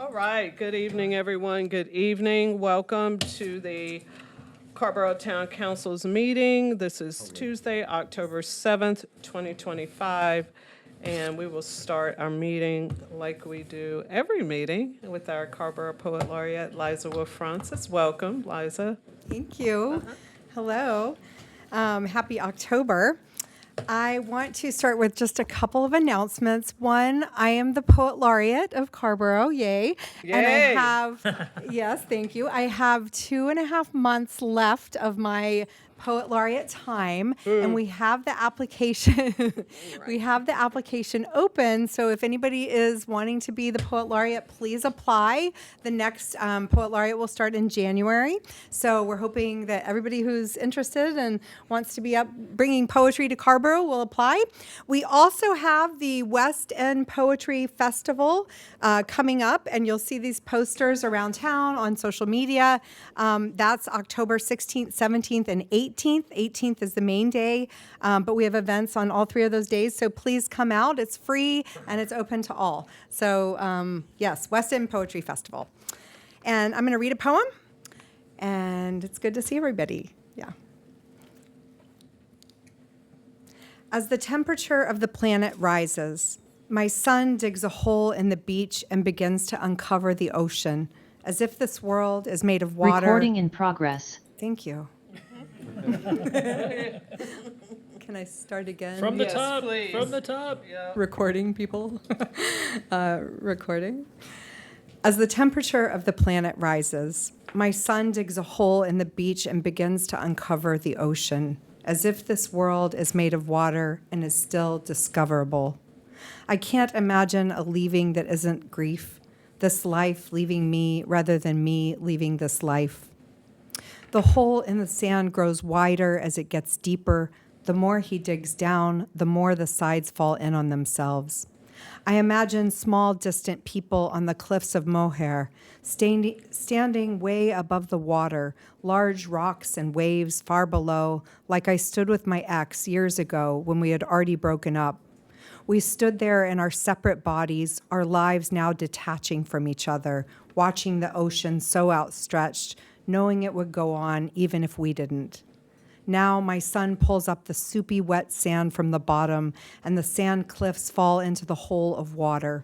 All right, good evening, everyone. Good evening. Welcome to the Carborough Town Council's meeting. This is Tuesday, October 7th, 2025, and we will start our meeting like we do every meeting with our Carborough Poet Laureate, Liza Wolfe Francis. Welcome, Liza. Thank you. Hello. Happy October. I want to start with just a couple of announcements. One, I am the Poet Laureate of Carborough, yay. And I Yay. have, yes, thank you. I have 2.5 months left of my Poet Laureate time, and we have the application. We have the application open. So if anybody is wanting to be the Poet Laureate, please apply. The next Poet Laureate will start in January. So we're hoping that everybody who's interested and wants to be up bringing poetry to Carborough will apply. We also have the West End Poetry Festival coming up, and you'll see these posters around town on social media. That's October 16th, 17th, and 18th. 18th is the main day, but we have events on all 3 of those days, so please come out. It's free, and it's open to all. So, yes, West End Poetry Festival. And I'm going to read a poem, and it's good to see everybody. Yeah. As the temperature of the planet rises, my sun digs a hole in the beach and begins to uncover the ocean, as if this world is made of water. Recording in progress. Thank you. Can I start again? From the Yes, top, please. from the top. Yeah. Recording, people. Recording. As the temperature of the planet rises, my sun digs a hole in the beach and begins to uncover the ocean, as if this world is made of water and is still discoverable. I can't imagine a leaving that isn't grief, this life leaving me rather than me leaving this life. The hole in the sand grows wider as it gets deeper. The more he digs down, the more the sides fall in on themselves. I imagine small, distant people on the cliffs of Mohair, standing way above the water, large rocks and waves far below, like I stood with my ex years ago when we had already broken up. We stood there in our separate bodies, our lives now detaching from each other, watching the ocean so outstretched, knowing it would go on even if we didn't. Now my son pulls up the soupy, wet sand from the bottom, and the sand cliffs fall into the hole of water.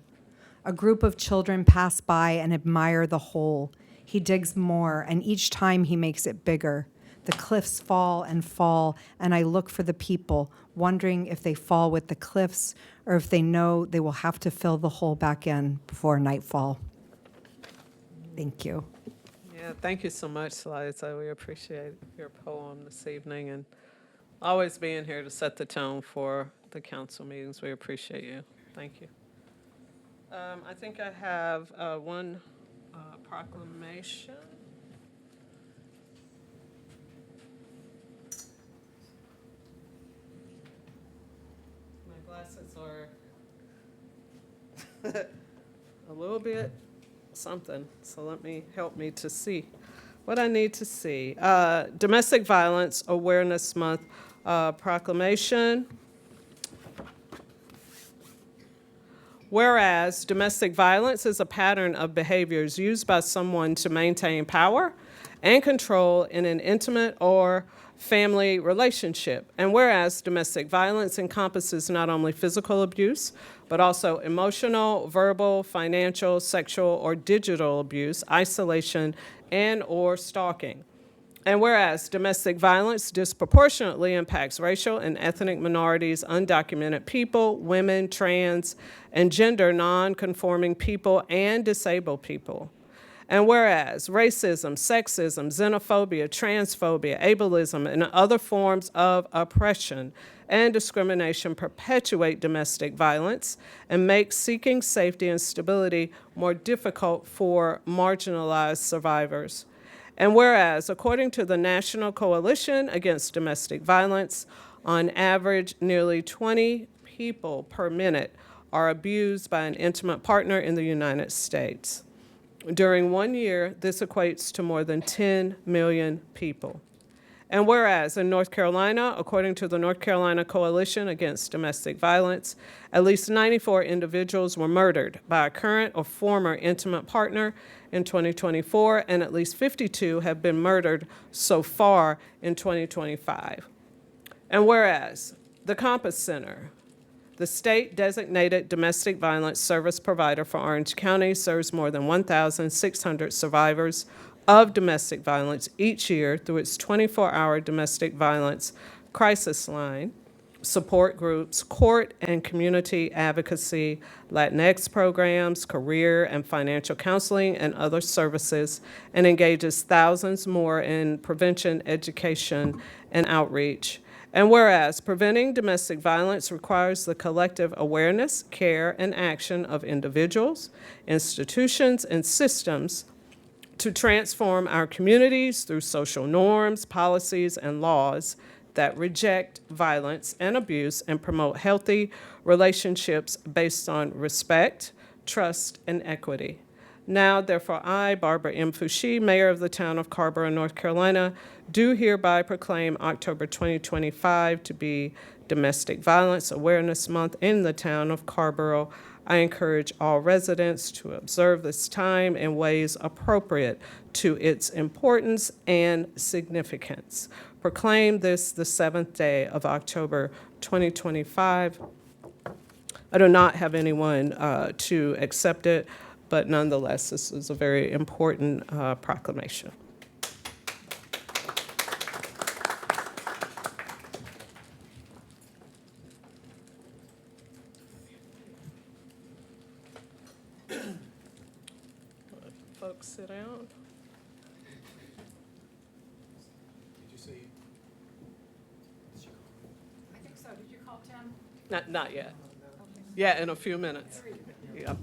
A group of children pass by and admire the hole. He digs more, and each time he makes it bigger. The cliffs fall, and I look for the people, wondering if they fall with the cliffs or if they know they will have to fill the hole back in before nightfall. Thank you. Yeah, thank you so much, Liza. We appreciate your poem this evening and always being here to set the tone for the council meetings. We appreciate you. Thank you. I think I have one proclamation. My glasses are a little bit something, so help me to see what I need to see. Domestic Violence Awareness Month proclamation. Whereas domestic violence is a pattern of behaviors used by someone to maintain power and control in an intimate or family relationship. And whereas domestic violence encompasses not only physical abuse, but also emotional, verbal, financial, sexual, or digital abuse, isolation, and or stalking. And whereas domestic violence disproportionately impacts racial and ethnic minorities, undocumented people, women, trans, and gender non-conforming people, and disabled people. And whereas racism, sexism, xenophobia, transphobia, ableism, and other forms of oppression and discrimination perpetuate domestic violence and make seeking safety and stability more difficult for marginalized survivors. And whereas, according to the National Coalition Against Domestic Violence, on average, nearly 20 people per minute are abused by an intimate partner in the United States. During 1 year, this equates to more than 10 million people. And whereas in North Carolina, according to the North Carolina Coalition Against Domestic Violence, at least 94 individuals were murdered by a current or former intimate partner in 2024, and at least 52 have been murdered so far in 2025. And whereas the Compass Center, the state-designated domestic violence service provider for Orange County, serves more than 1,600 survivors of domestic violence each year through its 24-hour domestic violence crisis line, support groups, court and community advocacy, Latinx programs, career and financial counseling, and other services, and engages thousands more in prevention, education, and outreach. And whereas preventing domestic violence requires the collective awareness, care, and action of individuals, institutions, and systems to transform our communities through social norms, policies, and laws that reject violence and abuse and promote healthy relationships based on respect, trust, and equity. Now, therefore, I, Barbara M. Foushee, Mayor of the town of Carrboro, North Carolina, do hereby proclaim October 2025 to be Domestic Violence Awareness Month in the town of Carrboro. I encourage all residents to observe this time in ways appropriate to its importance and significance. Proclaim this the 7th day of October 2025. I do not have anyone to accept it, but nonetheless, this is a very important proclamation. Folks sit down. Did you say? I think so. Did you call Tim? Not yet. Yeah, in a few minutes. Yeah.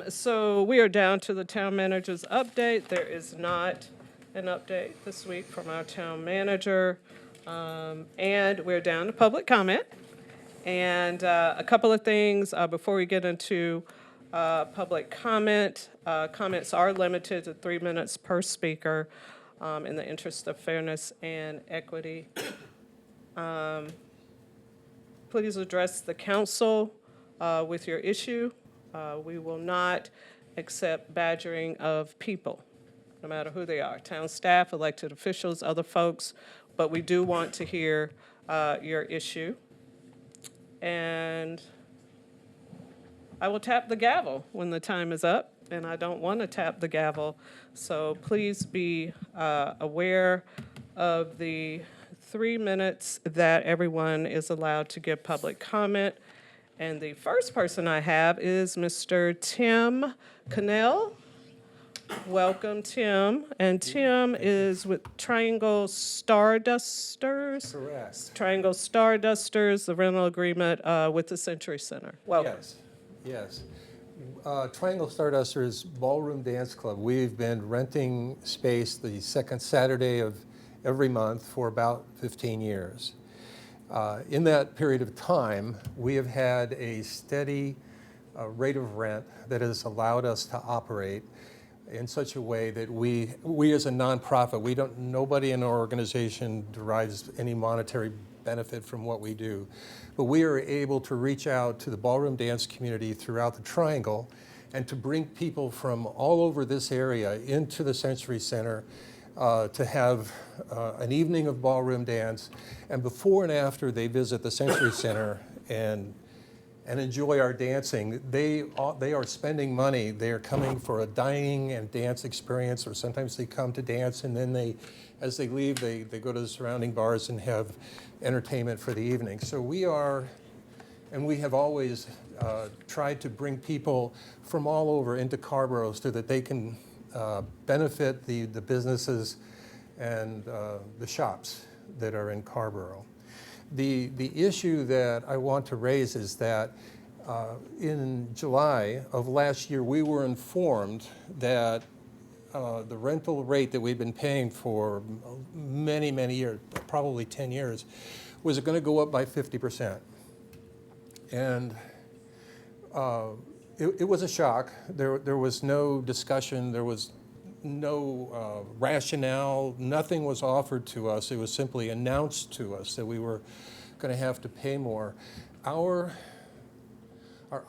So we are down to the town manager's update. There is not an update this week from our town manager. And we're down to public comment. And a couple of things before we get into public comment. Comments are limited to 3 minutes per speaker in the interest of fairness and equity. Please address the council with your issue. We will not accept badgering of people, no matter who they are, town staff, elected officials, other folks, but we do want to hear your issue. And I will tap the gavel when the time is up, and I don't want to tap the gavel. So please be aware of the 3 minutes that everyone is allowed to give public comment. And the first person I have is Mr. Tim Cannell. Welcome, Tim. And Tim is with Triangle Stardusters. Correct. Triangle Stardusters, the rental agreement with the Century Center. Welcome. Yes. Triangle Stardusters Ballroom Dance Club. We've been renting space the second Saturday of every month for about 15 years. In that period of time, we have had a steady rate of rent that has allowed us to operate in such a way that we as a nonprofit, nobody in our organization derives any monetary benefit from what we do. But we are able to reach out to the ballroom dance community throughout the Triangle and to bring people from all over this area into the Century Center to have an evening of ballroom dance, and before and after they visit the Century Center and enjoy our dancing, they are spending money. They are coming for a dining and dance experience, or sometimes they come to dance and then as they leave, they go to the surrounding bars and have entertainment for the evening. So we have always tried to bring people from all over into Carrboro so that they can benefit the businesses and the shops that are in Carrboro. The issue that I want to raise is that in July of last year, we were informed that the rental rate that we've been paying for many, many years, probably 10 years, was going to go up by 50%. And it was a shock. There was no discussion. There was rationale, nothing was offered to us. It was simply announced to us that we were going to have to pay more. Our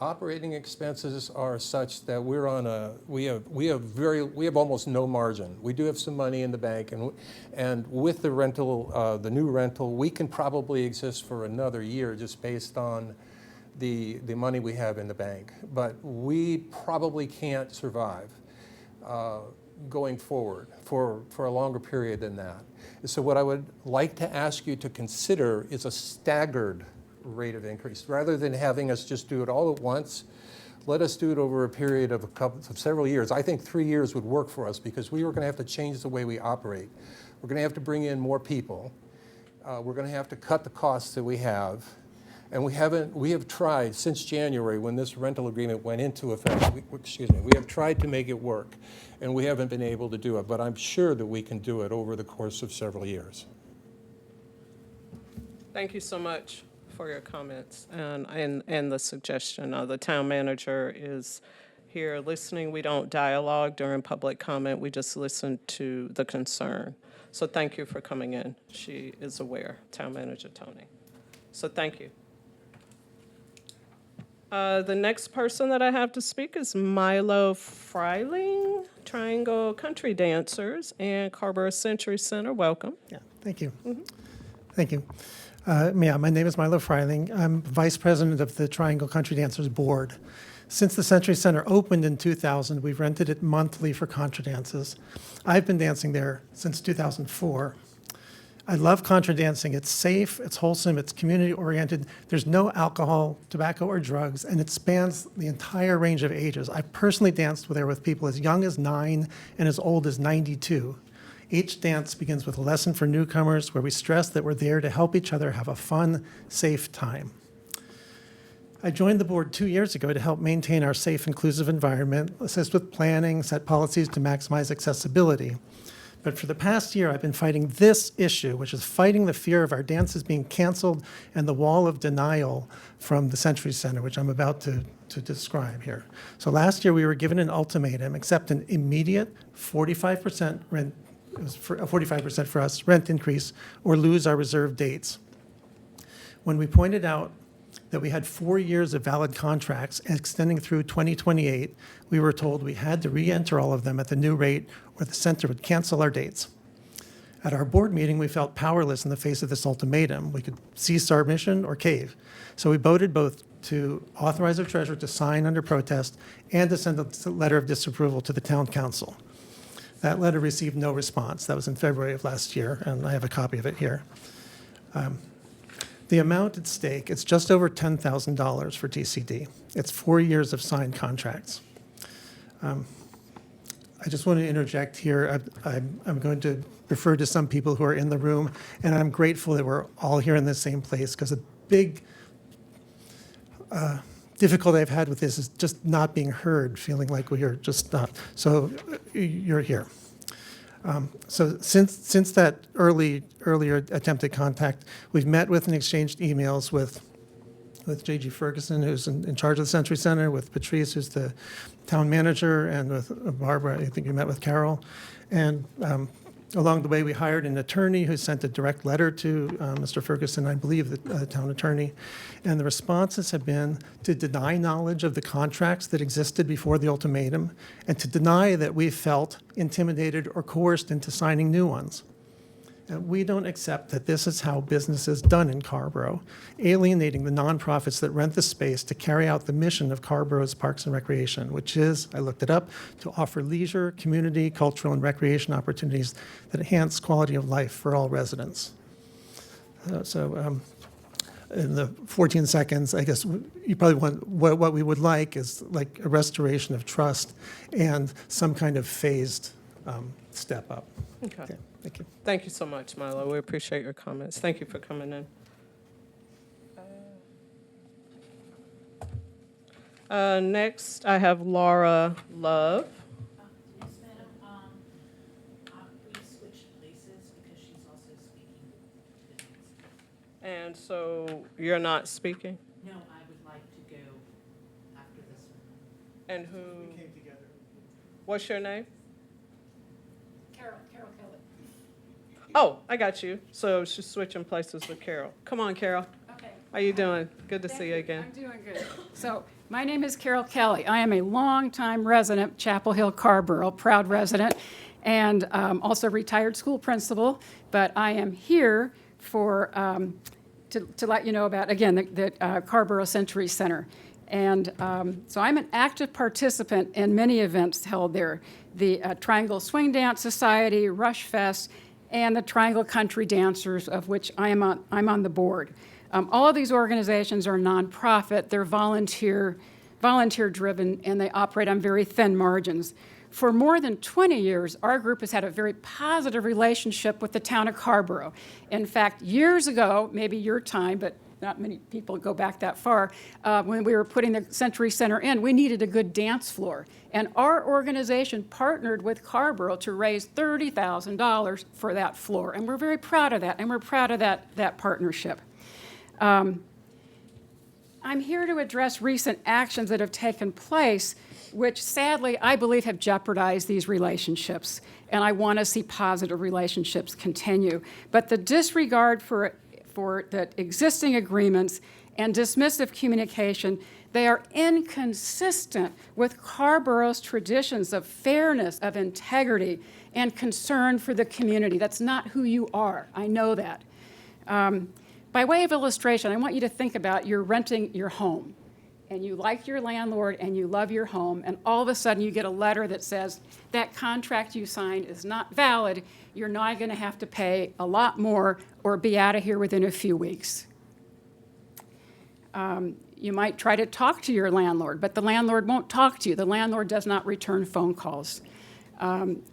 operating expenses are such that we have almost no margin. We do have some money in the bank, and with the rental, the new rental, we can probably exist for another year just based on the money we have in the bank. But we probably can't survive going forward for a longer period than that. So what I would like to ask you to consider is a staggered rate of increase. Rather than having us just do it all at once, let us do it over a period of several years. I think 3 years would work for us because we were going to have to change the way we operate. We're going to have to bring in more people. We're going to have to cut the costs that we have. And we have tried since January when this rental agreement went into effect, we have tried to make it work, and we haven't been able to do it, but I'm sure that we can do it over the course of several years. Thank you so much for your comments and the suggestion. The town manager is here listening. We don't dialogue during public comment. We just listen to the concern. So thank you for coming in. She is aware, Town Manager Tony. So thank you. The next person that I have to speak is Milo Freiling, Triangle Country Dancers and Carrboro Century Center. Welcome. Yeah, thank you. Thank you. My name is Milo Freiling. I'm Vice President of the Triangle Country Dancers Board. Since the Century Center opened in 2000, we've rented it monthly for contra dances. I've been dancing there since 2004. I love contra dancing. It's safe, it's wholesome, it's community-oriented. There's no alcohol, tobacco, or drugs, and it spans the entire range of ages. I personally danced there with people as young as 9 and as old as 92. Each dance begins with a lesson for newcomers where we stress that we're there to help each other have a fun, safe time. I joined the board 2 years ago to help maintain our safe, inclusive environment, assist with planning, set policies to maximize accessibility. But for the past year, I've been fighting this issue, which is fighting the fear of our dances being canceled and the wall of denial from the Century Center, which I'm about to describe here. So last year, we were given an ultimatum: accept an immediate 45% rent, it was for, 45% for us, rent increase, or lose our reserved dates. When we pointed out that we had 4 years of valid contracts extending through 2028, we were told we had to re-enter all of them at the new rate or the center would cancel our dates. At our board meeting, we felt powerless in the face of this ultimatum. We could cease our mission or cave. So we voted both to authorize our treasurer to sign under protest and to send a letter of disapproval to the town council. That letter received no response. That was in February of last year, and I have a copy of it here. The amount at stake, it's just over $10,000 for TCD. It's 4 years of signed contracts. I just want to interject here. I'm going to refer to some people who are in the room, and I'm grateful that we're all here in the same place, because a big difficulty I've had with this is just not being heard, feeling like we are just not. So you're here. So since that earlier attempted contact, we've met with and exchanged emails with J.G. Ferguson, who's in charge of the Century Center, with Patrice, who's the town manager, and with Barbara. I think you met with Carol. And along the way, we hired an attorney who sent a direct letter to Mr. Ferguson, I believe the town attorney. And the responses have been to deny knowledge of the contracts that existed before the ultimatum and to deny that we felt intimidated or coerced into signing new ones. And we don't accept that this is how business is done in Carrboro, alienating the nonprofits that rent the space to carry out the mission of Carrboro's Parks and Recreation, which is, I looked it up, to offer leisure, community, cultural, and recreation opportunities that enhance quality of life for all residents. In the 14 seconds, I guess you probably want, what we would like is like a restoration of trust and some kind of phased step up. Okay. Thank you. Thank you so much, Milo. We appreciate your comments. Thank you for coming in. Next, I have Laura Love. Yes, madam. We switched places because she's also speaking. And so you're not speaking? No, I would like to go after this one. And who? What's your name? Oh, I got you. So she's switching places with Carol. Come on, Carol. Okay. How you doing? Good to see you I'm again. doing good. So, my name is Carol Kelly. I am a longtime resident, Chapel Hill, Carborough, proud resident, and also retired school principal. But I am here for to let you know about, again, the Carborough Century Center. And so I'm an active participant in many events held there. The Triangle Swing Dance Society, Rush Fest, and the Triangle Country Dancers, of which I'm on the board. All of these organizations are nonprofit, they're volunteer-driven, and they operate on very thin margins. For more than 20 years, our group has had a very positive relationship with the town of Carborough. In fact, years ago, maybe your time, but not many people go back that far, when we were putting the Century Center in, we needed a good dance floor. And our organization partnered with Carborough to raise $30,000 for that floor. And we're very proud of that, and we're proud of that partnership. I'm here to address recent actions that have taken place, which sadly I believe have jeopardized these relationships. And I want to see positive relationships continue. But the disregard for the existing agreements and dismissive communication, they are inconsistent with Carborough's traditions of fairness, of integrity, and concern for the community. That's not who you are. I know that. By way of illustration, I want you to think about you're renting your home, and you like your landlord and you love your home, and all of a sudden you get a letter that says that contract you signed is not valid, you're not going to have to pay a lot more or be out of here within a few weeks. You might try to talk to your landlord, but the landlord won't talk to you. The landlord does not return phone calls.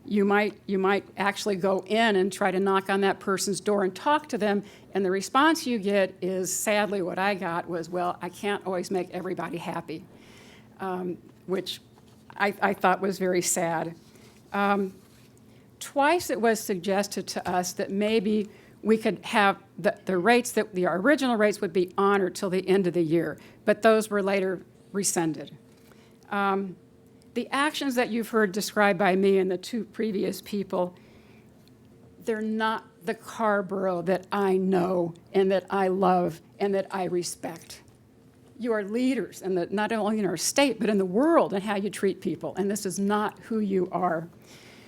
You might actually go in and try to knock on that person's door and talk to them, and the response you get is, sadly, what I got was, well, I can't always make everybody happy, which I thought was very sad. Twice it was suggested to us that maybe we could have the rates, that our original rates would be honored till the end of the year, but those were later rescinded. The actions that you've heard described by me and the two previous people, they're not the Carborough that I know and that I love and that I respect. You are leaders, and not only in our state, but in the world, and how you treat people, and this is not who you are.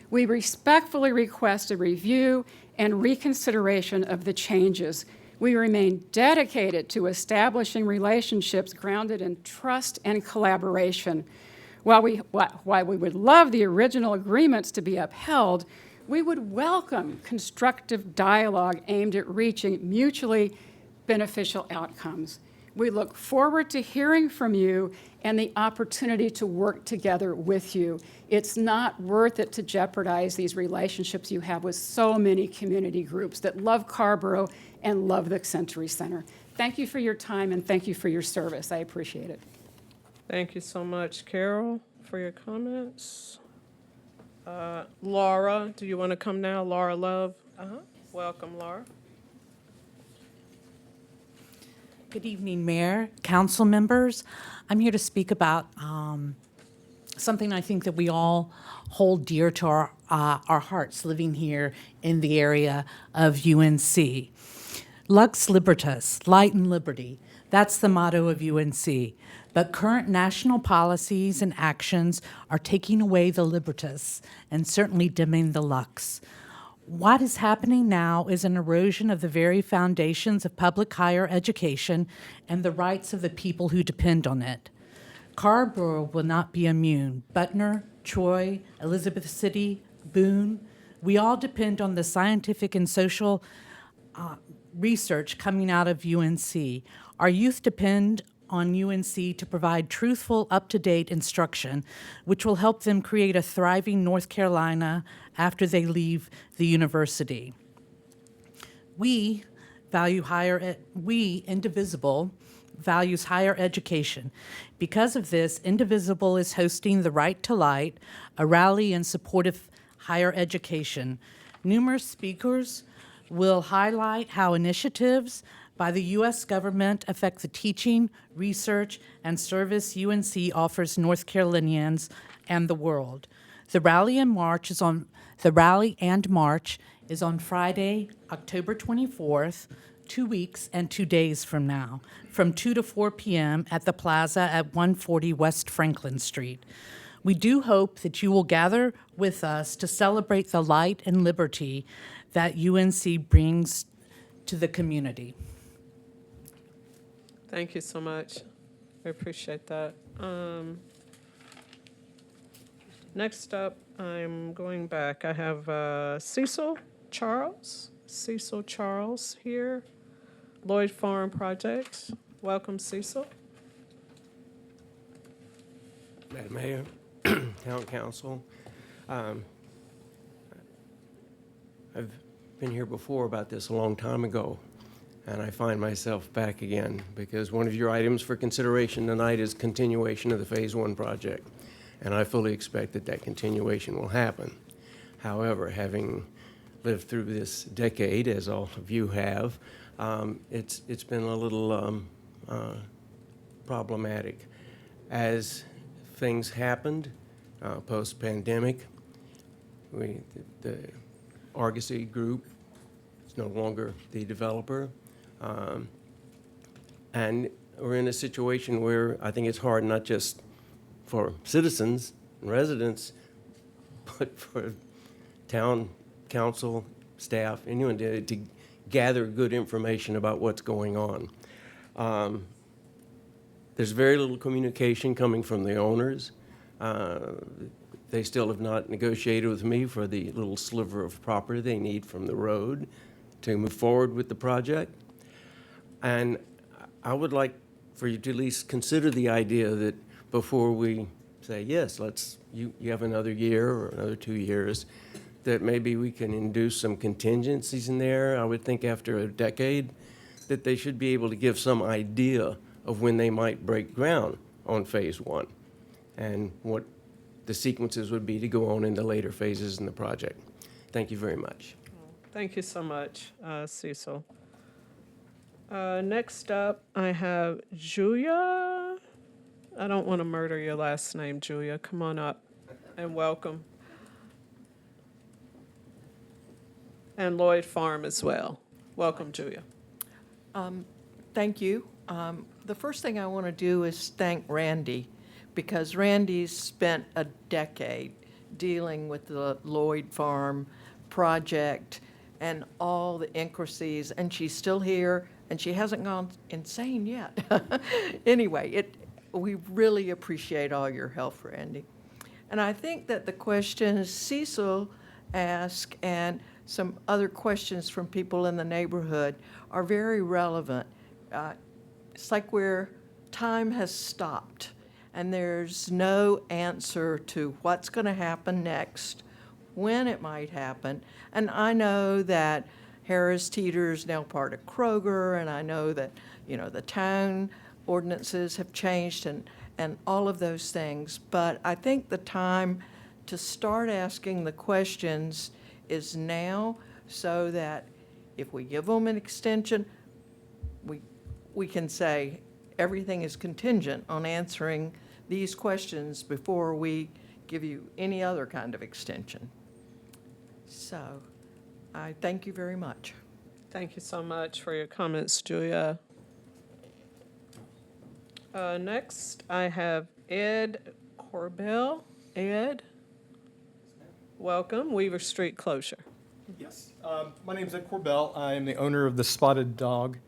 We respectfully request a review and reconsideration of the changes. We remain dedicated to establishing relationships grounded in trust and collaboration. While we would love the original agreements to be upheld, we would welcome constructive dialogue aimed at reaching mutually beneficial outcomes. We look forward to hearing from you and the opportunity to work together with you. It's not worth it to jeopardize these relationships you have with so many community groups that love Carborough and love the Century Center. Thank you for your time and thank you for your service. I appreciate it. Thank you so much, Carol, for your comments. Laura, do you want to come now? Laura Love? Welcome, Laura. Good evening, Mayor, council members. I'm here to speak about something I think that we all hold dear to our hearts living here in the area of UNC. Lux Libertas, light and liberty. That's the motto of UNC. But current national policies and actions are taking away the libertas and certainly dimming the lux. What is happening now is an erosion of the very foundations of public higher education and the rights of the people who depend on it. Carborough will not be immune. Butner, Troy, Elizabeth City, Boone, we all depend on the scientific and social research coming out of UNC. Our youth depend on UNC to provide truthful, up-to-date instruction, which will help them create a thriving North Carolina after they leave the university. We, Indivisible, values higher education. Because of this, Indivisible is hosting the Right to Light, a rally in support of higher education. Numerous speakers will highlight how initiatives by the U.S. government affect the teaching, research, and service UNC offers North Carolinians and the world. The rally and march is on Friday, October 24th, 2 weeks and 2 days from now, from 2 to 4 p.m. at the plaza at 140 West Franklin Street. We do hope that you will gather with us to celebrate the light and liberty that UNC brings to the community. Thank you so much. I appreciate that. Next up, I'm going back. I have Cecil Charles here, Lloyd Farm Projects. Welcome, Cecil. Madam Mayor, Town Council, I've been here before about this a long time ago, and I find myself back again because one of your items for consideration tonight is continuation of the Phase 1 project, and I fully expect that that continuation will happen. However, having lived through this decade, as all of you have, it's been a little problematic. As things happened post-pandemic, the Argosy Group is no longer the developer, and we're in a situation where I think it's hard not just for citizens and residents, but for town council, staff, anyone to gather good information about what's going on. There's very little communication coming from the owners. They still have not negotiated with me for the little sliver of property they need from the road to move forward with the project. And I would like for you to at least consider the idea that before we say, yes, you have another year or another 2 years, that maybe we can induce some contingencies in there. I would think after a decade that they should be able to give some idea of when they might break ground on Phase 1 and what the sequences would be to go on in the later phases in the project. Thank you very much. Thank you so much, Cecil. Next up, I have Julia. I don't want to murder your last name, Julia. Come on up and welcome. And Lloyd Farm as well. Welcome, Julia. Thank you. The first thing I want to do is thank Randy, because Randy's spent a decade dealing with the Lloyd Farm project and all the intricacies, and she's still here, and she hasn't gone insane yet. Anyway, we really appreciate all your help, Randy. And I think that the questions Cecil asked and some other questions from people in the neighborhood are very relevant. It's like where time has stopped and there's no answer to what's going to happen next, when it might happen. And I know that Harris Teeter is now part of Kroger, and I know that, the town ordinances have changed and all of those things. But I think the time to start asking the questions is now, so that if we give them an extension, we can say everything is contingent on answering these questions before we give you any other kind of extension. So I thank you very much. Thank you so much for your comments, Julia. Next, I have Ed Corbell. Ed, welcome. Weaver Street closure. Yes. My name is Ed Corbell. I am the owner of the Spotted Dog,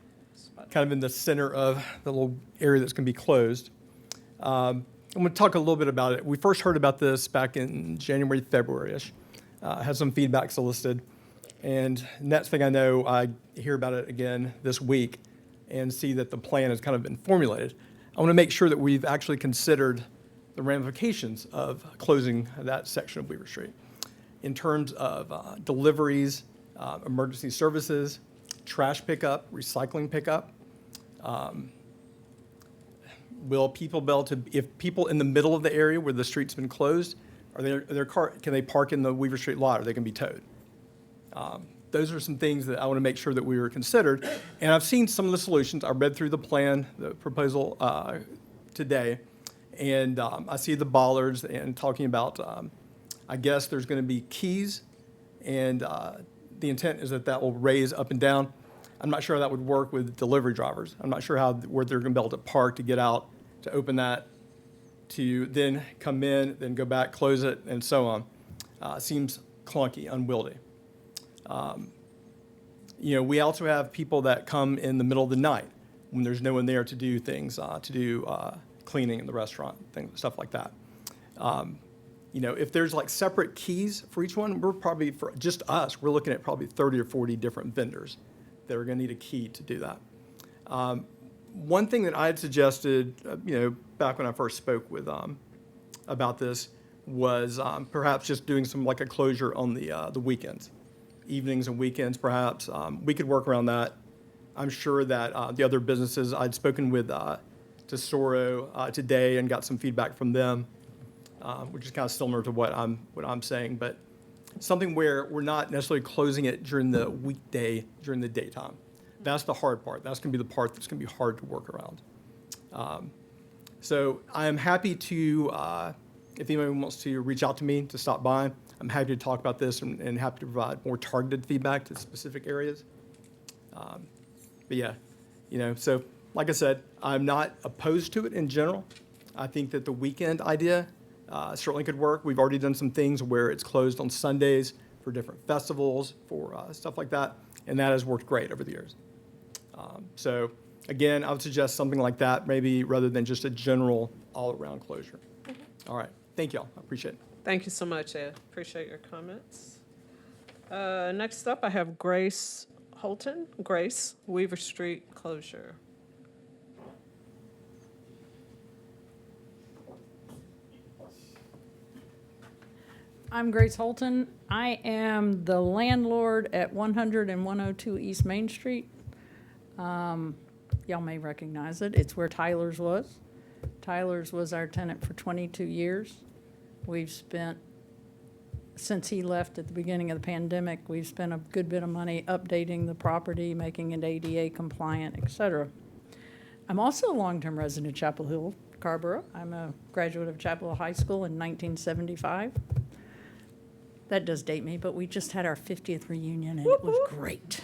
kind of in the center of the little area that's going to be closed. I'm going to talk a little bit about it. We first heard about this back in January, February-ish. Had some feedback solicited. And next thing I know, I hear about it again this week and see that the plan has kind of been formulated. I want to make sure that we've actually considered the ramifications of closing that section of Weaver Street in terms of deliveries, emergency services, trash pickup, recycling pickup. Will people be able to, if people in the middle of the area where the street's been closed, can they park in the Weaver Street lot, or they can be towed? Those are some things that I want to make sure that we were considered. And I've seen some of the solutions. I read through the plan, the proposal today, and I see the bollards and talking about I guess there's going to be keys, and the intent is that that will raise up and down. I'm not sure how that would work with delivery drivers. I'm not sure where they're going to be able to park to get out, to open that, to then come in, then go back, close it, and so on. Seems clunky, unwieldy. We also have people that come in the middle of the night when there's no one there to do things, cleaning in the restaurant, stuff like that. If there's like separate keys for each one, we're probably, for just us, we're looking at probably 30 or 40 different vendors that are going to need a key to do that. One thing that I had suggested, back when I first spoke with about this, was perhaps just doing some like a closure on the weekends, evenings and weekends. Perhaps we could work around that. I'm sure that the other businesses, I'd spoken with Tesoro today and got some feedback from them, which is kind of similar to what I'm saying, but something where we're not necessarily closing it during the weekday, during the daytime. That's the hard part. That's going to be the part that's going to be hard to work around. So I am happy to, if anyone wants to reach out to me to stop by, I'm happy to talk about this and happy to provide more targeted feedback to specific areas. But yeah, so like I said, I'm not opposed to it in general. I think that the weekend idea certainly could work. We've already done some things where it's closed on Sundays for different festivals, for stuff like that, and that has worked great over the years. So again, I would suggest something like that, maybe rather than just a general all-around closure. All right, thank y'all, I appreciate it. Thank you so much, Ed. Appreciate your comments. Next up, I have Grace Holton. Grace, Weaver Street closure. I'm Grace Holton. I am the landlord at 100 and 102 East Main Street. Y'all may recognize it. It's where Tyler's was. Tyler's was our tenant for 22 years. We've spent, since he left at the beginning of the pandemic, we've spent a good bit of money updating the property, making it ADA compliant, et cetera. I'm also a long-term resident of Chapel Hill, Scarborough. I'm a graduate of Chapel Hill High School in 1975. That does date me, but we just had our 50th reunion, and it was great.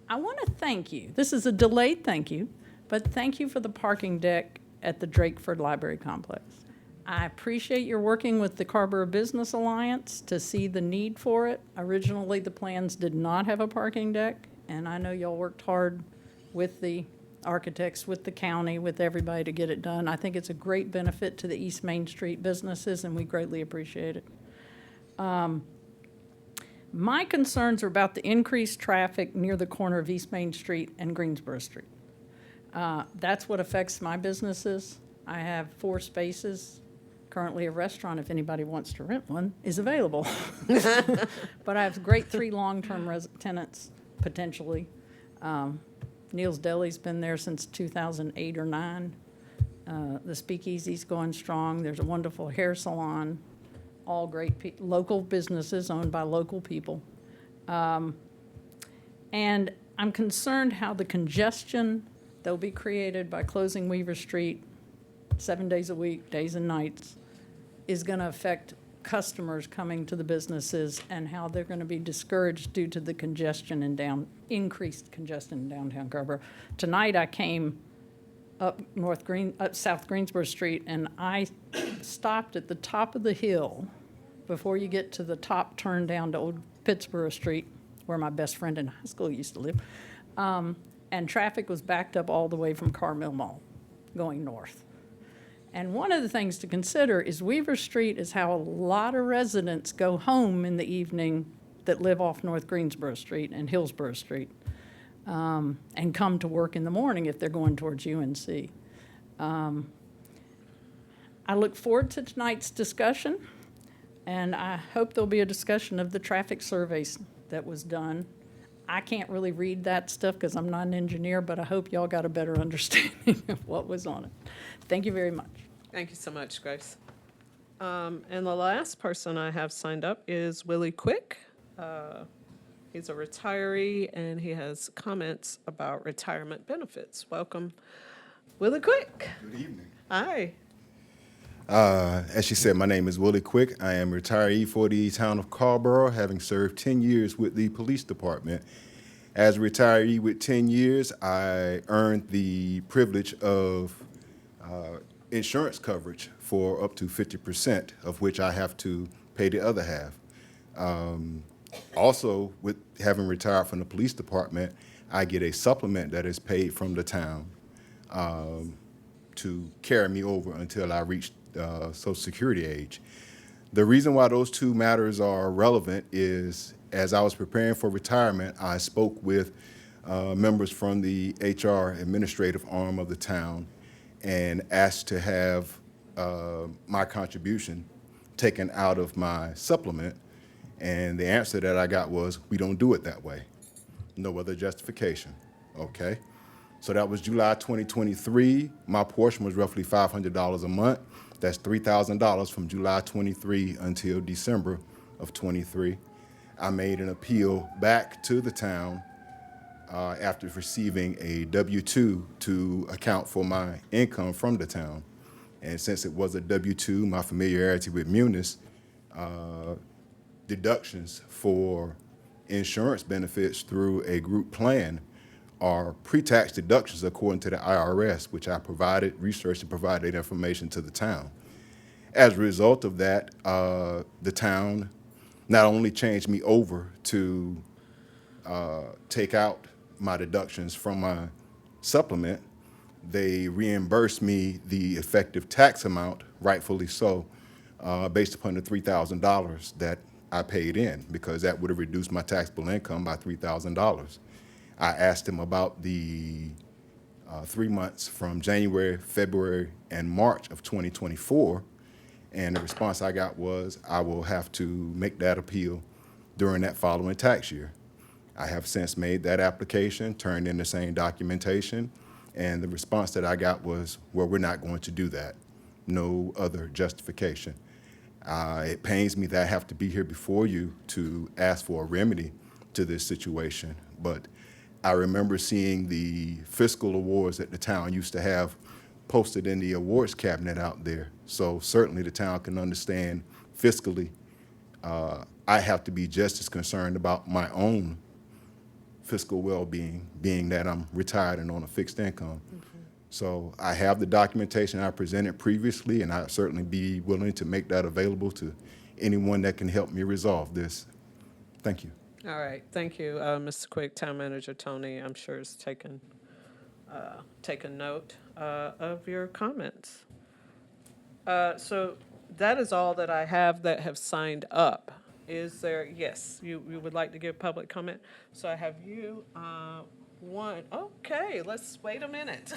I want to thank you. This is a delayed thank you, but thank you for the parking deck at the Drakeford Library Complex. I appreciate your working with the Scarborough Business Alliance to see the need for it. Originally, the plans did not have a parking deck, and I know y'all worked hard with the architects, with the county, with everybody to get it done. I think it's a great benefit to the East Main Street businesses, and we greatly appreciate it. My concerns are about the increased traffic near the corner of East Main Street and Greensboro Street. That's what affects my businesses. I have 4 spaces. Currently, a restaurant, if anybody wants to rent one, is available. But I have great 3 long-term tenants, potentially. Neil's Deli's been there since 2008 or 9. The Speakeasy's going strong. There's a wonderful hair salon. All great local businesses owned by local people. And I'm concerned how the congestion that will be created by closing Weaver Street 7 days a week, days and nights, is going to affect customers coming to the businesses and how they're going to be discouraged due to the congestion and increased congestion in downtown Scarborough. Tonight I came up South Greensboro Street, and I stopped at the top of the hill before you get to the top turn down to Old Pittsburgh Street, where my best friend in high school used to live, and traffic was backed up all the way from Carmel Mall going north. And one of the things to consider is Weaver Street is how a lot of residents go home in the evening that live off North Greensboro Street and Hillsborough Street, and come to work in the morning if they're going towards UNC. I look forward to tonight's discussion, and I hope there'll be a discussion of the traffic surveys that was done. I can't really read that stuff because I'm not an engineer, but I hope y'all got a better understanding of what was on it. Thank you very much. Thank you so much, Grace. And the last person I have signed up is Willie Quick. He's a retiree, and he has comments about retirement benefits. Welcome, Willie Quick. Good evening. Hi. As she said, my name is Willie Quick. I am a retiree for the town of Carrboro, having served 10 years with the police department. As a retiree with 10 years, I earned the privilege of insurance coverage for up to 50%, of which I have to pay the other half. Also, with having retired from the police department, I get a supplement that is paid from the town to carry me over until I reach Social Security age. The reason why those two matters are relevant is, as I was preparing for retirement, I spoke with members from the HR administrative arm of the town and asked to have my contribution taken out of my supplement. And the answer that I got was, we don't do it that way. No other justification. Okay. So that was July 2023. My portion was roughly $500 a month. That's $3,000 from July 23 until December of 23. I made an appeal back to the town after receiving a W-2 to account for my income from the town. And since it was a W-2, my familiarity with Munis, deductions for insurance benefits through a group plan are pre-tax deductions according to the IRS, which I provided, researched and provided information to the town. As a result of that, the town not only changed me over to take out my deductions from my supplement, they reimbursed me the effective tax amount, rightfully so, based upon the $3,000 that I paid in, because that would have reduced my taxable income by $3,000. I asked him about the 3 months from January, February, and March of 2024, and the response I got was, I will have to make that appeal during that following tax year. I have since made that application, turned in the same documentation, and the response that I got was, well, we're not going to do that. No other justification. It pains me that I have to be here before you to ask for a remedy to this situation, but I remember seeing the fiscal awards that the town used to have posted in the awards cabinet out there. So certainly the town can understand fiscally. I have to be just as concerned about my own fiscal well-being, being that I'm retired and on a fixed income. So I have the documentation I presented previously, and I'd certainly be willing to make that available to anyone that can help me resolve this. Thank you. All right, thank you, Mr. Quick. Town Manager Tony, I'm sure, has taken note of your comments. So that is all that I have that have signed up. Is there, yes, you would like to give public comment? So I have you, one, okay, let's wait a minute.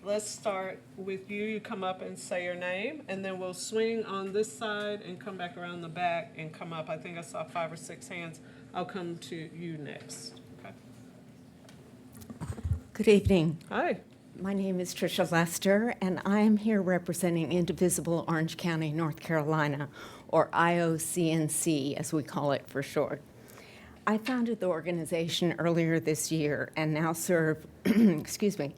Let's start with you. You come up and say your name, and then we'll swing on this side and come back around the back and come up. I think I saw 5 or 6 hands. I'll come to you next. Okay. Good evening. Hi. My name is Tricia Lester, and I am here representing Indivisible Orange County, North Carolina, or IOCNC, as we call it for short. I founded the organization earlier this year and now serve, excuse me,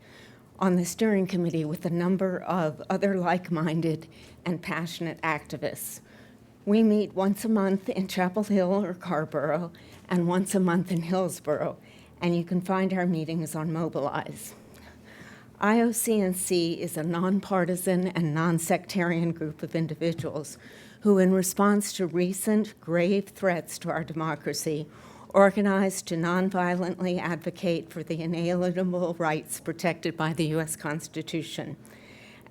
on the steering committee with a number of other like-minded and passionate activists. We meet once a month in Chapel Hill or Carrboro and once a month in Hillsborough, and you can find our meetings on Mobilize. IOCNC is a nonpartisan and non-sectarian group of individuals who, in response to recent grave threats to our democracy, organized to nonviolently advocate for the inalienable rights protected by the U.S. Constitution.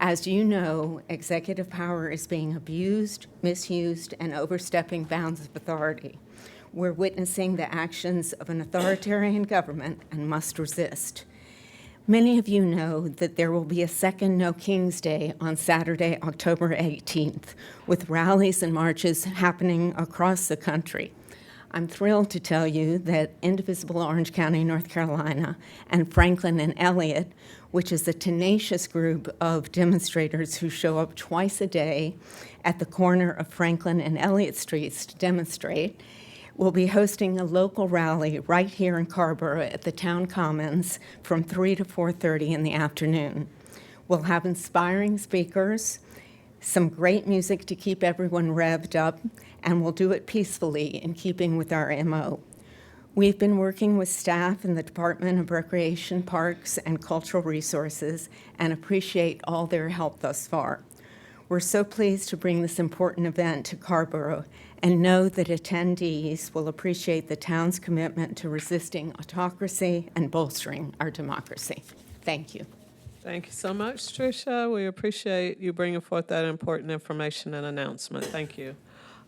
As you know, executive power is being abused, misused, and overstepping bounds of authority. We're witnessing the actions of an authoritarian government and must resist. Many of you know that there will be a second No Kings Day on Saturday, October 18th, with rallies and marches happening across the country. I'm thrilled to tell you that Indivisible Orange County, North Carolina, and Franklin and Elliott, which is a tenacious group of demonstrators who show up twice a day at the corner of Franklin and Elliott Streets to demonstrate, will be hosting a local rally right here in Carrboro at the Town Commons from 3 to 4:30 in the afternoon. We'll have inspiring speakers, some great music to keep everyone revved up, and we'll do it peacefully in keeping with our MO. We've been working with staff in the Department of Recreation, Parks, and Cultural Resources and appreciate all their help thus far. We're so pleased to bring this important event to Carrboro and know that attendees will appreciate the town's commitment to resisting autocracy and bolstering our democracy. Thank you. Thank you so much, Tricia. We appreciate you bringing forth that important information and announcement. Thank you.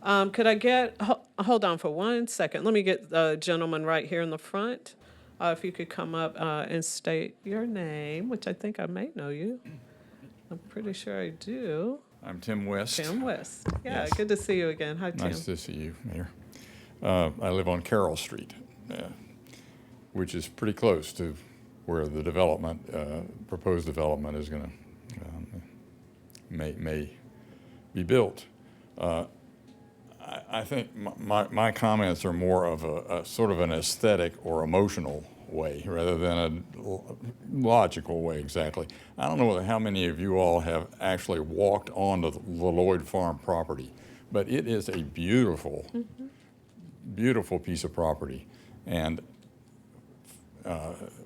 Could I get, hold on for 1 second. Let me get the gentleman right here in the front. If you could come up and state your name, which I think I may know you. I'm pretty sure I do. I'm Tim West. Tim West. Yeah, Yes. good to see you again. Hi, Tim. Nice to see you, Mayor. I live on Carroll Street, which is pretty close to where the development, proposed development is going to, may be built. I think my comments are more of a sort of an aesthetic or emotional way rather than a logical way exactly. I don't know how many of you all have actually walked onto the Lloyd Farm property, but it is a beautiful, beautiful piece of property, and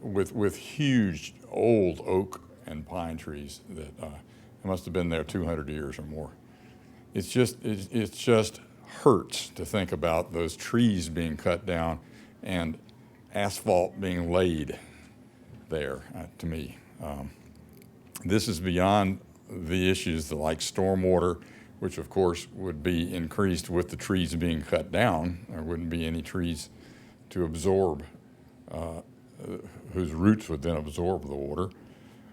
with huge old oak and pine trees that must have been there 200 years or more. It just hurts to think about those trees being cut down and asphalt being laid there, to me. This is beyond the issues like stormwater, which of course would be increased with the trees being cut down. There wouldn't be any trees to absorb, whose roots would then absorb the water.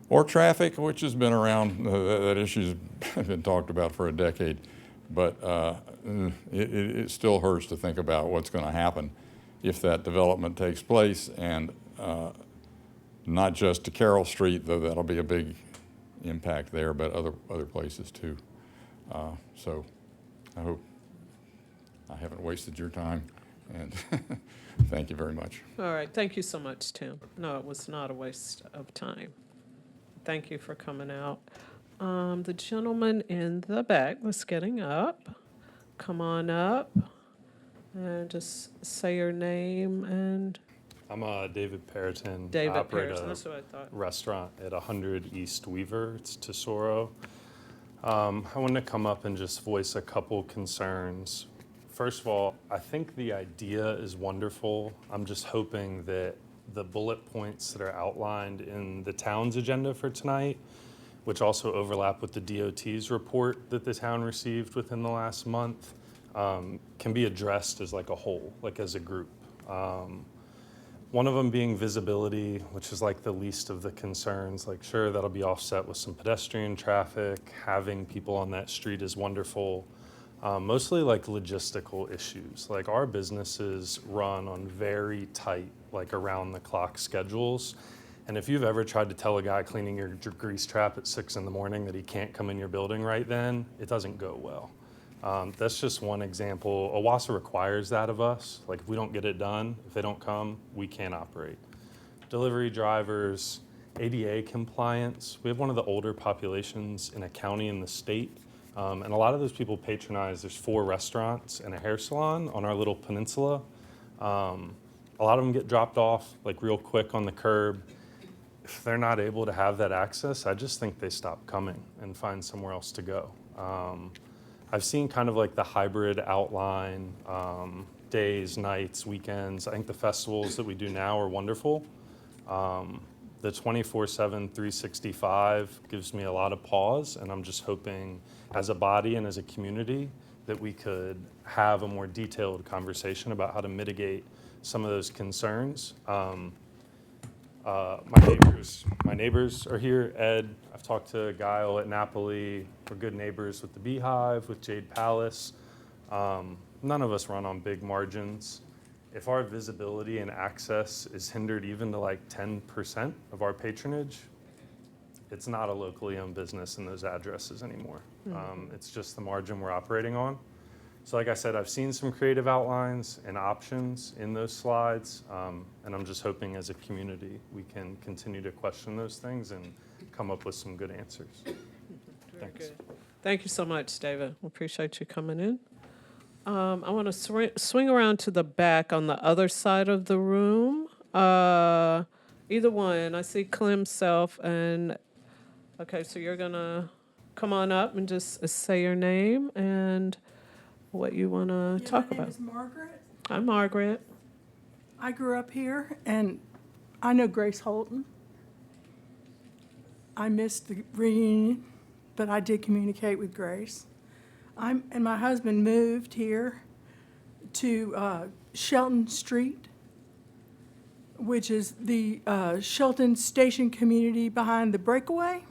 Or traffic, which has been around, that issue's been talked about for a decade. But it still hurts to think about what's going to happen if that development takes place, and not just to Carroll Street, though that'll be a big impact there, but other places too. So I hope I haven't wasted your time, and thank you very much. All right, thank you so much, Tim. No, it was not a waste of time. Thank you for coming out. The gentleman in the back was getting up. Come on up and just say your name and. I'm David Perriton. David I operate Perriton, a that's what I thought. restaurant at 100 East Weaver. It's Tesoro. I wanted to come up and just voice a couple concerns. First of all, I think the idea is wonderful. I'm just hoping that the bullet points that are outlined in the town's agenda for tonight, which also overlap with the DOT's report that the town received within the last month, can be addressed as like a whole, like as a group. One of them being visibility, which is like the least of the concerns. Like, sure, that'll be offset with some pedestrian traffic. Having people on that street is wonderful. Mostly like logistical issues. Like, our businesses run on very tight, like around the clock schedules. And if you've ever tried to tell a guy cleaning your grease trap at 6 in the morning that he can't come in your building right then, it doesn't go well. That's just one example. OWASA requires that of us. Like, if we don't get it done, if they don't come, we can't operate. Delivery drivers, ADA compliance. We have one of the older populations in a county in the state. And a lot of those people patronize, there's 4 restaurants and a hair salon on our little peninsula. A lot of them get dropped off like real quick on the curb. If they're not able to have that access, I just think they stop coming and find somewhere else to go. I've seen kind of like the hybrid outline, days, nights, weekends. I think the festivals that we do now are wonderful. The 24/7, 365 gives me a lot of pause, and I'm just hoping as a body and as a community that we could have a more detailed conversation about how to mitigate some of those concerns. My neighbors are here. Ed, I've talked to Guile at Napoli. We're good neighbors with the Beehive, with Jade Palace. None of us run on big margins. If our visibility and access is hindered even to like 10% of our patronage, it's not a locally owned business in those addresses anymore. It's just the margin we're operating on. So like I said, I've seen some creative outlines and options in those slides, and I'm just hoping as a community we can continue to question those things and come up with some good answers. Thanks. Thank you so much, David. We appreciate you coming in. I want to swing around to the back on the other side of the room. Either one. I see Clem Self and, okay, so you're going to come on up and just say your name and what you want to talk My name about. is Margaret. I'm Margaret. I grew up here, and I know Grace Holton. I missed the reunion, but I did communicate with Grace. And my husband moved here to Shelton Street, which is the Shelton Station community behind the Breakaway.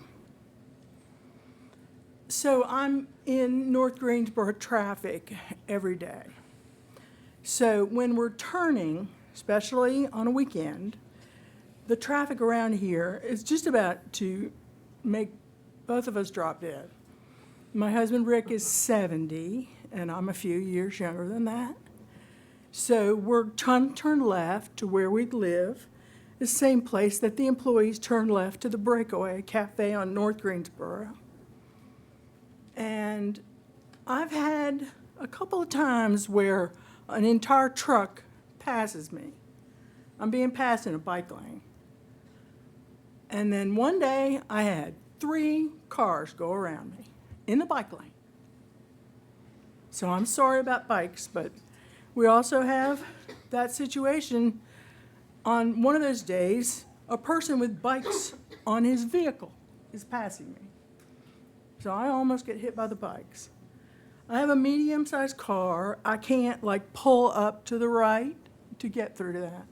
So I'm in North Greensboro traffic every day. So when we're turning, especially on a weekend, the traffic around here is just about to make both of us drop dead. My husband Rick is 70, and I'm a few years younger than that. So we're trying to turn left to where we live, the same place that the employees turn left to the Breakaway Cafe on North Greensboro. And I've had a couple of times where an entire truck passes me. I'm being passed in a bike lane. And then one day I had 3 cars go around me in the bike lane. So I'm sorry about bikes, but we also have that situation on one of those days, a person with bikes on his vehicle is passing me. So I almost get hit by the bikes. I have a medium-sized car. I can't pull up to the right to get through to that.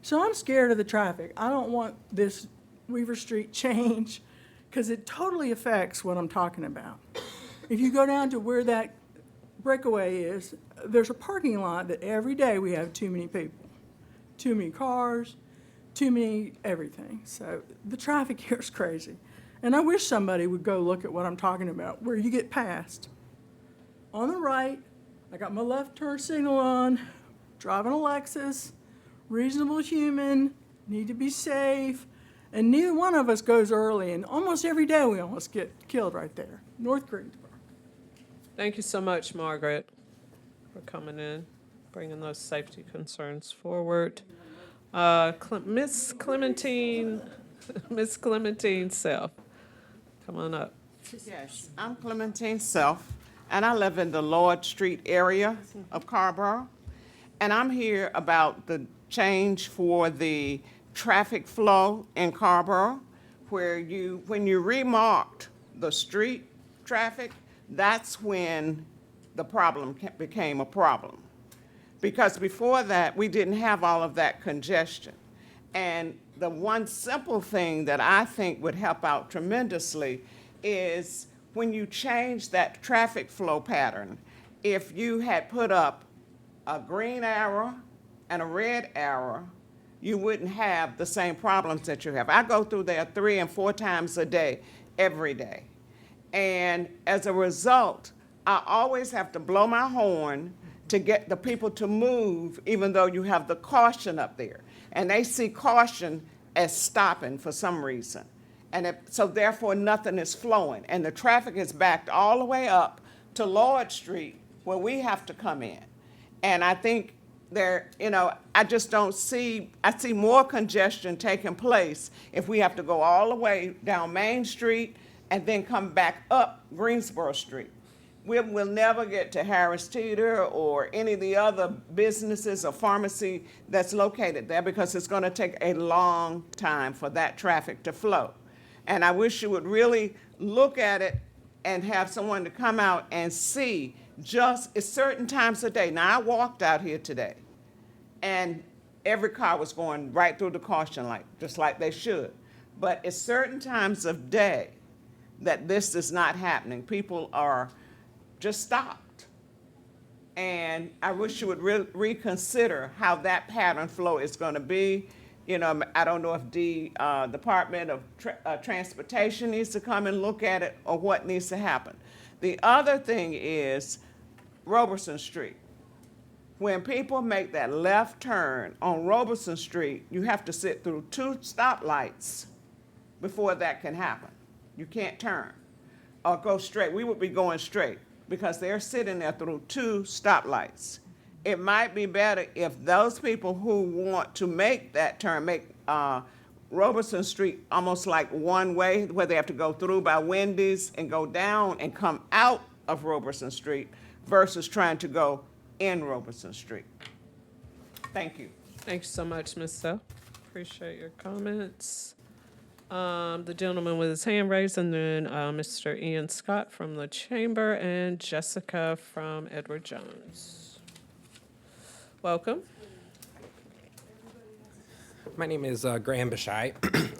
So I'm scared of the traffic. I don't want this Weaver Street change because it totally affects what I'm talking about. If you go down to where that Breakaway is, there's a parking lot that every day we have too many people, too many cars, too many everything. So the traffic here is crazy. And I wish somebody would go look at what I'm talking about, where you get past. On the right, I got my left turn signal on, driving a Lexus, reasonable human, need to be safe, and neither one of us goes early, and almost every day we almost get killed right there, North Greensboro. Thank you so much, Margaret, for coming in, bringing those safety concerns forward. Miss Clementine, Miss Clementine Self, come on up. Yes, I'm Clementine Self, and I live in the Lord Street area of Carrboro. And I'm here about the change for the traffic flow in Carrboro, where when you remarked the street traffic, that's when the problem became a problem. Because before that, we didn't have all of that congestion. And the one simple thing that I think would help out tremendously is when you change that traffic flow pattern, if you had put up a green arrow and a red arrow, you wouldn't have the same problems that you have. I go through there 3 and 4 times a day, every day. And as a result, I always have to blow my horn to get the people to move, even though you have the caution up there. And they see caution as stopping for some reason. And so therefore, nothing is flowing. And the traffic is backed all the way up to Lord Street, where we have to come in. And I think I just don't see, I see more congestion taking place if we have to go all the way down Main Street and then come back up Greensboro Street. We'll never get to Harris Teeter or any of the other businesses or pharmacy that's located there because it's going to take a long time for that traffic to flow. And I wish you would really look at it and have someone to come out and see just at certain times of day. Now, I walked out here today, and every car was going right through the caution light, just like they should. But at certain times of day that this is not happening, people are just stopped. And I wish you would reconsider how that pattern flow is going to be. I don't know if the Department of Transportation needs to come and look at it or what needs to happen. The other thing is Roberson Street. When people make that left turn on Roberson Street, you have to sit through 2 stoplights before that can happen. You can't turn or go straight. We would be going straight because they're sitting there through 2 stoplights. It might be better if those people who want to make that turn, make Robertson Street almost like one way, where they have to go through by Wendy's and go down and come out of Robertson Street versus trying to go in Robertson Street. Thank you. Thank you so much, Ms. Self. Appreciate your comments. The gentleman with his hand raised, and then Mr. Ian Scott from the Chamber, and Jessica from Edward Jones. Welcome. My name is Graham Bishai.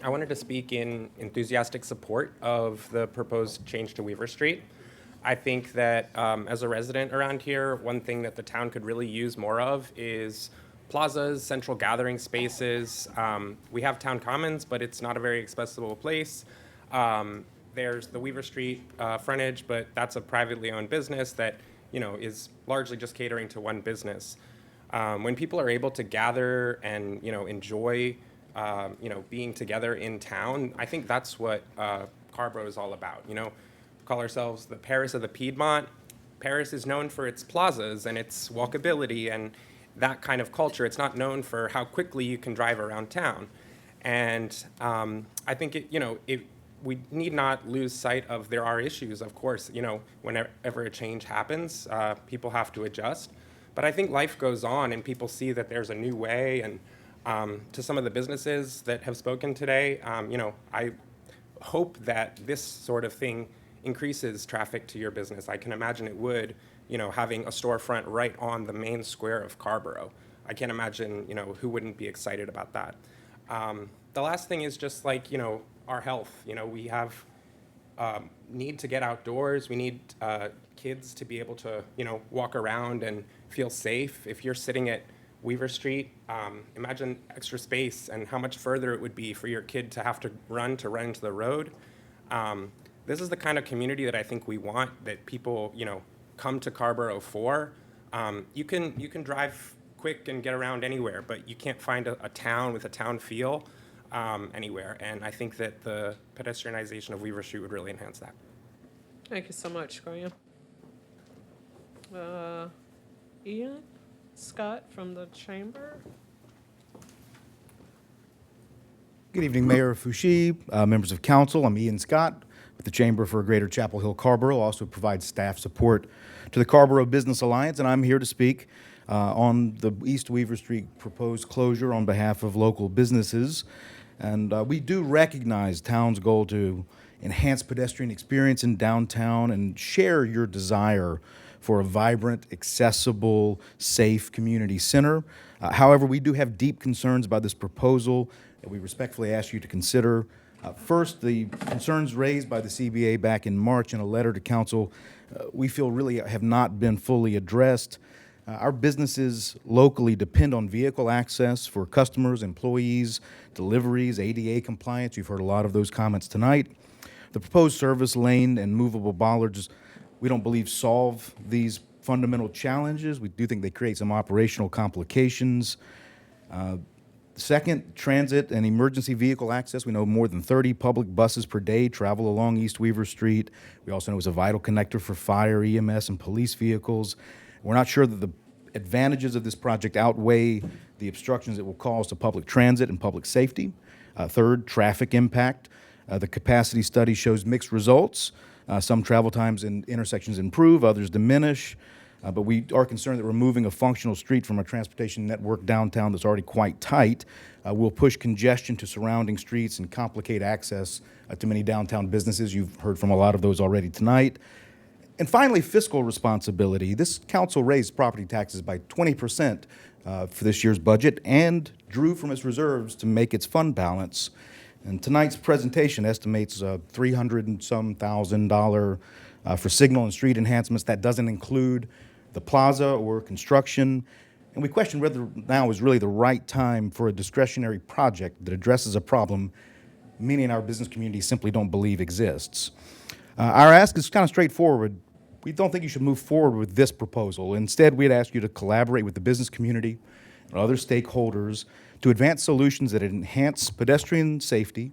I wanted to speak in enthusiastic support of the proposed change to Weaver Street. I think that as a resident around here, one thing that the town could really use more of is plazas, central gathering spaces. We have town commons, but it's not a very accessible place. There's the Weaver Street frontage, but that's a privately owned business that, you know, is largely just catering to one business. When people are able to gather and, you know, enjoy, you know, being together in town, I think that's what Carborough is all about. You know, we call ourselves the Paris of the Piedmont. Paris is known for its plazas and its walkability and that kind of culture. It's not known for how quickly you can drive around town. And I think, we need not lose sight of there are issues, of course. You know, whenever a change happens, people have to adjust. But I think life goes on and people see that there's a new way. And to some of the businesses that have spoken today, I hope that this sort of thing increases traffic to your business. I can imagine it would, you know, having a storefront right on the main square of Carborough. I can't imagine, you know, who wouldn't be excited about that. The last thing is just like, you know, our health. You know, we have need to get outdoors. We need kids to be able to, you know, walk around and feel safe. If you're sitting at Weaver Street, imagine extra space and how much further it would be for your kid to have to run into the road. This is the kind of community that I think we want, that people, you know, come to Carborough for. You can drive quick and get around anywhere, but you can't find a town with a town feel anywhere. And I think that the pedestrianization of Weaver Street would really enhance that. Thank you so much, Graham. Ian Scott from the Chamber. Good evening, Mayor Fouché, members of council. I'm Ian Scott with the Chamber for Greater Chapel Hill Carborough. Also provides staff support to the Carborough Business Alliance, and I'm here to speak on the East Weaver Street proposed closure on behalf of local businesses. And we do recognize town's goal to enhance pedestrian experience in downtown and share your desire for a vibrant, accessible, safe community center. However, we do have deep concerns about this proposal that we respectfully ask you to consider. First, the concerns raised by the CBA back in March in a letter to council, we feel really have not been fully addressed. Our businesses locally depend on vehicle access for customers, employees, deliveries, ADA compliance. You've heard a lot of those comments tonight. The proposed service lane and movable bollards, we don't believe solve these fundamental challenges. We do think they create some operational complications. Second, transit and emergency vehicle access. We know more than 30 public buses per day travel along East Weaver Street. We also know it's a vital connector for fire, EMS, and police vehicles. We're not sure that the advantages of this project outweigh the obstructions it will cause to public transit and public safety. Third, traffic impact. The capacity study shows mixed results. Some travel times in intersections improve, others diminish. But we are concerned that removing a functional street from a transportation network downtown that's already quite tight will push congestion to surrounding streets and complicate access to many downtown businesses. You've heard from a lot of those already tonight. And finally, fiscal responsibility. This council raised property taxes by 20% for this year's budget and drew from its reserves to make its fund balance. And tonight's presentation estimates $300 and some thousand for signal and street enhancements. That doesn't include the plaza or construction. And we question whether now is really the right time for a discretionary project that addresses a problem many in our business community simply don't believe exists. Our ask is kind of straightforward. We don't think you should move forward with this proposal. Instead, we'd ask you to collaborate with the business community and other stakeholders to advance solutions that enhance pedestrian safety,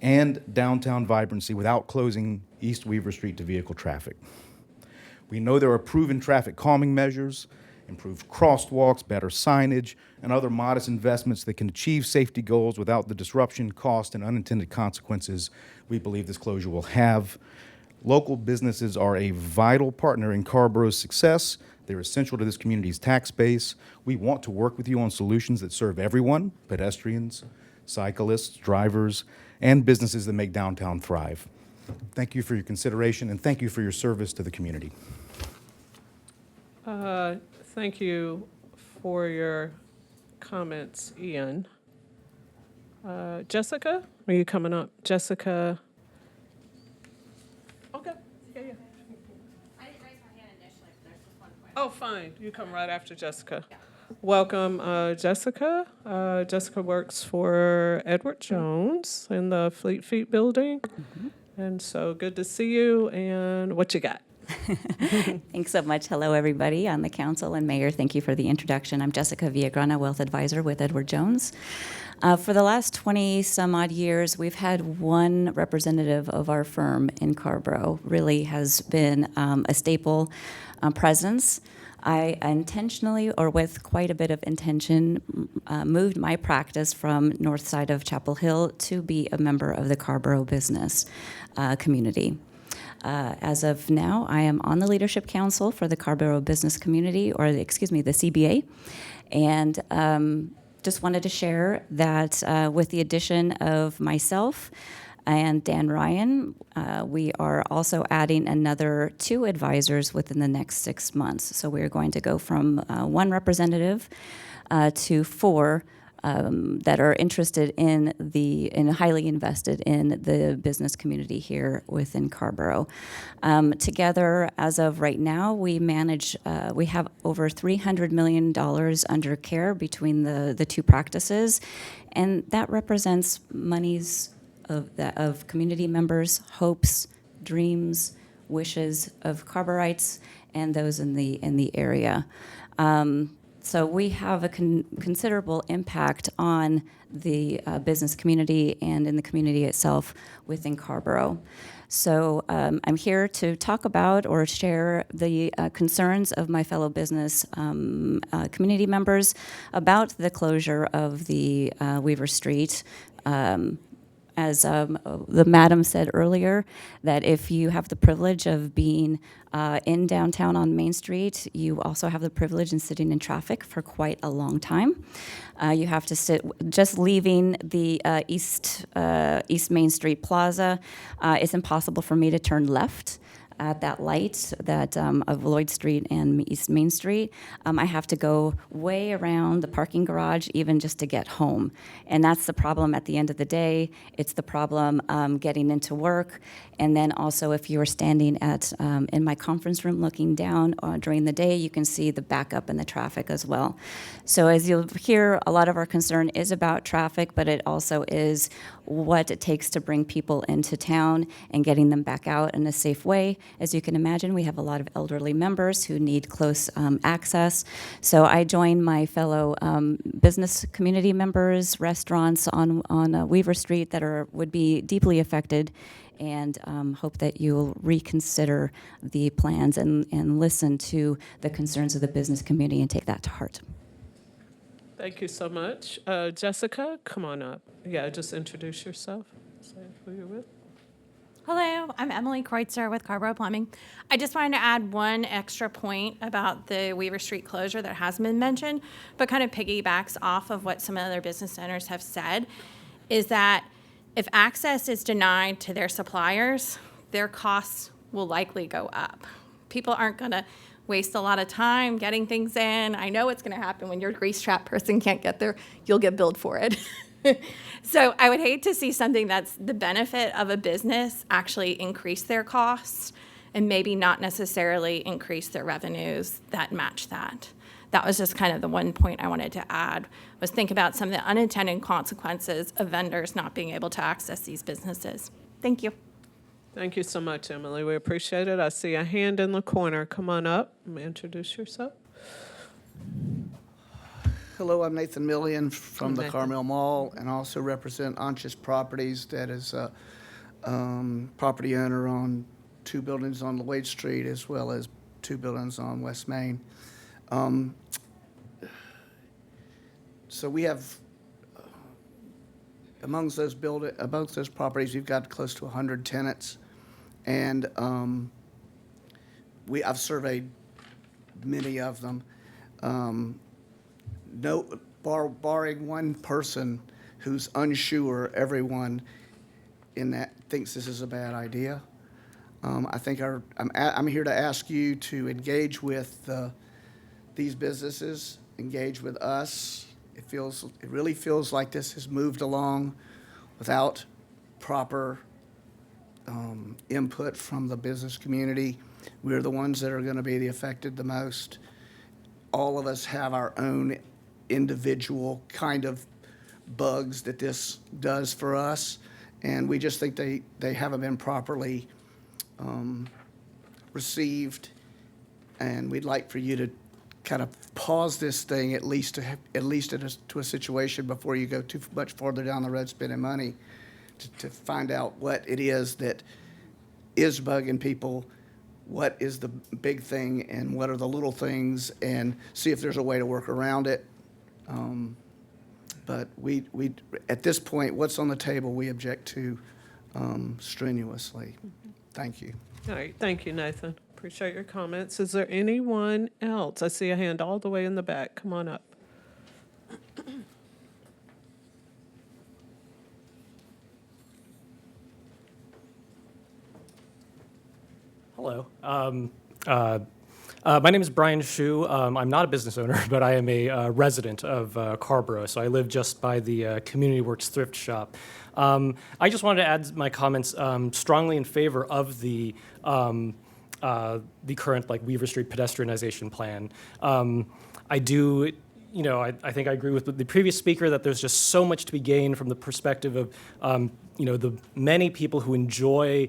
and downtown vibrancy without closing East Weaver Street to vehicle traffic. We know there are proven traffic calming measures, improved crosswalks, better signage, and other modest investments that can achieve safety goals without the disruption, cost, and unintended consequences we believe this closure will have. Local businesses are a vital partner in Carborough's success. They're essential to this community's tax base. We want to work with you on solutions that serve everyone, pedestrians, cyclists, drivers, and businesses that make downtown thrive. Thank you for your consideration, and thank you for your service to the community. Thank you for your comments, Ian. Jessica, are you coming up? Jessica? Okay. Yeah, yeah. I didn't raise my hand initially, but there's just one question. Oh, fine. You come right after Jessica. Welcome, Jessica. Jessica works for Edward Jones in the Fleet Feet building. And so good to see you. And what you got? Thanks so much. Hello, everybody on the council and mayor. Thank you for the introduction. I'm Jessica Villagrana, wealth advisor with Edward Jones. For the last 20 some odd years, we've had one representative of our firm in Carborough. Really has been a staple presence. I intentionally, or with quite a bit of intention, moved my practice from north side of Chapel Hill to be a member of the Carborough business community. As of now, I am on the Leadership Council for the Carborough Business Community, or the CBA, and just wanted to share that with the addition of myself and Dan Ryan, we are also adding another 2 advisors within the next 6 months. So we're going to go from 1 representative to 4 that are interested in and highly invested in the business community here within Carborough. Together, as of right now, we have over $300 million under care between the 2 practices, and that represents monies of community members' hopes, dreams, wishes of Carborites and those in the area. So we have a considerable impact on the business community and in the community itself within Carborough. So I'm here to talk about or share the concerns of my fellow business community members about the closure of the Weaver Street. As the madam said earlier, that if you have the privilege of being in downtown on Main Street, you also have the privilege in sitting in traffic for quite a long time. You have to sit, just leaving the East Main Street Plaza, it's impossible for me to turn left at that light of Lloyd Street and East Main Street. I have to go way around the parking garage even just to get home. And that's the problem at the end of the day. It's the problem getting into work. And then also if you're standing in my conference room looking down during the day, you can see the backup and the traffic as well. So as you'll hear, a lot of our concern is about traffic, but it also is what it takes to bring people into town and getting them back out in a safe way. As you can imagine, we have a lot of elderly members who need close access. So I join my fellow business community members, restaurants on Weaver Street that would be deeply affected, and hope that you'll reconsider the plans and listen to the concerns of the business community and take that to heart. Thank you so much. Jessica, come on up. Yeah, just introduce yourself. Say who you're with. Hello, I'm Emily Kreutzer with Carborough Plumbing. I just wanted to add one extra point about the Weaver Street closure that hasn't been mentioned, but kind of piggybacks off of what some other business owners have said, is that if access is denied to their suppliers, their costs will likely go up. People aren't going to waste a lot of time getting things in. I know what's going to happen when your grease trap person can't get there. You'll get billed for it. So I would hate to see something that's the benefit of a business actually increase their costs and maybe not necessarily increase their revenues that match that. That was just kind of the one point I wanted to add, was think about some of the unintended consequences of vendors not being able to access these businesses. Thank you. Thank you so much, Emily. We appreciate it. I see a hand in the corner. Come on up and introduce yourself. Hello, I'm Nathan Millian from the Nathan. Carmel Mall and also represent Anches Properties, that is a property owner on 2 buildings on Lloyd Street as well as 2 buildings on West Main. So we have, amongst those properties, we've got close to 100 tenants. And I've surveyed many of them. Barring one person who's unsure, everyone in that thinks this is a bad idea. I think I'm here to ask you to engage with these businesses, engage with us. It really feels like this has moved along without proper input from the business community. We're the ones that are going to be affected the most. All of us have our own individual kind of bugs that this does for us, and we just think they haven't been properly received, and we'd like for you to kind of pause this thing at least to a situation before you go too much farther down the road spending money to find out what it is that is bugging people, what is the big thing and what are the little things, and see if there's a way to work around it. But we at this point, what's on the table, we object to strenuously. Thank you. All right, thank you, Nathan. Appreciate your comments. Is there anyone else? I see a hand all the way in the back. Come on up. Hello. My name is Brian Shu. I'm not a business owner, but I am a resident of Carborough, so I live just by the Community Works thrift shop. I just wanted to add my comments strongly in favor of the current Weaver Street pedestrianization plan. I do, I think I agree with the previous speaker that there's just so much to be gained from the perspective of, the many people who enjoy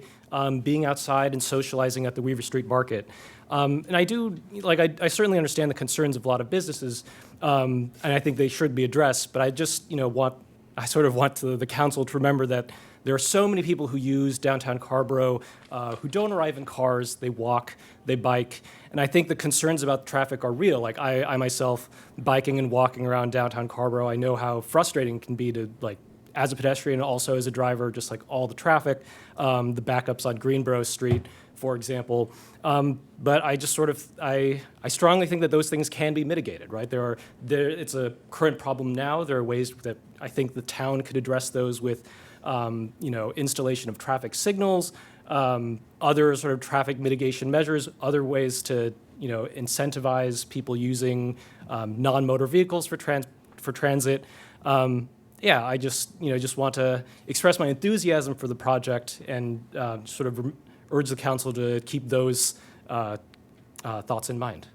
being outside and socializing at the Weaver Street Market. And I do, I certainly understand the concerns of a lot of businesses, and I think they should be addressed, but I just, I sort of want the council to remember that there are so many people who use downtown Carborough who don't arrive in cars, they walk, they bike, and I think the concerns about traffic are real. Like I myself, biking and walking around downtown Carborough, I know how frustrating it can be to as a pedestrian, also as a driver, just all the traffic, the backups on Greenboro Street, for example. But I just I strongly think that those things can be mitigated, right? It's a current problem now. There are ways that I think the town could address those with, installation of traffic signals, other sort of traffic mitigation measures, other ways to, incentivize people using non-motor vehicles for transit. I just want to express my enthusiasm for the project and sort of urge the council to keep those thoughts in mind.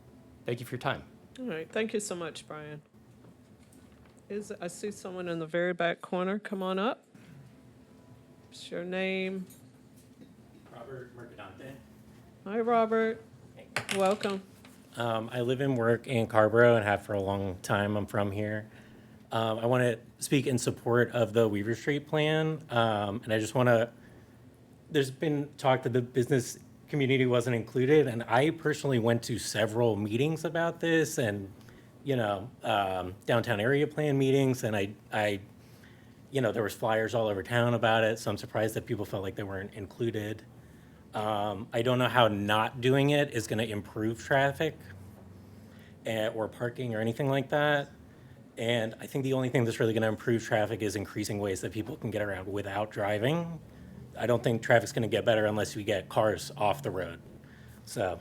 Thank you for your time. All right, thank you so much, Brian. I see someone in the very back corner. Come on up. What's your name? Robert Mercadante. Hi, Robert. Welcome. I live and work in Carborough and have for a long time. I'm from here. I want to speak in support of the Weaver Street plan, and I just want to, there's been talk that the business community wasn't included, and I personally went to several meetings about this and, downtown area plan meetings, and I there was flyers all over town about it, so I'm surprised that people felt like they weren't included. I don't know how not doing it is going to improve traffic or parking or anything like that. And I think the only thing that's really going to improve traffic is increasing ways that people can get around without driving. I don't think traffic's going to get better unless we get cars off the road. So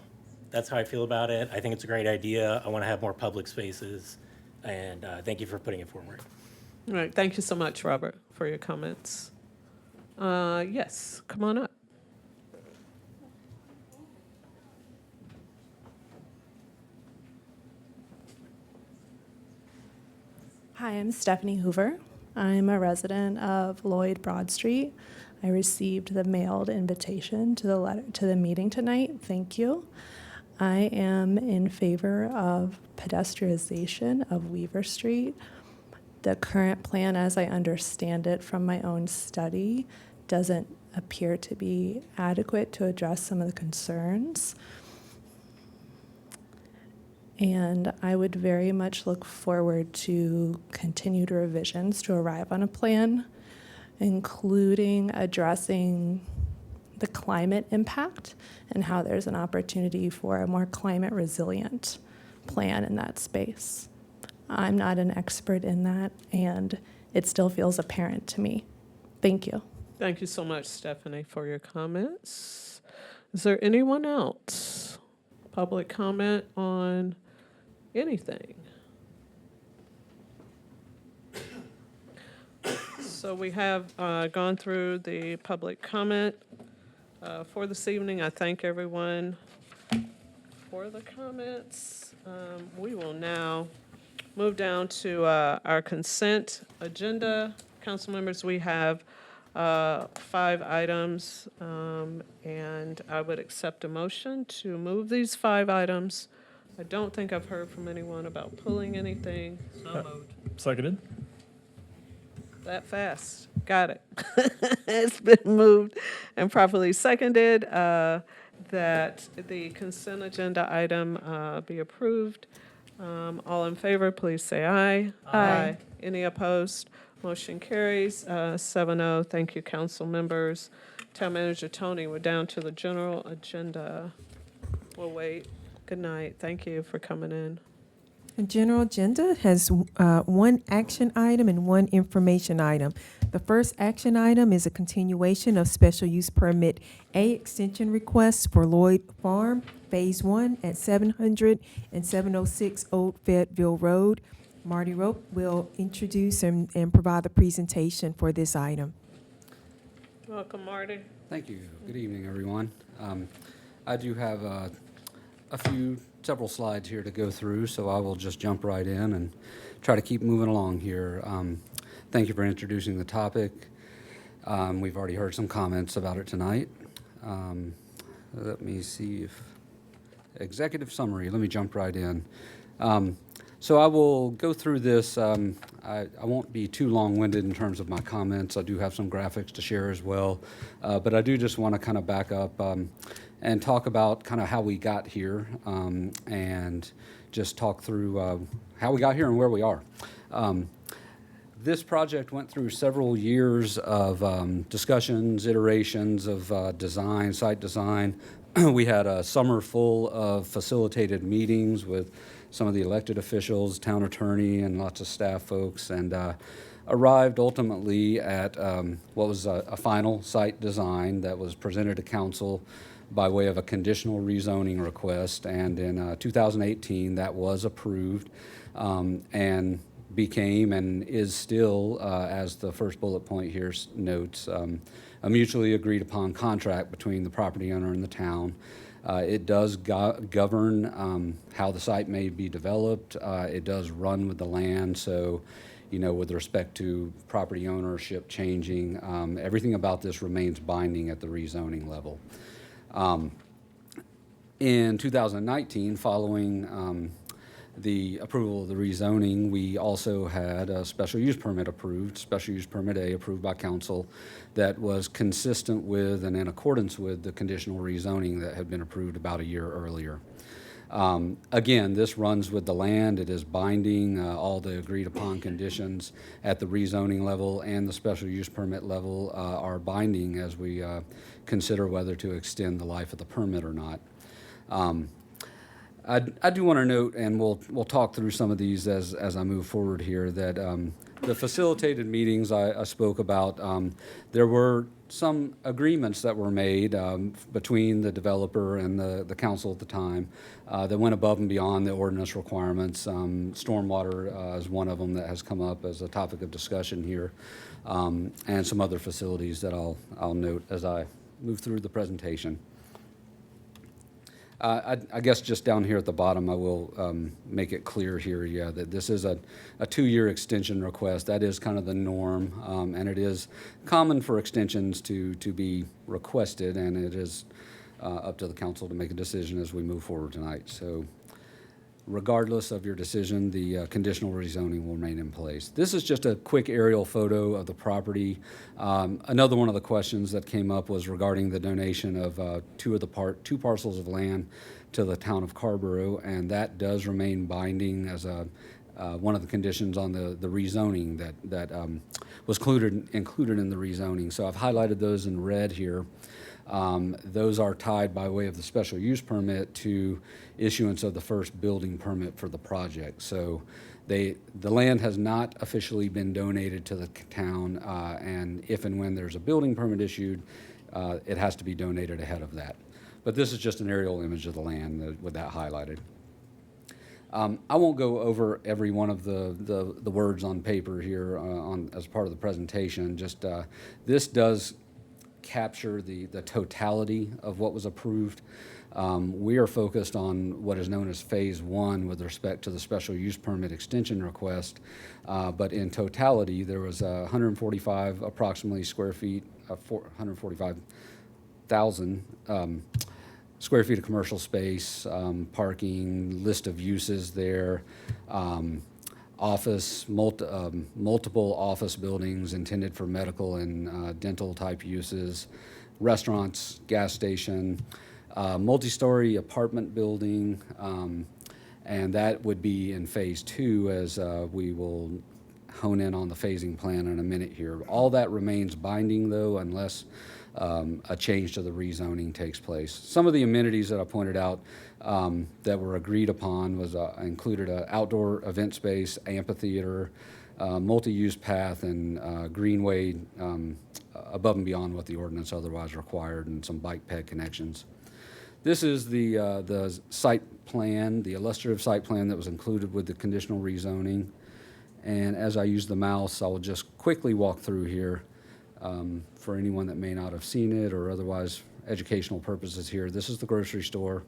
that's how I feel about it. I think it's a great idea. I want to have more public spaces. And thank you for putting it forward. All right, thank you so much, Robert, for your comments. Yes, come on up. Hi, I'm Stephanie Hoover. I'm a resident of Lloyd Broad Street. I received the mailed invitation to the meeting tonight. Thank you. I am in favor of pedestrianization of Weaver Street. The current plan, as I understand it from my own study, doesn't appear to be adequate to address some of the concerns. And I would very much look forward to continued revisions to arrive on a plan, including addressing the climate impact and how there's an opportunity for a more climate resilient plan in that space. I'm not an expert in that, and it still feels apparent to me. Thank you. Thank you so much, Stephanie, for your comments. Is there anyone else? Public comment on anything? So we have gone through the public comment for this evening. I thank everyone for the comments. We will now move down to our consent agenda. Council members, we have 5 items, and I would accept a motion to move these 5 items. I don't think I've heard from anyone about pulling anything. So moved. Seconded. That fast. Got it. It's been moved and properly seconded that the consent agenda item be approved. All in favor, please say aye. Aye. Any opposed? Motion carries 7-0. Thank you, council members. Town Manager Tony, we're down to the general agenda. We'll wait. Good night. Thank you for coming in. The general agenda has 1 action item and 1 information item. The first action item is a continuation of special use permit A extension request for Lloyd Farm, Phase 1 at 700 and 706 Old Fayetteville Road. Marty Rope will introduce and provide the presentation for this item. Welcome, Marty. Thank you. Good evening, everyone. I do have several slides here to go through, so I will just jump right in and try to keep moving along here. Thank you for introducing the topic. We've already heard some comments about it tonight. Let me see if executive summary. Let me jump right in. So I will go through this. I won't be too long-winded in terms of my comments. I do have some graphics to share as well, but I do just want to kind of back up and talk about kind of how we got here, and just talk through how we got here and where we are. This project went through several years of discussions, iterations of design, site design. We had a summer full of facilitated meetings with some of the elected officials, town attorney, and lots of staff folks, and arrived ultimately at what was a final site design that was presented to council by way of a conditional rezoning request. And in 2018, that was approved and became and is still, as the first bullet point here notes, a mutually agreed upon contract between the property owner and the town. It does govern how the site may be developed. It does run with the land, so with respect to property ownership changing, everything about this remains binding at the rezoning level. In 2019, following the approval of the rezoning, we also had a special use permit approved, special use permit A approved by council, that was consistent with and in accordance with the conditional rezoning that had been approved about a year earlier. Again, this runs with the land. It is binding. All the agreed upon conditions at the rezoning level and the special use permit level are binding as we consider whether to extend the life of the permit or not. I do want to note, and we'll talk through some of these as I move forward here, that the facilitated meetings I spoke about, there were some agreements that were made between the developer and the council at the time that went above and beyond the ordinance requirements. Stormwater is one of them that has come up as a topic of discussion here, and some other facilities that I'll note as I move through the presentation. I guess just down here at the bottom, I will make it clear here, that this is a 2-year extension request. That is kind of the norm, and it is common for extensions to be requested, and it is up to the council to make a decision as we move forward tonight. So regardless of your decision, the conditional rezoning will remain in place. This is just a quick aerial photo of the property. Another one of the questions that came up was regarding the donation of two parcels of land to the town of Carrboro, and that does remain binding as one of the conditions on the rezoning that was included in the rezoning. So I've highlighted those in red here. Those are tied by way of the special use permit to issuance of the first building permit for the project. So the land has not officially been donated to the town, and if and when there's a building permit issued, it has to be donated ahead of that. But this is just an aerial image of the land with that highlighted. I won't go over every one of the words on paper here as part of the presentation. Just this does capture the totality of what was approved. We are focused on what is known as Phase 1 with respect to the special use permit extension request, but in totality, there was 145 approximately square feet, 145,000 square feet of commercial space, parking, list of uses there, multiple office buildings intended for medical and dental type uses, restaurants, gas station, multi-story apartment building, and that would be in Phase 2 as we will hone in on the phasing plan in a minute here. All that remains binding though unless a change to the rezoning takes place. Some of the amenities that I pointed out that were agreed upon was included an outdoor event space, amphitheater, multi-use path, and greenway above and beyond what the ordinance otherwise required, and some bike ped connections. This is the site plan, the illustrative site plan that was included with the conditional rezoning. And as I use the mouse, I will just quickly walk through here. For anyone that may not have seen it or otherwise educational purposes here, this is the grocery store.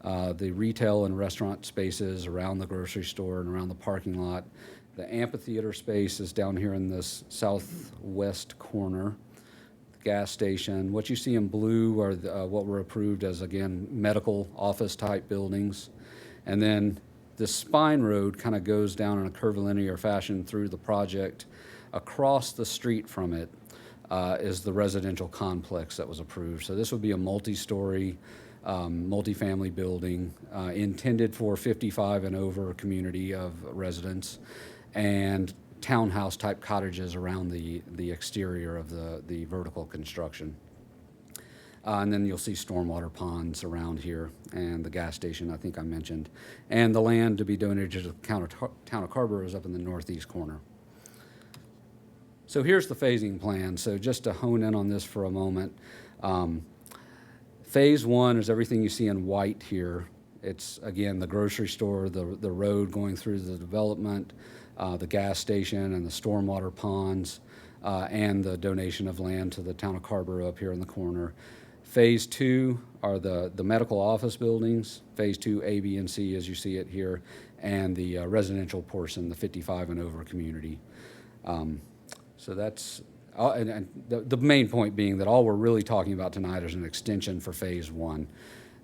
The retail and restaurant spaces around the grocery store and around the parking lot. The amphitheater space is down here in this southwest corner. The gas station. What you see in blue are what were approved as, again, medical office type buildings. And then the spine road kind of goes down in a curvilinear fashion through the project. Across the street from it is the residential complex that was approved. So this would be a multi-story, multifamily building intended for 55 and over community of residents, and townhouse type cottages around the exterior of the vertical construction. And then you'll see stormwater ponds around here, and the gas station I think I mentioned. And the land to be donated to the town of Carrboro is up in the northeast corner. So here's the phasing plan. So just to hone in on this for a moment, Phase 1 is everything you see in white here. It's, again, the grocery store, the road going through the development, the gas station and the stormwater ponds, and the donation of land to the town of Carrboro up here in the corner. Phase 2 are the medical office buildings, Phase 2 A, B, and C as you see it here, and the residential portion, the 55 and over community. So that's, and the main point being that all we're really talking about tonight is an extension for Phase 1.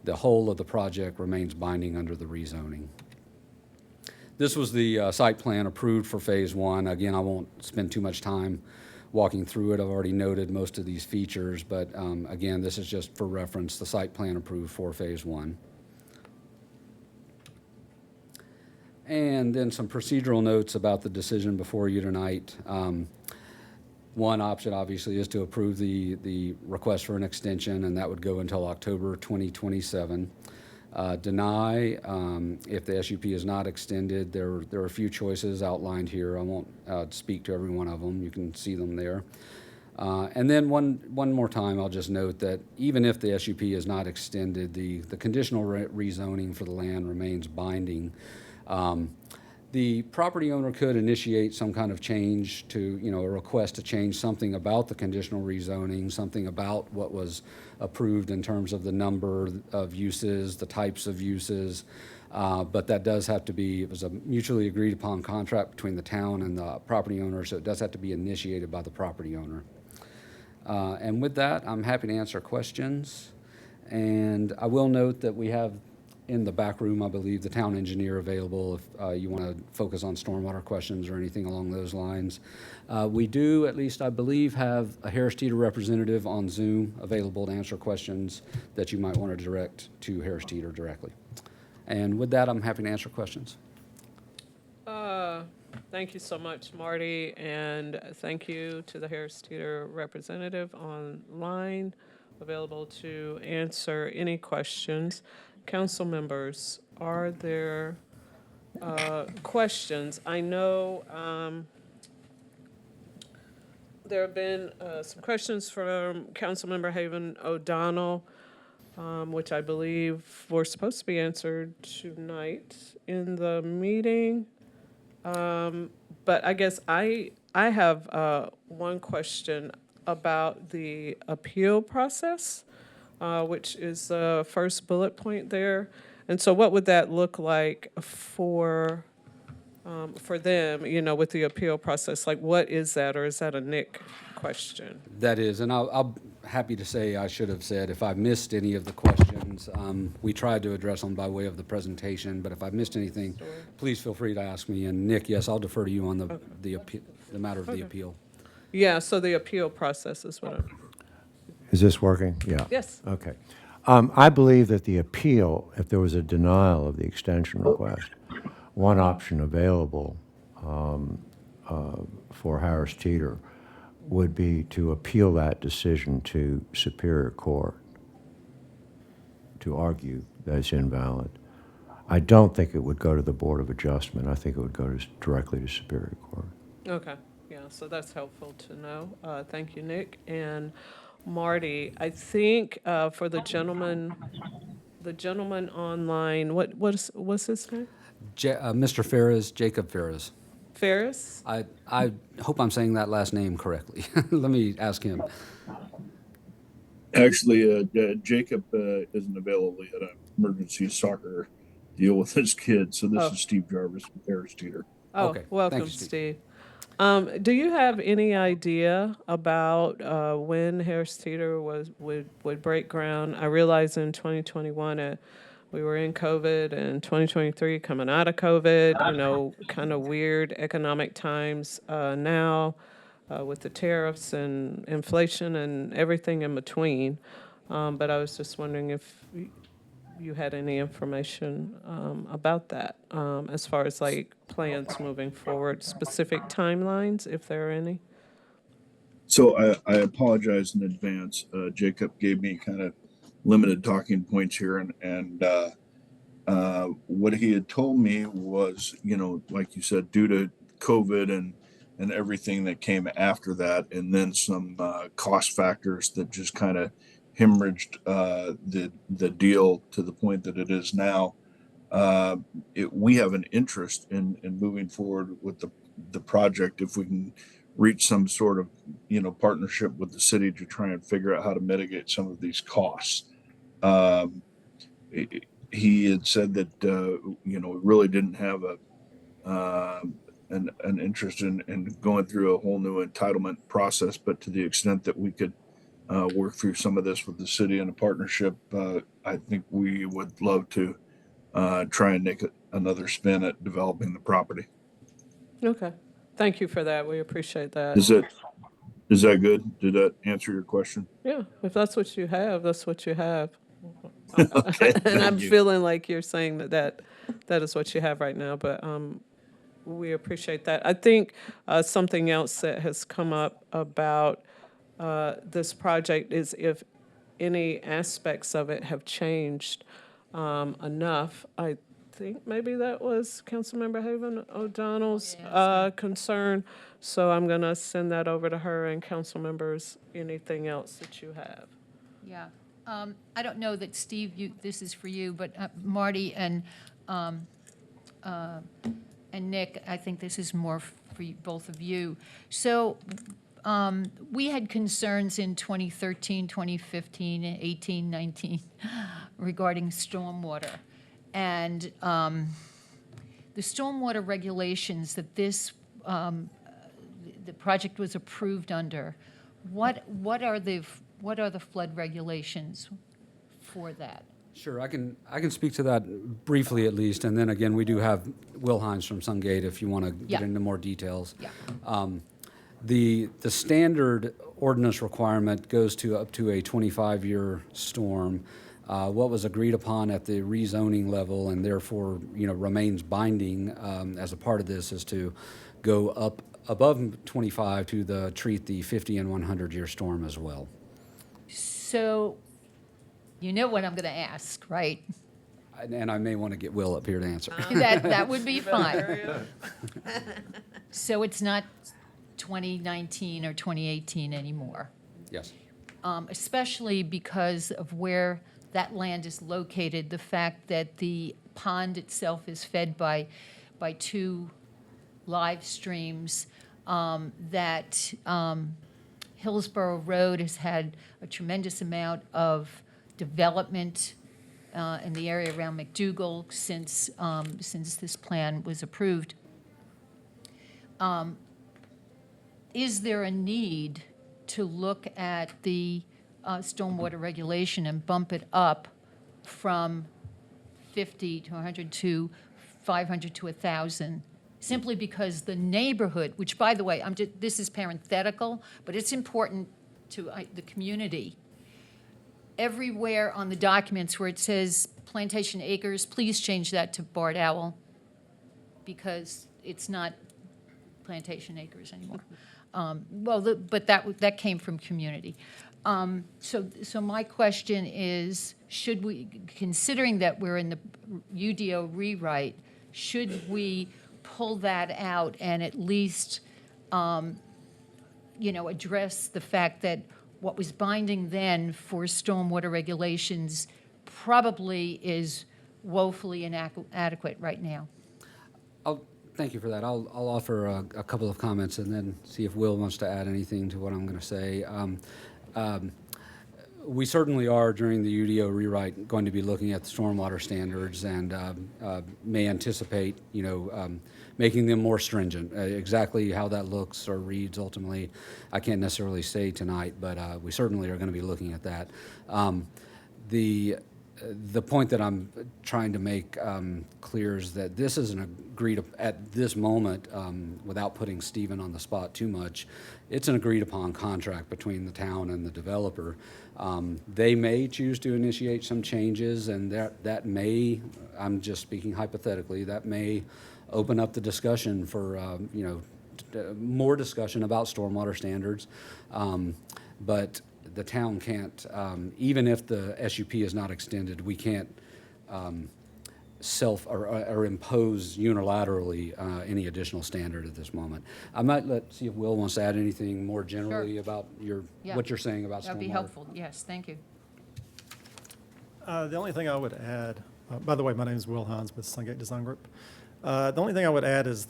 The whole of the project remains binding under the rezoning. This was the site plan approved for Phase 1. Again, I won't spend too much time walking through it. I've already noted most of these features, but again, this is just for reference, the site plan approved for Phase 1. And then some procedural notes about the decision before you tonight. One option, obviously, is to approve the request for an extension, and that would go until October 2027. Deny if the SUP is not extended. There are a few choices outlined here. I won't speak to every one of them. You can see them there. And then one more time, I'll just note that even if the SUP is not extended, the conditional rezoning for the land remains binding. The property owner could initiate some kind of change to, a request to change something about the conditional rezoning, something about what was approved in terms of the number of uses, the types of uses, but that does have to be, it was a mutually agreed upon contract between the town and the property owner, so it does have to be initiated by the property owner. And with that, I'm happy to answer questions. And I will note that we have in the back room, I believe, the town engineer available if you want to focus on stormwater questions or anything along those lines. We do, at least I believe, have a Harris Teeter representative on Zoom available to answer questions that you might want to direct to Harris Teeter directly. And with that, I'm happy to answer questions. Thank you so much, Marty, and thank you to the Harris Teeter representative online, available to answer any questions. Council members, are there questions? I know there have been some questions from Councilmember Haven O'Donnell, which I believe were supposed to be answered tonight in the meeting. But I guess I have one question about the appeal process, which is the first bullet point there. And so what would that look like for them, you know, with the appeal process? Like, what is that, or is that a Nick question? That is, and I'll happy to say I should have said if I missed any of the questions, we tried to address them by way of the presentation, but if I missed anything, please feel free to ask me. And Nick, yes, I'll defer to you on the matter of the appeal. Yeah, so the appeal process is what I'm... Is this working? Yeah. Yes. Okay. I believe that the appeal, if there was a denial of the extension request, one option available for Harris Teeter would be to appeal that decision to Superior Court to argue that it's invalid. I don't think it would go to the Board of Adjustment. I think it would go directly to Superior Court. Okay, yeah, so that's helpful to know. Thank you, Nick. And Marty, I think for the gentleman online, what's his name? Mr. Ferris, Jacob Ferris. Ferris? I hope I'm saying that last name correctly. Let me ask him. Actually, Jacob isn't available. He had an emergency soccer deal with his kid. So this is Steve Jarvis from Harris Teeter. Oh, okay. Welcome, you, Steve. Do you have any idea about when Harris Teeter would break ground? I realize in 2021 we were in COVID, and 2023 coming out of COVID, you know, kind of weird economic times now with the tariffs and inflation and everything in between. But I was just wondering if you had any information about that as far as like plans moving forward, specific timelines, if there are any. So I apologize in advance. Jacob gave me kind of limited talking points here, and what he had told me was, you know, like you said, due to COVID and everything that came after that, and then some cost factors that just kind of hemorrhaged the deal to the point that it is now. We have an interest in moving forward with the project if we can reach some sort of, you know, partnership with the city to try and figure out how to mitigate some of these costs. He had said that you know, really didn't have an interest in going through a whole new entitlement process, but to the extent that we could work through some of this with the city in a partnership, I think we would love to try and make another spin at developing the property. Okay. Thank you for that. We appreciate that. Is that good? Did that answer your question? Yeah, if that's what you have, that's what you have. Okay, and I'm you. feeling like you're saying that is what you have right now, but we appreciate that. I think something else that has come up about this project is if any aspects of it have changed enough. I think maybe that was Councilmember Haven O'Donnell's concern. So I'm going to send that over to her and council members. Anything else that you have? Yeah. I don't know that, Steve, this is for you, but Marty and Nick, I think this is more for both of you. So we had concerns in 2013, 2015, 18, 19 regarding stormwater. And the stormwater regulations that the project was approved under, what are the flood regulations for that? Sure, I can speak to that briefly at least, and then again, we do have Will Hines from Sungate if you want to get Yeah. into more details. Yeah. The standard ordinance requirement goes to up to a 25-year storm. What was agreed upon at the rezoning level and therefore, remains binding as a part of this is to go up above 25 to treat the 50 and 100-year storm as well. So, you know what I'm going to ask, right? And I may want to get Will up here to answer. That would be fine. So it's not 2019 or 2018 anymore? Yes. Especially because of where that land is located, the fact that the pond itself is fed by two live streams, that Hillsborough Road has had a tremendous amount of development in the area around McDougal since this plan was approved. Is there a need to look at the stormwater regulation and bump it up from 50 to 100 to 500 to 1,000? Simply because the neighborhood, which, by the way, this is parenthetical, but it's important to the community. Everywhere on the documents where it says Plantation Acres, please change that to Bard Owl, because it's not Plantation Acres anymore. But that came from community. So my question is, should we, considering that we're in the UDO rewrite, should we pull that out and at least, address the fact that what was binding then for stormwater regulations probably is woefully inadequate right now? Thank you for that. I'll offer a couple of comments and then see if Will wants to add anything to what I'm going to say. We certainly are, during the UDO rewrite, going to be looking at the stormwater standards and may anticipate, making them more stringent. Exactly how that looks or reads ultimately, I can't necessarily say tonight, but we certainly are going to be looking at that. The point that I'm trying to make clear is that this is an agreed, at this moment, without putting Stephen on the spot too much, it's an agreed upon contract between the town and the developer. They may choose to initiate some changes, and that may, I'm just speaking hypothetically, that may open up the discussion for, more discussion about stormwater standards. But the town can't, even if the SUP is not extended, we can't self or impose unilaterally any additional standard at this moment. I might see if Will wants to add anything more generally about what you're saying about stormwater. That'd be helpful. Yes, thank you. The only thing I would add, by the way, my name is Will Hines with Sungate Design Group. The only thing I would add is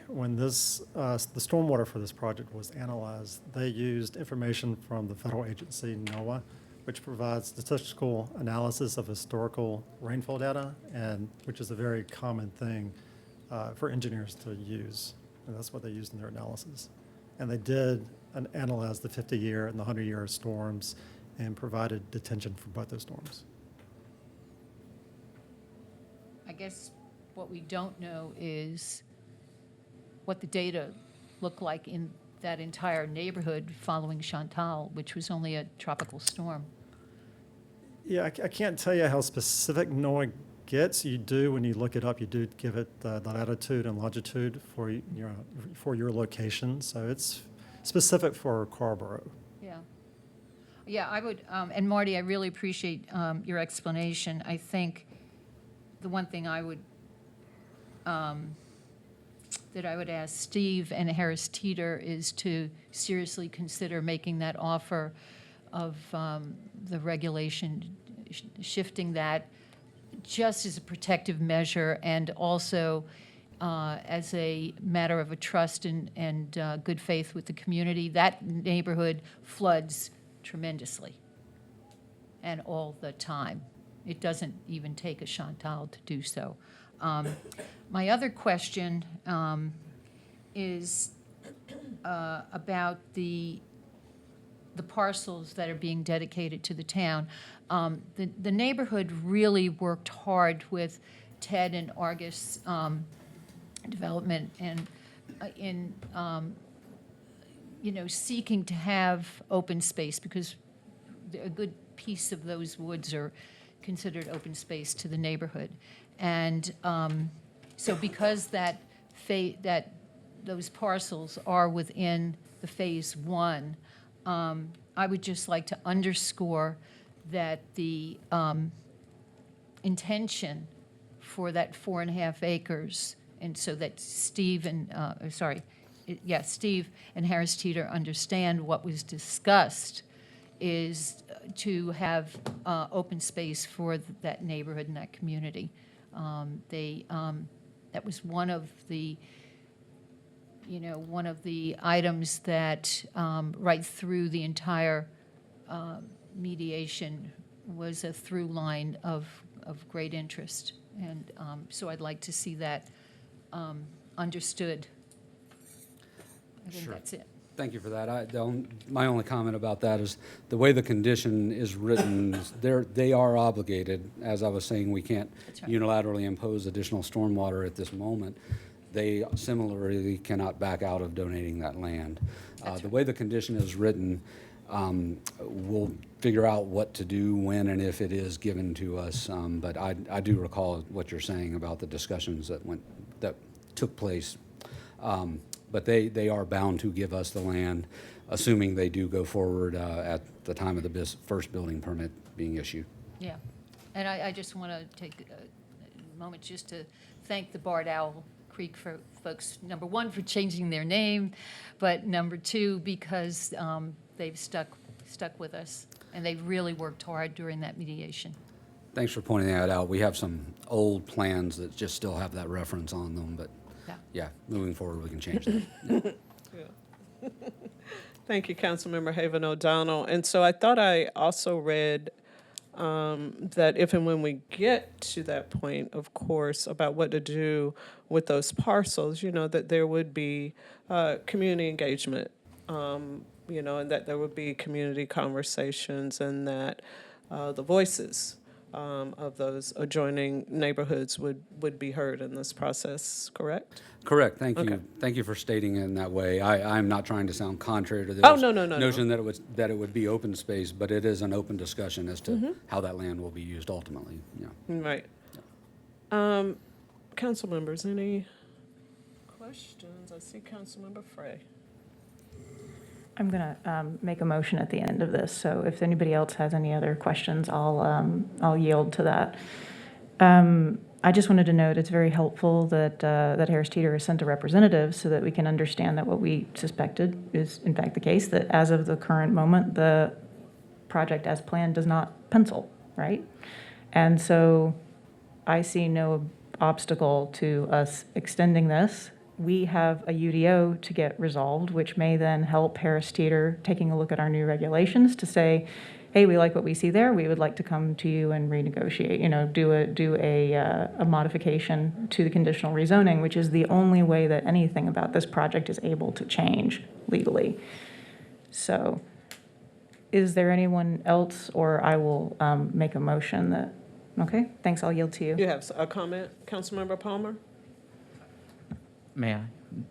when the stormwater for this project was analyzed, they used information from the federal agency NOAA, which provides statistical analysis of historical rainfall data, and which is a very common thing for engineers to use. And that's what they used in their analysis. And they did analyze the 50-year and the 100-year storms and provided detention for both those storms. I guess what we don't know is what the data look like in that entire neighborhood following Chantal, which was only a tropical storm. Yeah, I can't tell you how specific NOAA gets. You do, when you look it up, you do give it the latitude and longitude for your location. So it's specific for Scarborough. Yeah. Yeah, I would, and Marty, I really appreciate your explanation. I think the one thing I would, that I would ask Steve and Harris Teeter is to seriously consider making that offer of the regulation, shifting that just as a protective measure and also as a matter of a trust and good faith with the community. That neighborhood floods tremendously and all the time. It doesn't even take a Chantal to do so. My other question is about the the parcels that are being dedicated to the town. The neighborhood really worked hard with Ted and Argus Development and in seeking to have open space, because a good piece of those woods are considered open space to the neighborhood. And so because that those parcels are within the Phase 1, I would just like to underscore that the intention for that 4.5 acres, and so that Steve and, Steve and Harris Teeter understand what was discussed, is to have open space for that neighborhood and that community. That was one of the items that right through the entire mediation was a through line of great interest. And so I'd like to see that understood. I think that's it. Thank you for that. My only comment about that is the way the condition is written, they are obligated. As I was saying, we can't unilaterally impose additional stormwater at this moment. They similarly cannot back out of donating that land. The way the condition is written, we'll figure out what to do when and if it is given to us. But I do recall what you're saying about the discussions that took place. But they are bound to give us the land, assuming they do go forward at the time of the first building permit being issued. Yeah, and I just want to take a moment just to thank the Bard Owl Creek folks, number one, for changing their name, but number two, because they've stuck with us, and they've really worked hard during that mediation. Thanks for pointing that out. We have some old plans that just still have that reference on them, but yeah, moving forward, we can change that. Yeah. Thank you, Councilmember Haven O'Donnell. And so I thought I also read that if and when we get to that point, of course, about what to do with those parcels, that there would be community engagement, and that there would be community conversations, and that the voices of those adjoining neighborhoods would be heard in this process, correct? Correct. Thank you. Okay. Thank you for stating it in that way. I'm not trying to sound contrary to the notion that it would be open space, but it is an open discussion as to how that land will be used ultimately. Yeah. Right. Council members, any questions? I see Councilmember Frey. I'm going to make a motion at the end of this, so if anybody else has any other questions, I'll yield to that. I just wanted to note it's very helpful that Harris Teeter has sent a representative so that we can understand that what we suspected is in fact the case, that as of the current moment, the project as planned does not pencil, right? And so I see no obstacle to us extending this. We have a UDO to get resolved, which may then help Harris Teeter taking a look at our new regulations to say, hey, we like what we see there. We would like to come to you and renegotiate, do a modification to the conditional rezoning, which is the only way that anything about this project is able to change legally. So is there anyone else, or I will make a motion that, okay, thanks, I'll yield to you. You have a comment, Councilmember Palmer? May I?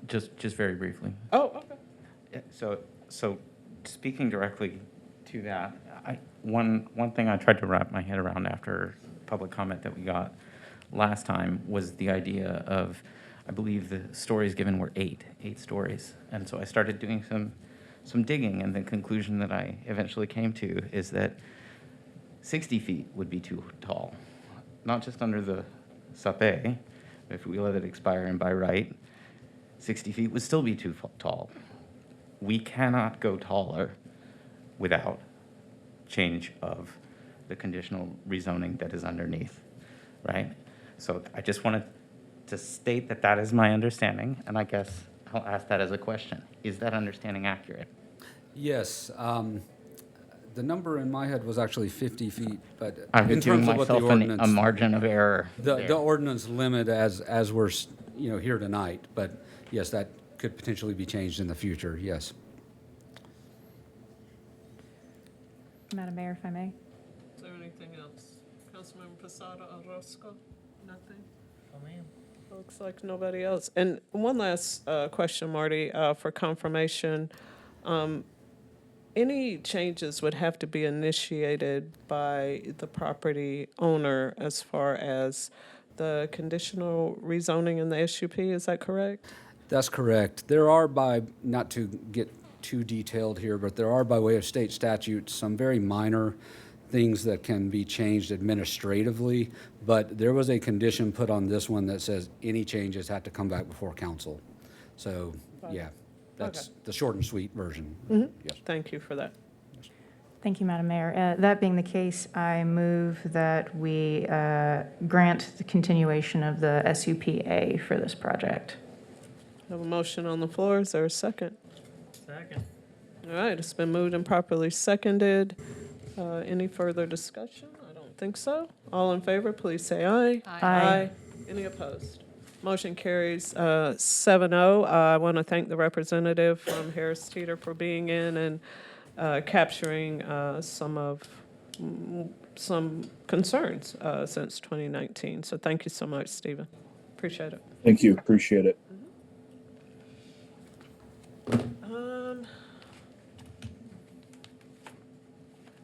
Just very briefly. Oh, okay. Yeah, so speaking directly to that, one thing I tried to wrap my head around after public comment that we got last time was the idea of, I believe the stories given were eight stories. And so I started doing some digging, and the conclusion that I eventually came to is that 60 feet would be too tall, not just under the SAPE, if we let it expire and by right, 60 feet would still be too tall. We cannot go taller without change of the conditional rezoning that is underneath, right? So I just wanted to state that that is my understanding, and I guess I'll ask that as a question. Is that understanding accurate? Yes. The number in my head was actually 50 feet, but I'm in giving terms of what the myself ordinance, a margin of error. the ordinance limit as we're here tonight, but yes, that could potentially be changed in the future. Yes. Madam Mayor, if I may. Is there anything else? Councilmember Posada Orozco? Nothing? Oh, ma'am. Looks like nobody else. And one last question, Marty, for confirmation. Any changes would have to be initiated by the property owner as far as the conditional rezoning in the SUP, is that correct? That's correct. There are not to get too detailed here, but there are by way of state statute some very minor things that can be changed administratively. But there was a condition put on this one that says any changes have to come back before council. So, yeah, that's the short and sweet version. Yes. Thank you for that. Thank you, Madam Mayor. That being the case, I move that we grant the continuation of the SUPA for this project. I have a motion on the floor. Is there a second? Second. All right, it's been moved and properly seconded. Any further discussion? I don't think so. All in favor, please say aye. Aye. Any opposed? Motion carries 7-0. I want to thank the representative from Harris Teeter for being in and capturing some concerns since 2019. So thank you so much, Stephen. Appreciate it. Thank you. Appreciate it.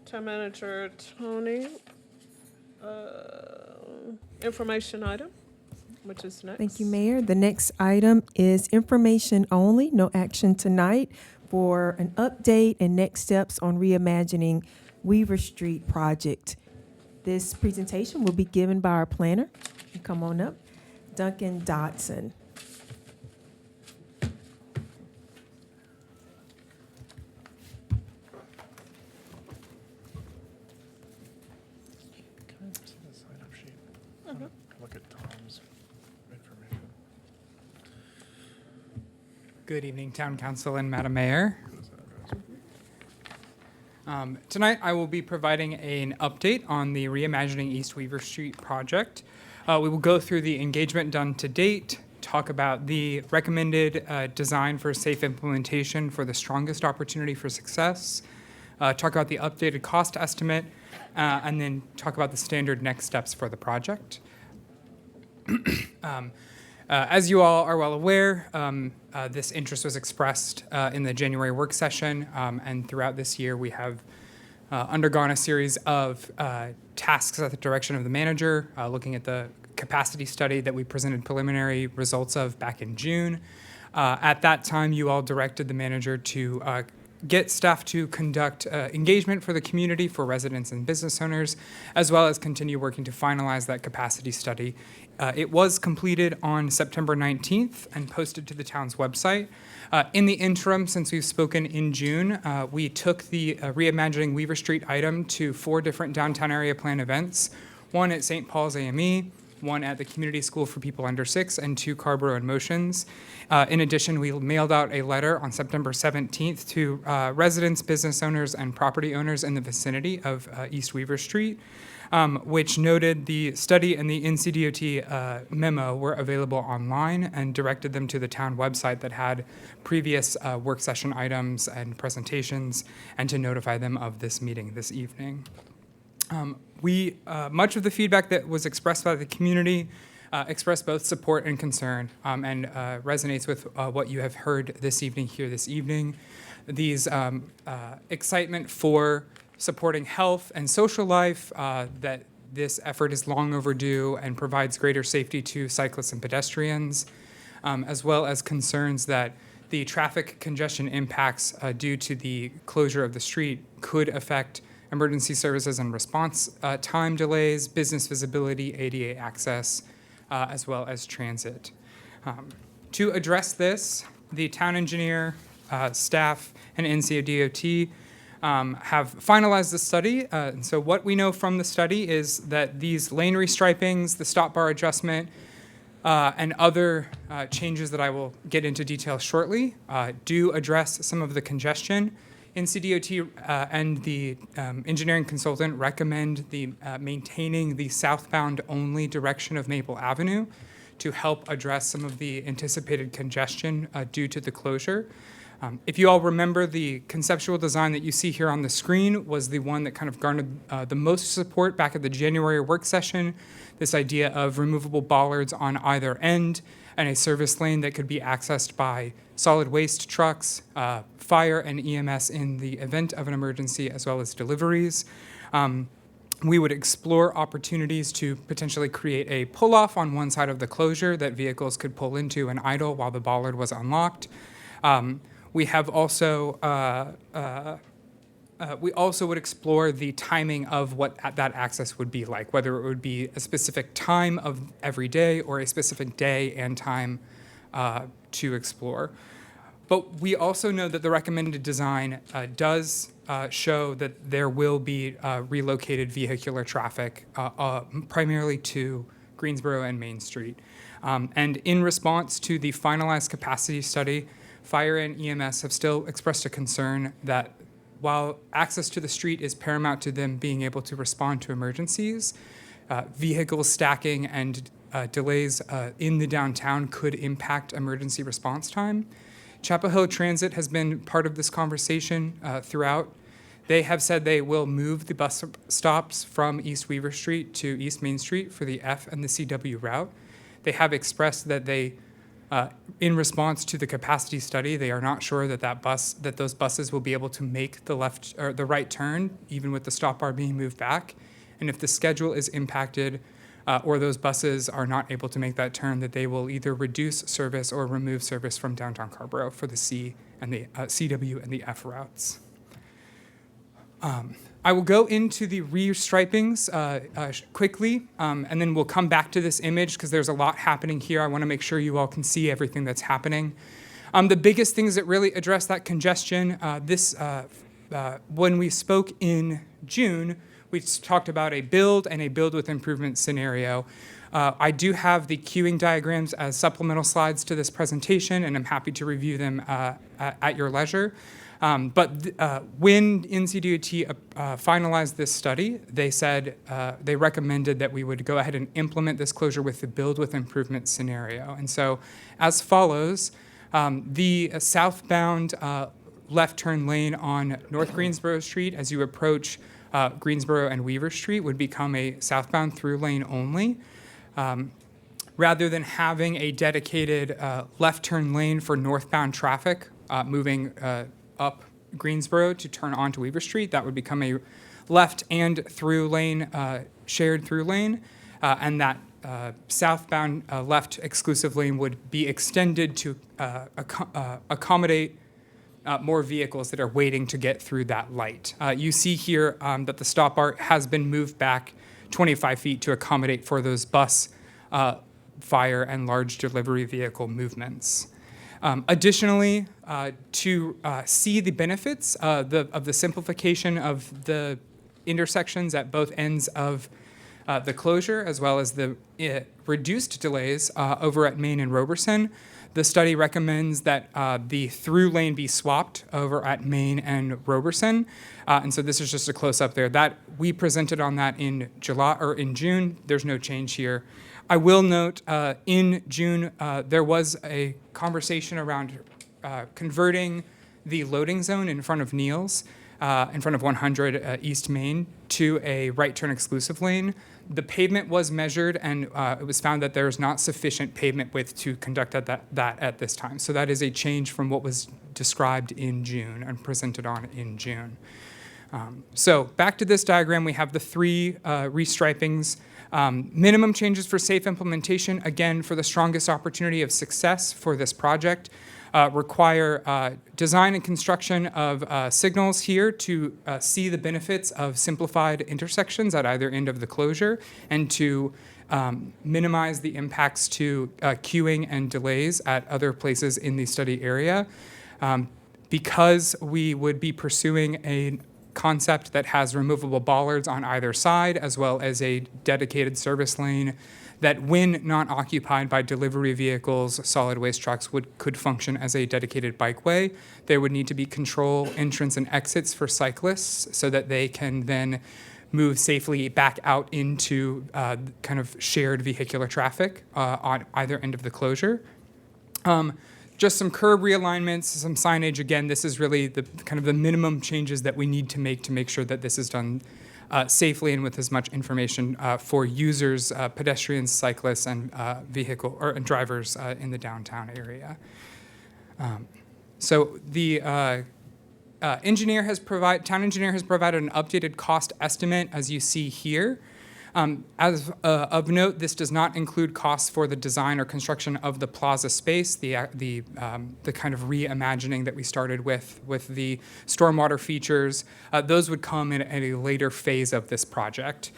Town Manager Tony, information item, which is next. Thank you, Mayor. The next item is information only, no action tonight, for an update and next steps on reimagining Weaver Street project. This presentation will be given by our planner. Come on up, Duncan Dodson. Look at Tom's information. Good evening, Town Council and Madam Mayor. Tonight, I will be providing an update on the Reimagining East Weaver Street project. We will go through the engagement done to date, talk about the recommended design for safe implementation for the strongest opportunity for success, talk about the updated cost estimate, and then talk about the standard next steps for the project. As you all are well aware, this interest was expressed in the January work session, and throughout this year we have undergone a series of tasks at the direction of the manager, looking at the capacity study that we presented preliminary results of back in June. At that time, you all directed the manager to get staff to conduct engagement for the community, for residents and business owners, as well as continue working to finalize that capacity study. It was completed on September 19th and posted to the town's website. In the interim, since we've spoken in June, we took the Reimagining Weaver Street item to 4 different downtown area plan events, one at St. Paul's AME, one at the Community School for People Under 6, and 2 Carborough in Motions. In addition, we mailed out a letter on September 17th to residents, business owners, and property owners in the vicinity of East Weaver Street, which noted the study and the NCDOT memo were available online and directed them to the town website that had previous work session items and presentations, and to notify them of this meeting this evening. Much of the feedback that was expressed by the community expressed both support and concern, and resonates with what you have heard this evening here this evening. These excitement for supporting health and social life, that this effort is long overdue and provides greater safety to cyclists and pedestrians, as well as concerns that the traffic congestion impacts due to the closure of the street could affect emergency services and response time delays, business visibility, ADA access, as well as transit. To address this, the town engineer, staff, and NCDOT have finalized the study. And so what we know from the study is that these lane restripings, the stop bar adjustment, and other changes that I will get into detail shortly do address some of the congestion. NCDOT and the engineering consultant recommend maintaining the southbound only direction of Maple Avenue to help address some of the anticipated congestion due to the closure. If you all remember, the conceptual design that you see here on the screen was the one that kind of garnered the most support back at the January work session. This idea of removable bollards on either end and a service lane that could be accessed by solid waste trucks, fire and EMS in the event of an emergency, as well as deliveries. We would explore opportunities to potentially create a pull-off on one side of the closure that vehicles could pull into and idle while the bollard was unlocked. We have also would explore the timing of what that access would be like, whether it would be a specific time of every day or a specific day and time to explore. But we also know that the recommended design does show that there will be relocated vehicular traffic, primarily to Greensboro and Main Street. And in response to the finalized capacity study, Fire and EMS have still expressed a concern that while access to the street is paramount to them being able to respond to emergencies, vehicle stacking and delays in the downtown could impact emergency response time. Chapel Hill Transit has been part of this conversation throughout. They have said they will move the bus stops from East Weaver Street to East Main Street for the F and the CW route. They have expressed that they, in response to the capacity study, they are not sure that those buses will be able to make the left or the right turn, even with the stop bar being moved back. And if the schedule is impacted or those buses are not able to make that turn, that they will either reduce service or remove service from downtown Scarborough for the C and the CW and the F routes. I will go into the restripings quickly, and then we'll come back to this image because there's a lot happening here. I want to make sure you all can see everything that's happening. The biggest things that really address that congestion, when we spoke in June, we talked about a build and a build with improvement scenario. I do have the queuing diagrams as supplemental slides to this presentation, and I'm happy to review them at your leisure. But when NCDOT finalized this study, they said they recommended that we would go ahead and implement this closure with the build with improvement scenario. And so as follows, the southbound left turn lane on North Greensboro Street as you approach Greensboro and Weaver Street would become a southbound through lane only. Rather than having a dedicated left turn lane for northbound traffic moving up Greensboro to turn onto Weaver Street, that would become a left and through lane, shared through lane, and that southbound left exclusive lane would be extended to accommodate more vehicles that are waiting to get through that light. You see here that the stop bar has been moved back 25 feet to accommodate for those bus, fire, and large delivery vehicle movements. Additionally, to see the benefits of the simplification of the intersections at both ends of the closure, as well as the reduced delays over at Main and Roberson, the study recommends that the through lane be swapped over at Main and Roberson. And so this is just a close-up there. That we presented on that in July or in June. There's no change here. I will note in June there was a conversation around converting the loading zone in front of Neal's, in front of 100 East Main, to a right turn exclusive lane. The pavement was measured, and it was found that there is not sufficient pavement width to conduct that at this time. So that is a change from what was described in June and presented on in June. So back to this diagram, we have the three restripings. Minimum changes for safe implementation, again, for the strongest opportunity of success for this project, require design and construction of signals here to see the benefits of simplified intersections at either end of the closure and to minimize the impacts to queuing and delays at other places in the study area. Because we would be pursuing a concept that has removable bollards on either side, as well as a dedicated service lane that, when not occupied by delivery vehicles, solid waste trucks could function as a dedicated bikeway. There would need to be control entrance and exits for cyclists so that they can then move safely back out into kind of shared vehicular traffic on either end of the closure. just some curb realignments, some signage. Again, this is really the kind of the minimum changes that we need to make sure that this is done safely and with as much information for users, pedestrians, cyclists, and and drivers in the downtown area. So the town engineer has provided an updated cost estimate, as you see here. As of note, this does not include costs for the design or construction of the plaza space, the kind of reimagining that we started with the stormwater features. Those would come in at a later phase of this project.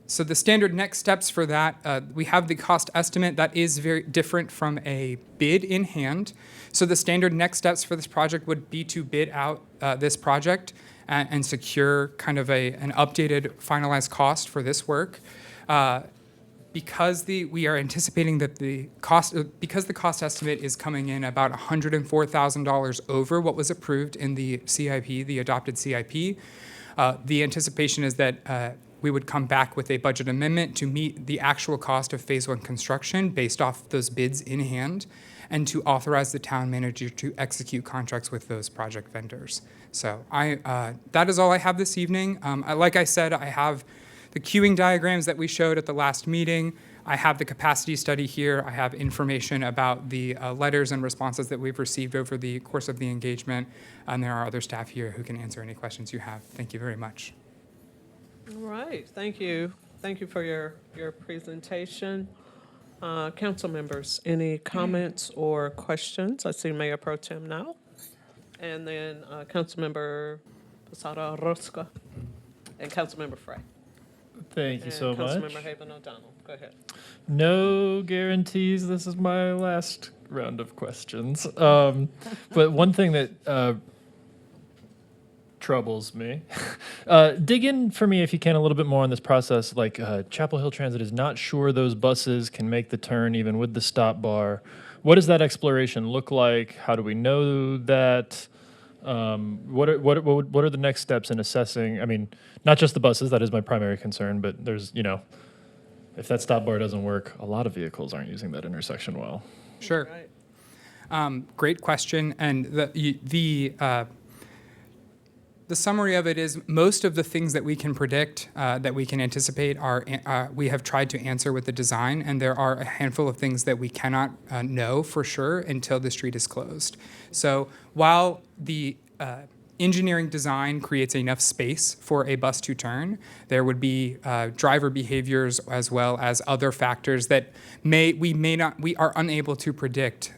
So the standard next steps for that, we have the cost estimate that is very different from a bid in hand. So the standard next steps for this project would be to bid out this project and secure kind of an updated finalized cost for this work. Because we are anticipating that because the cost estimate is coming in about $104,000 over what was approved in the CIP, the adopted CIP, the anticipation is that we would come back with a budget amendment to meet the actual cost of phase 1 construction based off those bids in hand, and to authorize the town manager to execute contracts with those project vendors. So that is all I have this evening. Like I said, I have the queuing diagrams that we showed at the last meeting. I have the capacity study here. I have information about the letters and responses that we've received over the course of the engagement. And there are other staff here who can answer any questions you have. Thank you very much. All right, thank you. Thank you for your presentation. Council members, any comments or questions? I see Mayor Pro Tem now. And then Councilmember Posada Rosca and Councilmember Frey. Thank you so much. Councilmember Haven O'Donnell, go ahead. No guarantees this is my last round of questions. But one thing that troubles me, dig in for me if you can a little bit more on this process. Like Chapel Hill Transit is not sure those buses can make the turn even with the stop bar. What does that exploration look like? How do we know that? What are the next steps in assessing? I mean, not just the buses, that is my primary concern, but there's, if that stop bar doesn't work, a lot of vehicles aren't using that intersection well. Sure. Great question. And the summary of it is most of the things that we can predict, that we can anticipate, we have tried to answer with the design, and there are a handful of things that we cannot know for sure until the street is closed. So while the engineering design creates enough space for a bus to turn, there would be driver behaviors as well as other factors that we are unable to predict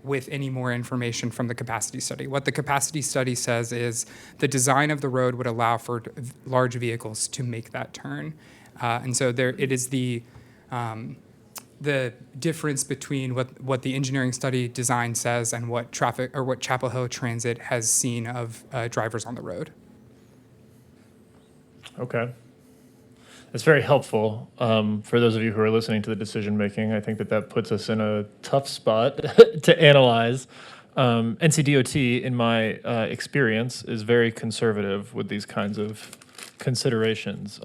with any more information from the capacity study. What the capacity study says is the design of the road would allow for large vehicles to make that turn. And so it is the difference between what the engineering study design says and what Chapel Hill Transit has seen of drivers on the road. Okay. That's very helpful for those of you who are listening to the decision making. I think that puts us in a tough spot to analyze. NCDOT, in my experience, is very conservative with these kinds of considerations.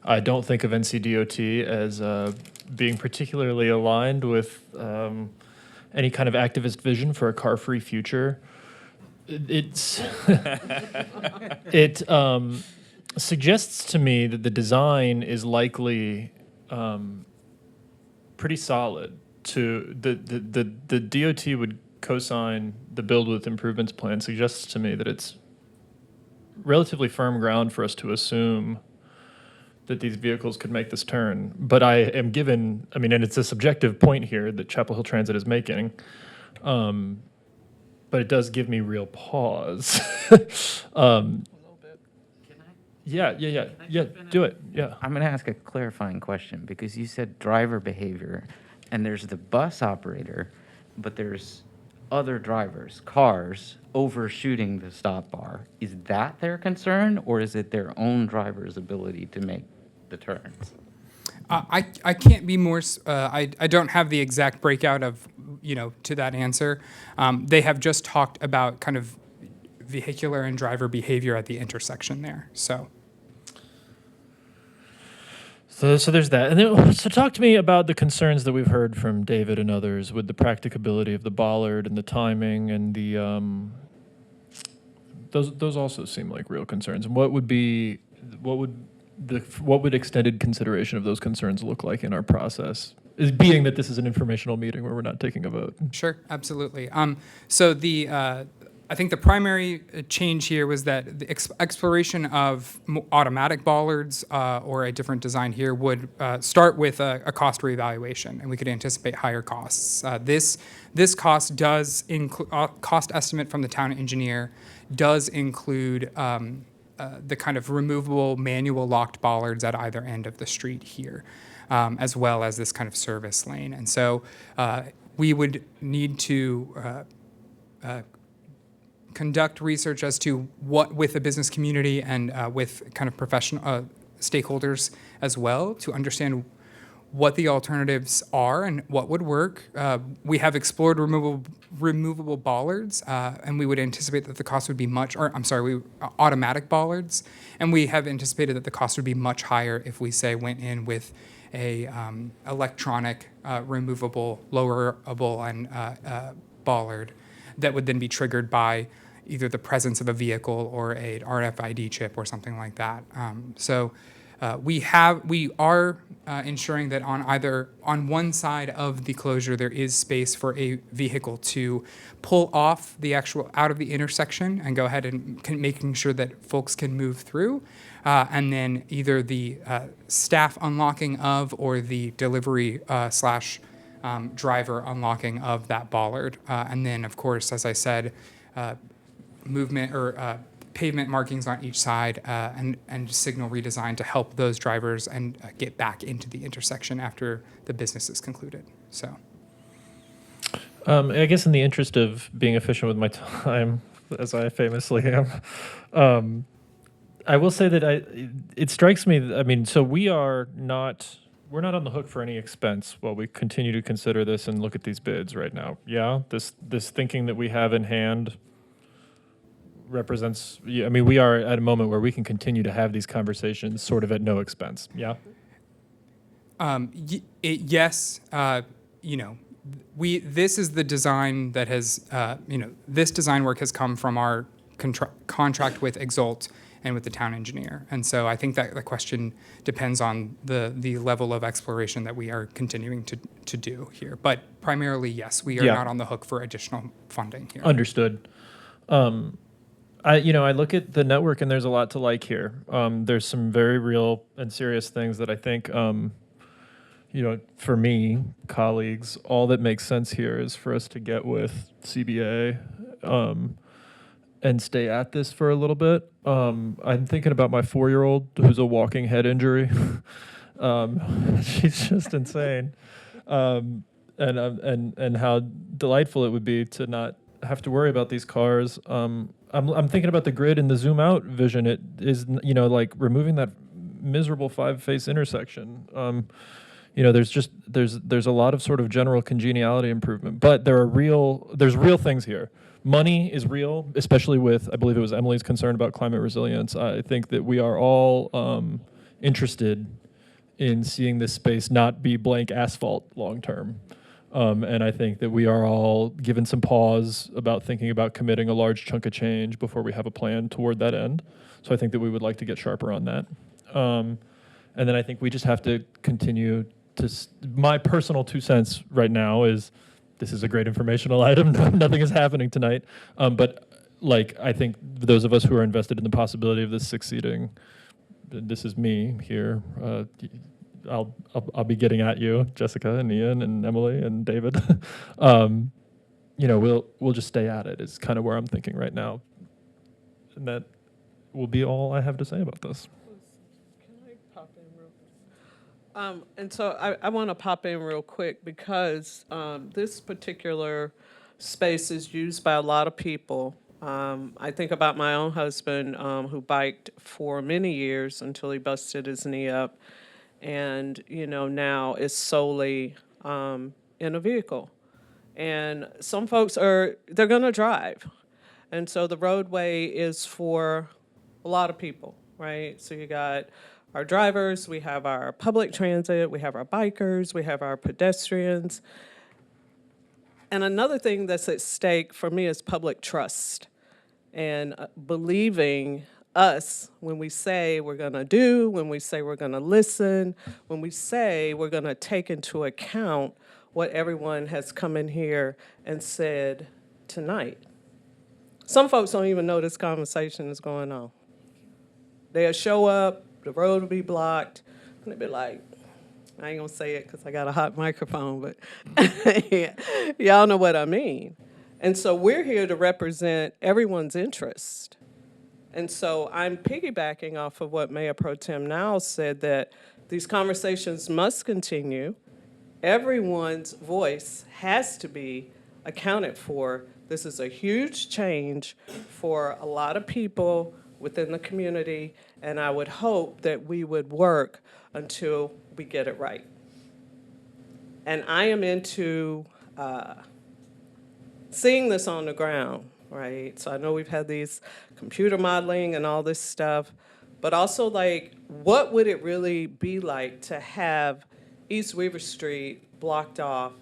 I don't think of NCDOT as being particularly aligned with any kind of activist vision for a car-free future. It suggests to me that the design is likely pretty solid. The DOT would co-sign the build with improvements plan suggests to me that it's relatively firm ground for us to assume that these vehicles could make this turn. But I am given, and it's a subjective point here that Chapel Hill Transit is making, but it does give me real pause. Yeah, do it, yeah. I'm going to ask a clarifying question because you said driver behavior, and there's the bus operator, but there's other drivers, cars, overshooting the stop bar. Is that their concern, or is it their own driver's ability to make the turns? I can't be more. I don't have the exact breakout of to that answer. They have just talked about kind of vehicular and driver behavior at the intersection there. So So there's that. And then, so talk to me about the concerns that we've heard from David and others with the practicability of the bollard and the timing and the, those also seem like real concerns. And what would extended consideration of those concerns look like in our process? Is being that this is an informational meeting where we're not taking a vote. Sure, absolutely. So I think the primary change here was that the exploration of automatic bollards or a different design here would start with a cost reevaluation, and we could anticipate higher costs. This cost does include cost estimate from the town engineer does include the kind of removable manual locked bollards at either end of the street here, as well as this kind of service lane. And so we would need to conduct research as to what with the business community and with kind of professional stakeholders as well to understand what the alternatives are and what would work. We have explored removable bollards, and we would anticipate that the cost would be automatic bollards, and we have anticipated that the cost would be much higher if we say went in with a electronic removable, lowerable, and bollard that would then be triggered by either the presence of a vehicle or a RFID chip or something like that. We are ensuring that on one side of the closure there is space for a vehicle to pull off out of the intersection and go ahead and making sure that folks can move through, and then either the staff unlocking of or the delivery slash driver unlocking of that bollard, and then of course, as I said, movement or pavement markings on each side, and signal redesign to help those drivers and get back into the intersection after the business is concluded. So, I guess in the interest of being efficient with my time, as I famously am, I will say that it strikes me. I mean, so we're not on the hook for any expense while we continue to consider this and look at these bids right now. Yeah, this thinking that we have in hand represents, I mean, we are at a moment where we can continue to have these conversations sort of at no expense. Yeah. Yes. This is the design that has, this design work has come from our contract with Exalt and with the town engineer. And so I think that the question depends on the level of exploration that we are continuing to do here. But primarily, yes, we are not on the hook for additional funding here. Understood. I look at the network and there's a lot to like here. There's some very real and serious things that I think, for me, colleagues, all that makes sense here is for us to get with CBA and stay at this for a little bit. I'm thinking about my 4-year-old who's a walking head injury. She's just insane. And how delightful it would be to not have to worry about these cars. I'm thinking about the grid and the zoom out vision. It is, like removing that miserable 5-face intersection. There's a lot of sort of general congeniality improvement, but there's real things here. Money is real, especially with, I believe it was Emily's concern about climate resilience. I think that we are all interested in seeing this space not be blank asphalt long term. And I think that we are all given some pause about thinking about committing a large chunk of change before we have a plan toward that end. So I think that we would like to get sharper on that. And then I think we just have to continue to, my personal 2 cents right now is, this is a great informational item. Nothing is happening tonight. But I think those of us who are invested in the possibility of this succeeding, this is me here. I'll be getting at you, Jessica and Ian and Emily and David. We'll just stay at it is kind of where I'm thinking right now. And that will be all I have to say about this. And so I want to pop in real quick because this particular space is used by a lot of people. I think about my own husband who biked for many years until he busted his knee up, and now is solely in a vehicle. And some folks they're going to drive, and so the roadway is for a lot of people, right? So you got our drivers, we have our public transit, we have our bikers, we have our pedestrians. And another thing that's at stake for me is public trust and believing us when we say we're going to do, when we say we're going to listen, when we say we're going to take into account what everyone has come in here and said tonight. Some folks don't even know this conversation is going on. They'll show up, the road will be blocked, and they'll be like, I ain't gonna say it because I got a hot microphone, but y'all know what I mean. And so we're here to represent everyone's interest. And so I'm piggybacking off of what Mayor Pro Tem Niles said, that these conversations must continue. Everyone's voice has to be accounted for. This is a huge change for a lot of people within the community, and I would hope that we would work until we get it right. And I am into seeing this on the ground, right? So I know we've had these computer modeling and all this stuff, but also like, what would it really be like to have East Weaver Street blocked off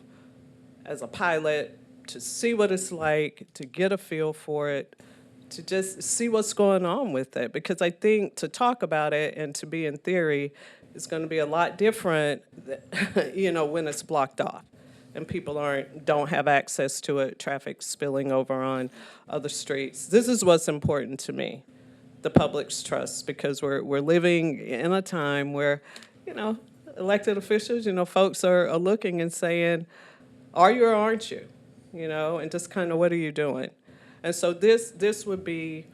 as a pilot, to see what it's like, to get a feel for it, to just see what's going on with it? Because I think to talk about it and to be in theory is going to be a lot different, you know, when it's blocked off and people don't have access to it, traffic spilling over on other streets. This is what's important to me, the public's trust, because we're living in a time where, you know, elected officials, you know, folks are looking and saying, are you or aren't you? You know, and just kind of, what are you doing? And so this would be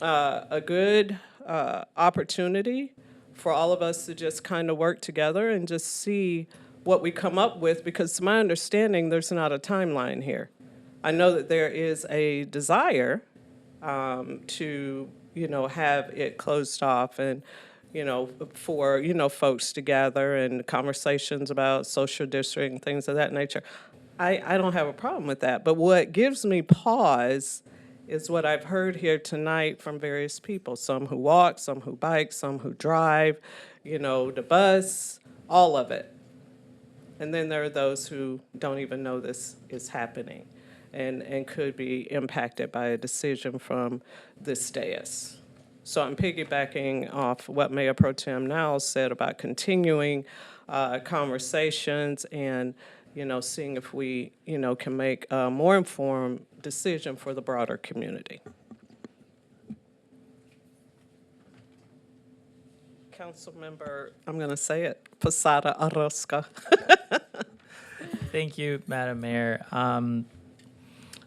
a good opportunity for all of us to just kind of work together and just see what we come up with, because to my understanding, there's not a timeline here. I know that there is a desire to, you know, have it closed off and, you know, for, you know, folks to gather and conversations about social district and things of that nature. I don't have a problem with that. But what gives me pause is what I've heard here tonight from various people, some who walk, some who bike, some who drive, you know, the bus, all of it. And then there are those who don't even know this is happening and could be impacted by a decision from this dais. So I'm piggybacking off what Mayor Pro Tem Niles said about continuing conversations and, you know, seeing if we, you know, can make a more informed decision for the broader community. Councilmember, I'm going to say it, Posada Orozco. Thank you, Madam Mayor.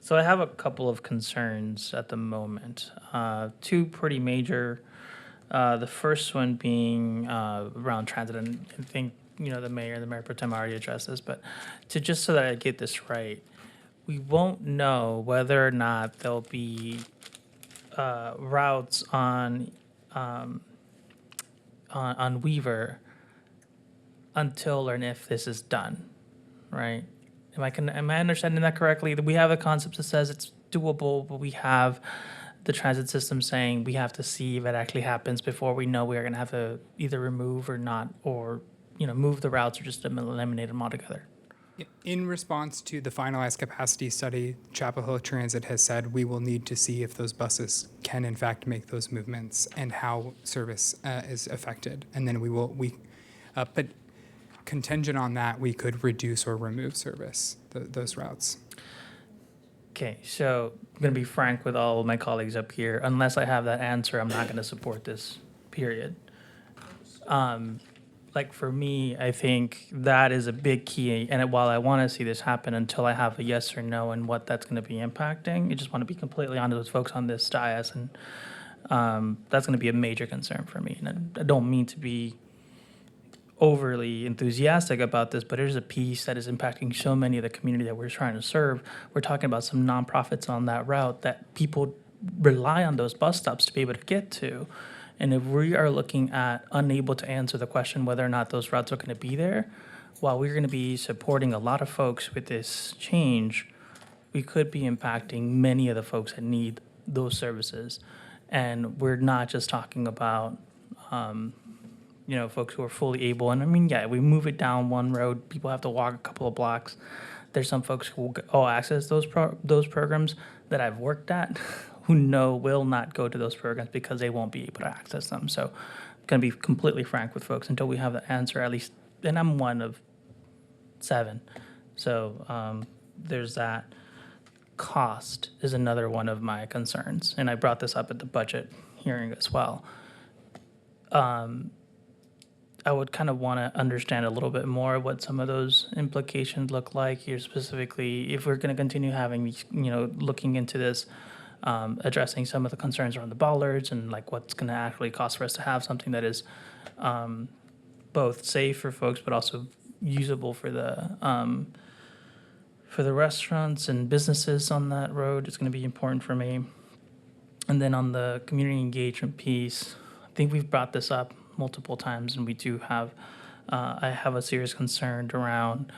So I have a couple of concerns at the moment, two pretty major. The first one being around transit, and I think, you know, the mayor pro tem already addressed this, but just so that I get this right, we won't know whether or not there'll be routes on Weaver until and if this is done, right? Am I understanding that correctly? That we have a concept that says it's doable, but we have the transit system saying we have to see if it actually happens before we know we are going to have to either remove or not, or, you know, move the routes or just eliminate them altogether. In response to the finalized capacity study, Chapel Hill Transit has said we will need to see if those buses can in fact make those movements and how service is affected. And then but contingent on that, we could reduce or remove service, those routes. Okay, so I'm going to be frank with all of my colleagues up here. Unless I have that answer, I'm not going to support this, period. Like for me, I think that is a big key. And while I want to see this happen, until I have a yes or no and what that's going to be impacting, I just want to be completely honest with folks on this dais. And that's going to be a major concern for me. And I don't mean to be overly enthusiastic about this, but there's a piece that is impacting so many of the community that we're trying to serve. We're talking about some nonprofits on that route that people rely on those bus stops to be able to get to. And if we are looking at unable to answer the question whether or not those routes are going to be there, while we're going to be supporting a lot of folks with this change, we could be impacting many of the folks that need those services. And we're not just talking about folks who are fully able. And I mean, yeah, we move it down one road, people have to walk a couple of blocks. There's some folks who will all access those programs that I've worked at who will not go to those programs because they won't be able to access them. So I'm going to be completely frank with folks until we have the answer, at least, and I'm one of 7. So there's that. Cost is another one of my concerns, and I brought this up at the budget hearing as well. I would kind of want to understand a little bit more what some of those implications look like here specifically, if we're going to continue having these, looking into this, addressing some of the concerns around the bollards and like what's going to actually cost for us to have something that is both safe for folks, but also usable for the restaurants and businesses on that road. It's going to be important for me. And then on the community engagement piece, I think we've brought this up multiple times, and we do have, I have a serious concern around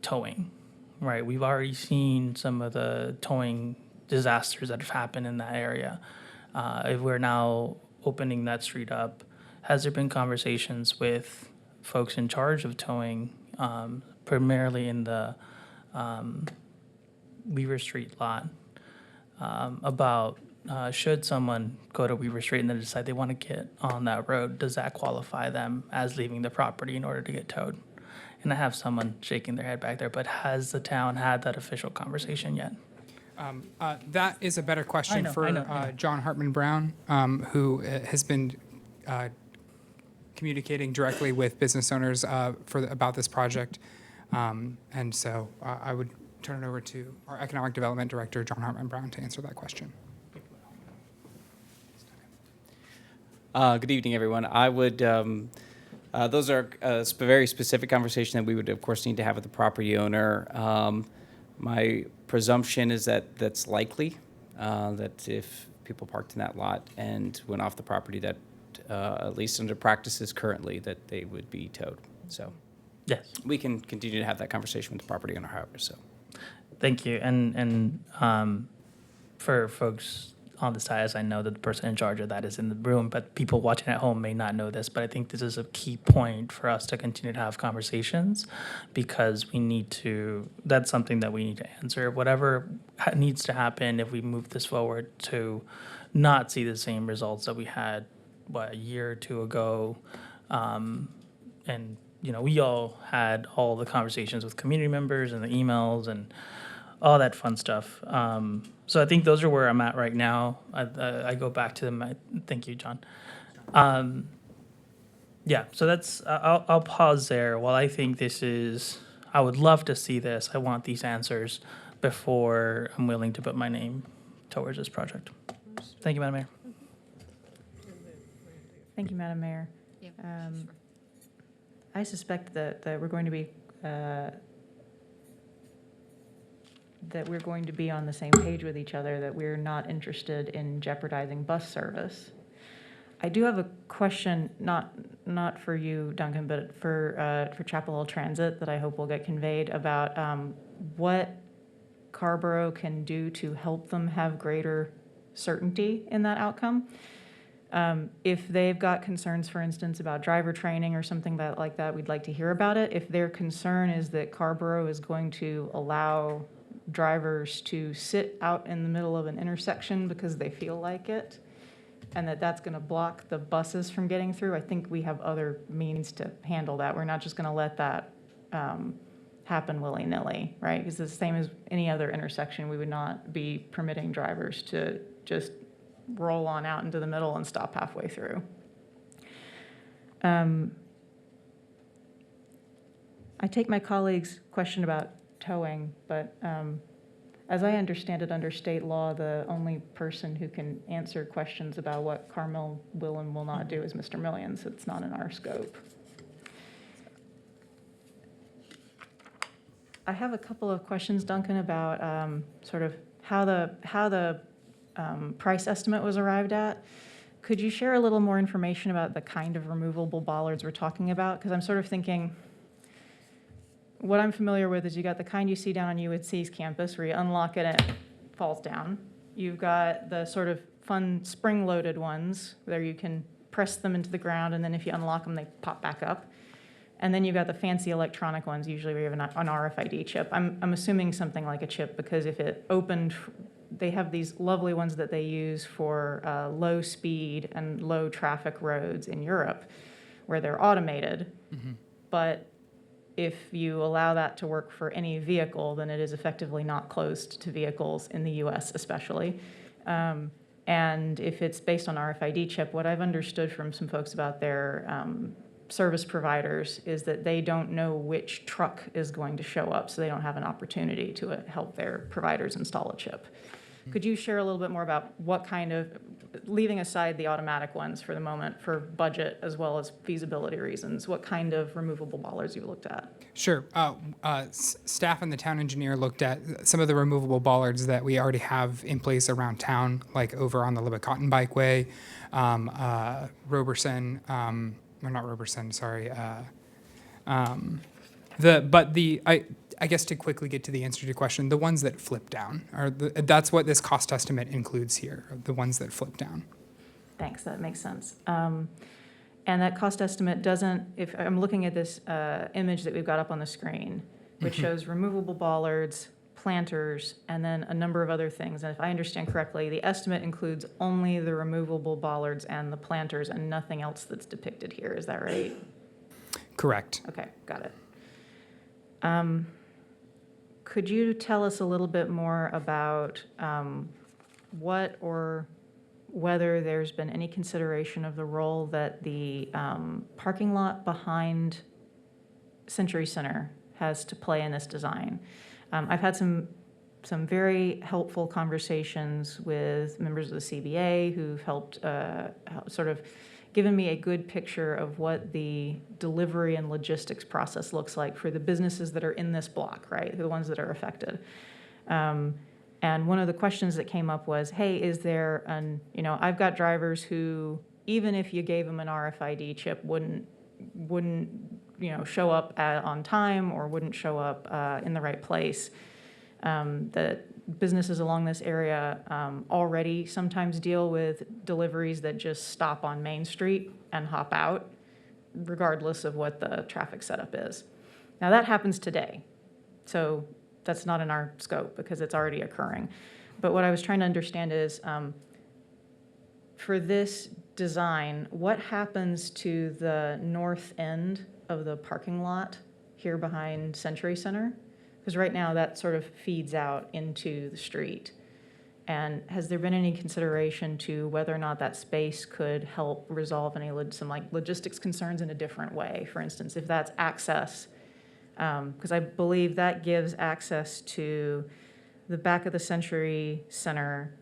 towing, right? We've already seen some of the towing disasters that have happened in that area. If we're now opening that street up, has there been conversations with folks in charge of towing, primarily in the Weaver Street lot, about should someone go to Weaver Street and then decide they want to get on that road, does that qualify them as leaving the property in order to get towed? And I have someone shaking their head back there, but has the town had that official conversation yet? That is a better question for John Hartman Brown, who has been communicating directly with business owners about this project. And so I would turn it over to our Economic Development Director, John Hartman Brown, to answer that question. Good evening, everyone. I would, those are a very specific conversation that we would, of course, need to have with the property owner. My presumption is that that's likely, that if people parked in that lot and went off the property, that at least under practices currently, that they would be towed. So yes, we can continue to have that conversation with the property owner, however. So thank you. And for folks on the side, as I know that the person in charge of that is in the room, but people watching at home may not know this, but I think this is a key point for us to continue to have conversations, because we need to, that's something that we need to answer. Whatever needs to happen if we move this forward to not see the same results that we had, a year or two ago. And, we all had all the conversations with community members and the emails and all that fun stuff. So I think those are where I'm at right now. I go back to them. Thank you, John. Yeah, so that's, I'll pause there. While I think I would love to see this. I want these answers before I'm willing to put my name towards this project. Thank you, Madam Mayor. Thank you, Madam Mayor. I suspect that we're going to be on the same page with each other, that we're not interested in jeopardizing bus service. I do have a question, not for you, Duncan, but for Chapel Hill Transit, that I hope will get conveyed, about what Carrboro can do to help them have greater certainty in that outcome. If they've got concerns, for instance, about driver training or something like that, we'd like to hear about it. If their concern is that Carrboro is going to allow drivers to sit out in the middle of an intersection because they feel like it, and that's going to block the buses from getting through, I think we have other means to handle that. We're not just going to let that happen willy-nilly, right? Because it's the same as any other intersection. We would not be permitting drivers to just roll on out into the middle and stop halfway through. I take my colleague's question about towing, but as I understand it, under state law, the only person who can answer questions about what Carmel will and will not do is Mr. Millions. It's not in our scope. I have a couple of questions, Duncan, about sort of how the price estimate was arrived at. Could you share a little more information about the kind of removable bollards we're talking about? Because I'm sort of thinking, what I'm familiar with is you got the kind you see down on UNC's campus where you unlock it and it falls down. You've got the sort of fun spring-loaded ones where you can press them into the ground, and then if you unlock them, they pop back up. And then you've got the fancy electronic ones, usually where you have an RFID chip. I'm assuming something like a chip, because if it opened, they have these lovely ones that they use for low speed and low traffic roads in Europe, where they're automated. Mm-hmm. But if you allow that to work for any vehicle, then it is effectively not closed to vehicles in the US especially. And if it's based on RFID chip, what I've understood from some folks about their service providers is that they don't know which truck is going to show up, so they don't have an opportunity to help their providers install a chip. Could you share a little bit more about what kind of, leaving aside the automatic ones for the moment for budget as well as feasibility reasons, what kind of removable bollards you've looked at? Sure. Staff and the town engineer looked at some of the removable bollards that we already have in place around town, like over on the Lubbock Cotton Bikeway, Roberson, or not Roberson, sorry. I guess to quickly get to the answer to your question, the ones that flip down that's what this cost estimate includes here, the ones that flip down. Thanks, that makes sense. And that cost estimate doesn't, if I'm looking at this image that we've got up on the screen, which shows removable bollards, planters, and then a number of other things. And if I understand correctly, the estimate includes only the removable bollards and the planters and nothing else that's depicted here. Is that right? Correct. Okay, got it. Could you tell us a little bit more about what or whether there's been any consideration of the role that the parking lot behind Century Center has to play in this design? I've had some very helpful conversations with members of the CBA who've helped sort of given me a good picture of what the delivery and logistics process looks like for the businesses that are in this block, right? The ones that are affected. And one of the questions that came up was, hey, is there I've got drivers who, even if you gave them an RFID chip, wouldn't show up on time or wouldn't show up in the right place. That businesses along this area already sometimes deal with deliveries that just stop on Main Street and hop out, regardless of what the traffic setup is. Now that happens today, so that's not in our scope because it's already occurring. But what I was trying to understand is, for this design, what happens to the north end of the parking lot here behind Century Center? Because right now that sort of feeds out into the street. And has there been any consideration to whether or not that space could help resolve any some logistics concerns in a different way? For instance, if that's access, because I believe that gives access to the back of the Century Center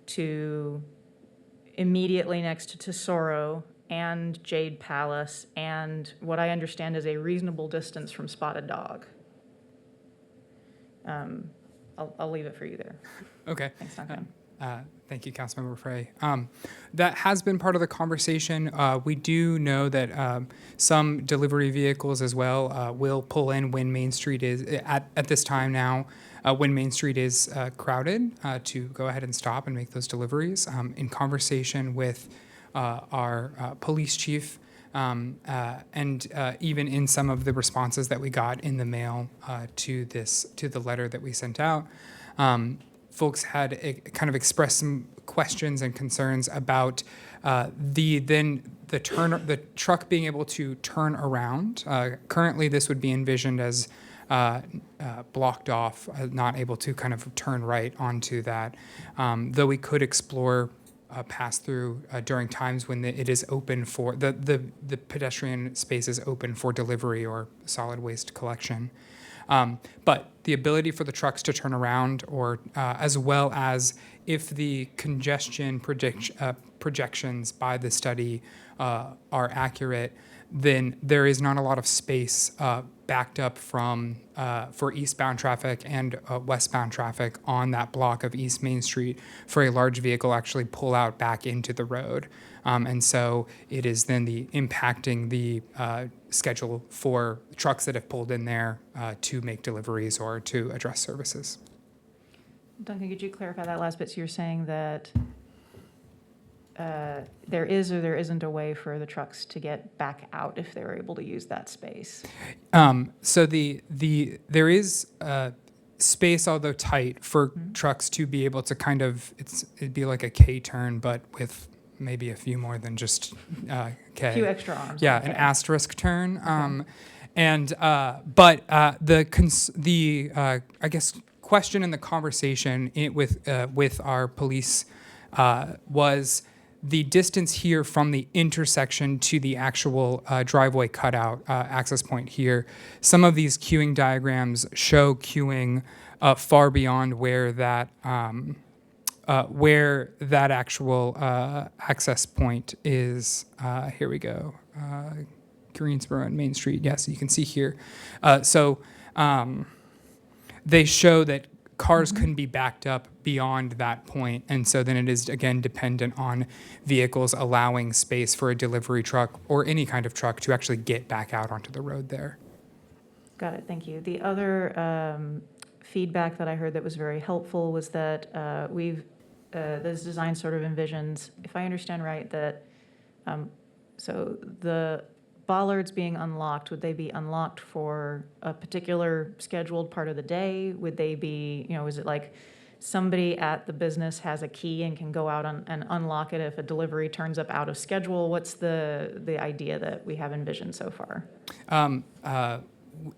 to immediately next to Tesoro and Jade Palace, and what I understand is a reasonable distance from Spotted Dog. I'll leave it for you there. Okay. Thanks, Duncan. Thank you, Councilmember Frey. That has been part of the conversation. We do know that some delivery vehicles as well will pull in when Main Street is, at this time now, when Main Street is crowded, to go ahead and stop and make those deliveries. In conversation with our police chief, and even in some of the responses that we got in the mail to the letter that we sent out, folks had kind of expressed some questions and concerns about the truck being able to turn around. Currently, this would be envisioned as blocked off, not able to kind of turn right onto that. Though we could explore pass through during times when it is open for the pedestrian space is open for delivery or solid waste collection. But the ability for the trucks to turn around, or as well as if the congestion projections by the study are accurate, then there is not a lot of space backed up for eastbound traffic and westbound traffic on that block of East Main Street for a large vehicle actually pull out back into the road. And so it is then impacting the schedule for trucks that have pulled in there to make deliveries or to address services. Duncan, could you clarify that last bit? So you're saying that there is or there isn't a way for the trucks to get back out if they were able to use that space. So there is space, although tight, for trucks to be able to kind of, it'd be like a K turn, but with maybe a few more than just K. A few extra arms. Yeah, okay. an asterisk turn. I guess question in the conversation with our police was the distance here from the intersection to the actual driveway cutout access point here. Some of these queuing diagrams show queuing far beyond where that actual access point is. Here we go. Greensboro and Main Street. Yes, you can see here. They show that cars couldn't be backed up beyond that point, and so then it is again dependent on vehicles allowing space for a delivery truck or any kind of truck to actually get back out onto the road there. Got it, thank you. The other feedback that I heard that was very helpful was that this design sort of envisions, if I understand right, that so the bollards being unlocked, would they be unlocked for a particular scheduled part of the day? Would they be, is it like somebody at the business has a key and can go out and unlock it if a delivery turns up out of schedule? What's the idea that we have envisioned so far?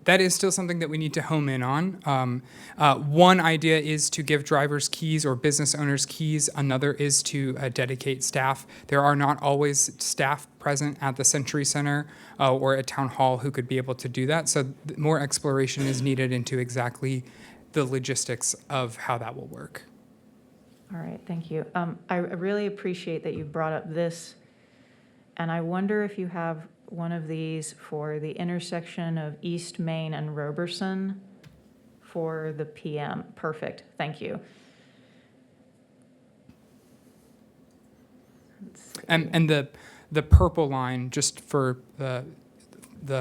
That is still something that we need to home in on. One idea is to give drivers keys or business owners keys. Another is to dedicate staff. There are not always staff present at the Century Center or at Town Hall who could be able to do that. So more exploration is needed into exactly the logistics of how that will work. All right, thank you. I really appreciate that you brought up this, and I wonder if you have one of these for the intersection of East Main and Roberson for the PM. Perfect, thank you. And the purple line, just for the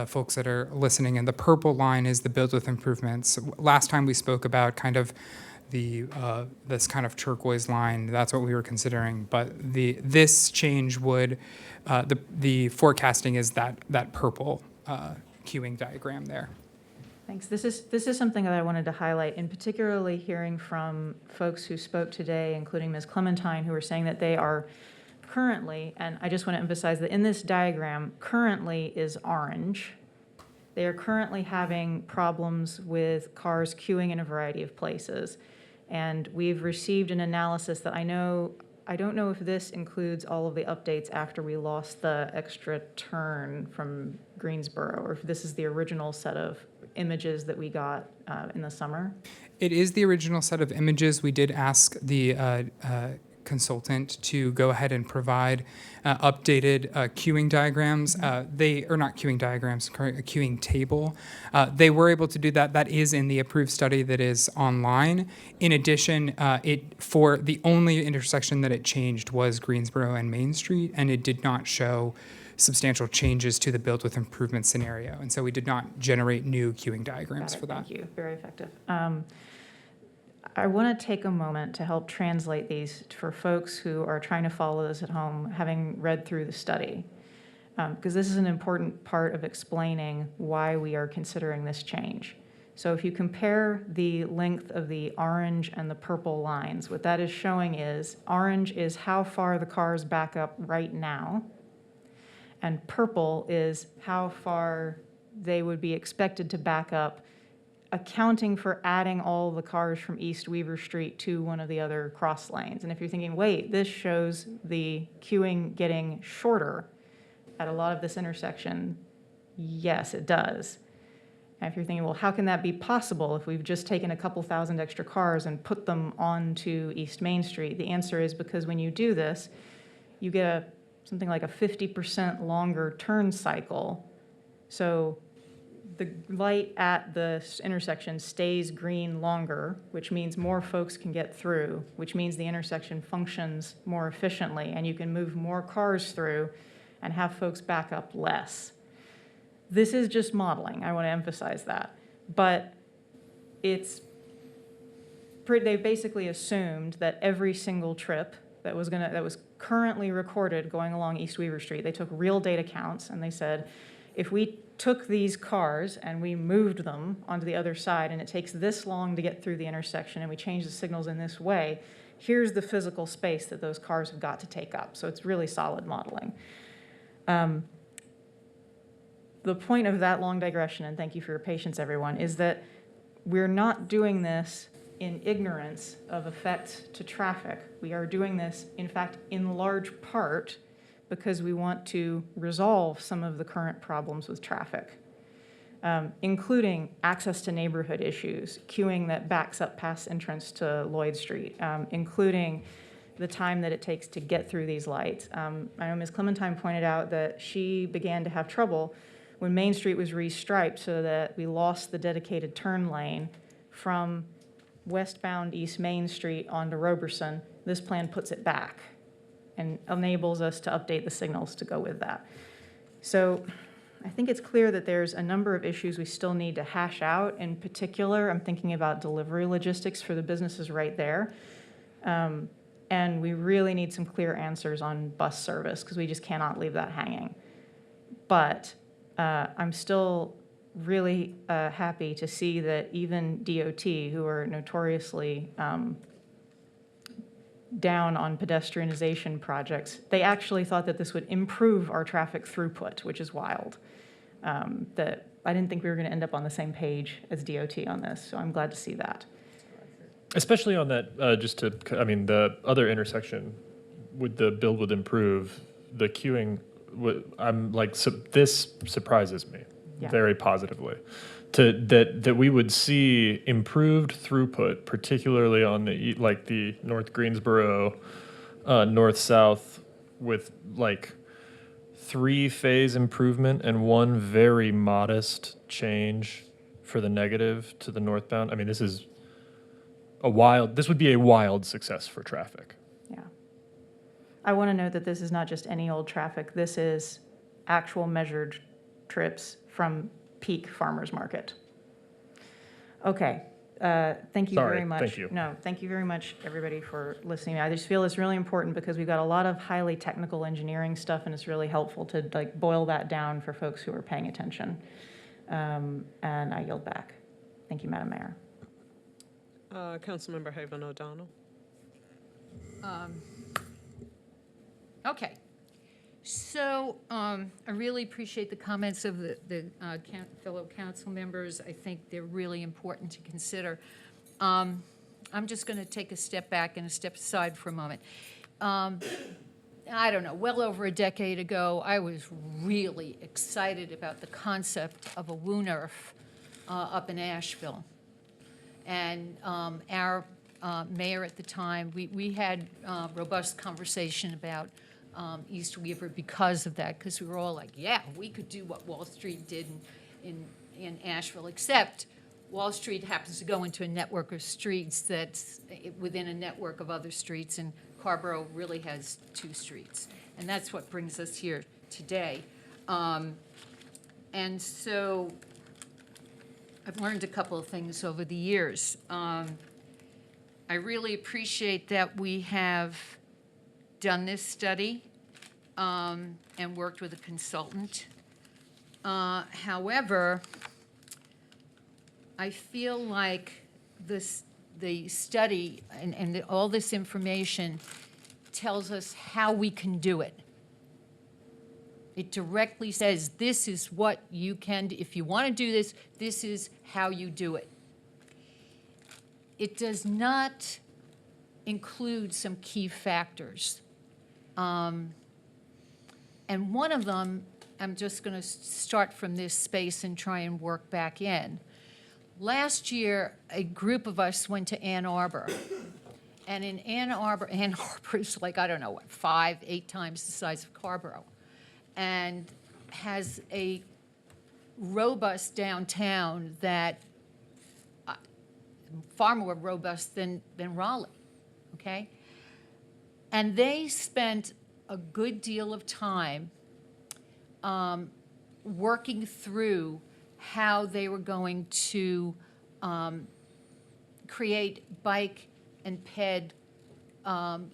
folks that are listening, and the purple line is the build with improvements. Last time we spoke about kind of this kind of turquoise line. That's what we were considering. But this change would the forecasting is that purple queuing diagram there. Thanks. This is something that I wanted to highlight, and particularly hearing from folks who spoke today, including Ms. Clementine, who are saying that they are currently, and I just want to emphasize that in this diagram, currently is orange. They are currently having problems with cars queuing in a variety of places. And we've received an analysis that I don't know if this includes all of the updates after we lost the extra turn from Greensboro, or if this is the original set of images that we got in the summer. It is the original set of images. We did ask the consultant to go ahead and provide updated queuing diagrams. They are not queuing diagrams, a queuing table. They were able to do that. That is in the approved study that is online. In addition, for the only intersection that it changed was Greensboro and Main Street, and it did not show substantial changes to the build with improvement scenario. And so we did not generate new queuing diagrams for that. Thank you. Very effective. I want to take a moment to help translate these for folks who are trying to follow this at home, having read through the study, because this is an important part of explaining why we are considering this change. So if you compare the length of the orange and the purple lines, what that is showing is orange is how far the cars back up right now, and purple is how far they would be expected to back up, accounting for adding all the cars from East Weaver Street to one of the other cross lanes. And if you're thinking, wait, this shows the queuing getting shorter at a lot of this intersection, yes, it does. And if you're thinking, well, how can that be possible if we've just taken a couple thousand extra cars and put them onto East Main Street? The answer is because when you do this, you get something like a 50% longer turn cycle. So the light at the intersection stays green longer, which means more folks can get through, which means the intersection functions more efficiently, and you can move more cars through and have folks back up less. This is just modeling. I want to emphasize that. But they basically assumed that every single trip that was currently recorded going along East Weaver Street. They took real data counts and they said, if we took these cars and we moved them onto the other side and it takes this long to get through the intersection and we change the signals in this way, here's the physical space that those cars have got to take up. So it's really solid modeling. The point of that long digression, and thank you for your patience, everyone, is that we're not doing this in ignorance of effects to traffic. We are doing this, in fact, in large part because we want to resolve some of the current problems with traffic, including access to neighborhood issues, queuing that backs up past entrance to Lloyd Street, including the time that it takes to get through these lights. I know Ms. Clementine pointed out that she began to have trouble when Main Street was restriped so that we lost the dedicated turn lane from westbound East Main Street onto Roberson. This plan puts it back and enables us to update the signals to go with that. So I think it's clear that there's a number of issues we still need to hash out. In particular, I'm thinking about delivery logistics for the businesses right there. And we really need some clear answers on bus service because we just cannot leave that hanging. But I'm still really happy to see that even DOT, who are notoriously down on pedestrianization projects, they actually thought that this would improve our traffic throughput, which is wild. That I didn't think we were going to end up on the same page as DOT on this, so I'm glad to see that. Especially on that, the other intersection, with the build would improve, the queuing, this surprises me very positively. That we would see improved throughput, particularly on the North Greensboro, north-south, with 3-phase improvement and one very modest change for the negative to the northbound. I mean, this would be a wild success for traffic. Yeah. I want to note that this is not just any old traffic. This is actual measured trips from peak farmers market. Okay. Thank you very much. Thank you. No, thank you very much, everybody, for listening. I just feel it's really important because we've got a lot of highly technical engineering stuff, and it's really helpful to boil that down for folks who are paying attention. And I yield back. Thank you, Madam Mayor. Councilmember Haven O'Donnell. Okay. So I really appreciate the comments of the fellow council members. I think they're really important to consider. I'm just going to take a step back and a step aside for a moment. I don't know, well over a decade ago, I was really excited about the concept of a WUNRF up in Asheville. And our mayor at the time, we had robust conversation about East Weaver because of that, because we were all like, yeah, we could do what Wall Street did in Asheville, except Wall Street happens to go into a network of streets that's within a network of other streets, and Scarborough really has 2 streets. And that's what brings us here today. And so I've learned a couple of things over the years. I really appreciate that we have done this study and worked with a consultant. However, I feel like the study and all this information tells us how we can do it. It directly says, this is what you can do. If you want to do this, this is how you do it. It does not include some key factors. And one of them, I'm just going to start from this space and try and work back in. Last year, a group of us went to Ann Arbor. And in Ann Arbor is like, I don't know, what, 5, 8 times the size of Scarborough, and has a robust downtown that far more robust than Raleigh, okay? And they spent a good deal of time working through how they were going to create bike and ped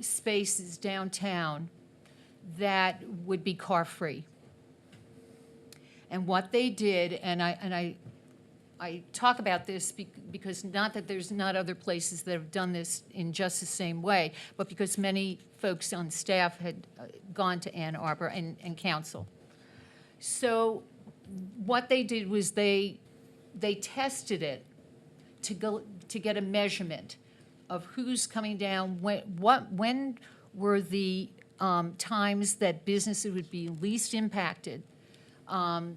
spaces downtown that would be car-free. And what they did, and I talk about this because not that there's not other places that have done this in just the same way, but because many folks on staff had gone to Ann Arbor and council. So what they did was they tested it to get a measurement of who's coming down, when were the times that businesses would be least impacted.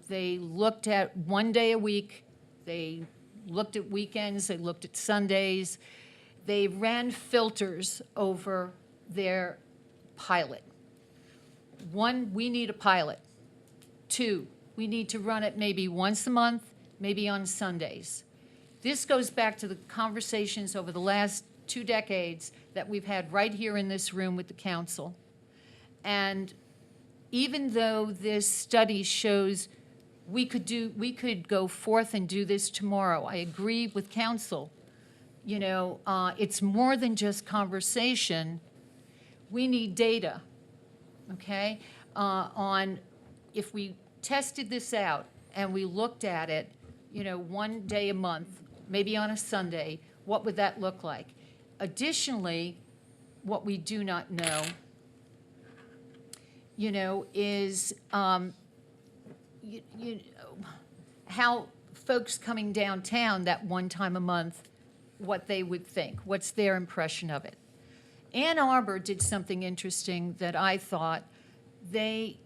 They looked at 1 day a week, they looked at weekends, they looked at Sundays. They ran filters over their pilot. 1, we need a pilot. 2, we need to run it maybe once a month, maybe on Sundays. This goes back to the conversations over the last 2 decades that we've had right here in this room with the council. And even though this study shows we could go forth and do this tomorrow, I agree with council. You know, it's more than just conversation. We need data, okay? On if we tested this out and we looked at it, you know, 1 day a month, maybe on a Sunday, what would that look like? Additionally, what we do not know, you know, is how folks coming downtown that 1 time a month, what they would think, what's their impression of it. Ann Arbor did something interesting that I thought. They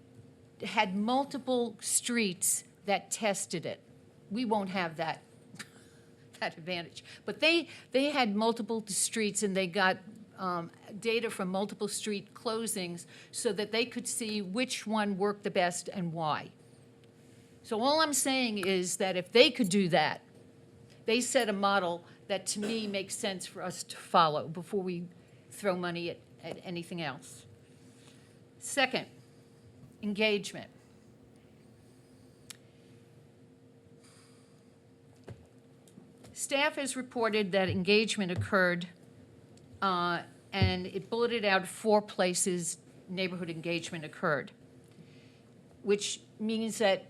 had multiple streets that tested it. We won't have that advantage. But they had multiple streets, and they got data from multiple street closings so that they could see which one worked the best and why. So all I'm saying is that if they could do that, they set a model that to me makes sense for us to follow before we throw money at anything else. Second, engagement. Staff has reported that engagement occurred, and it bulleted out 4 places neighborhood engagement occurred, which means that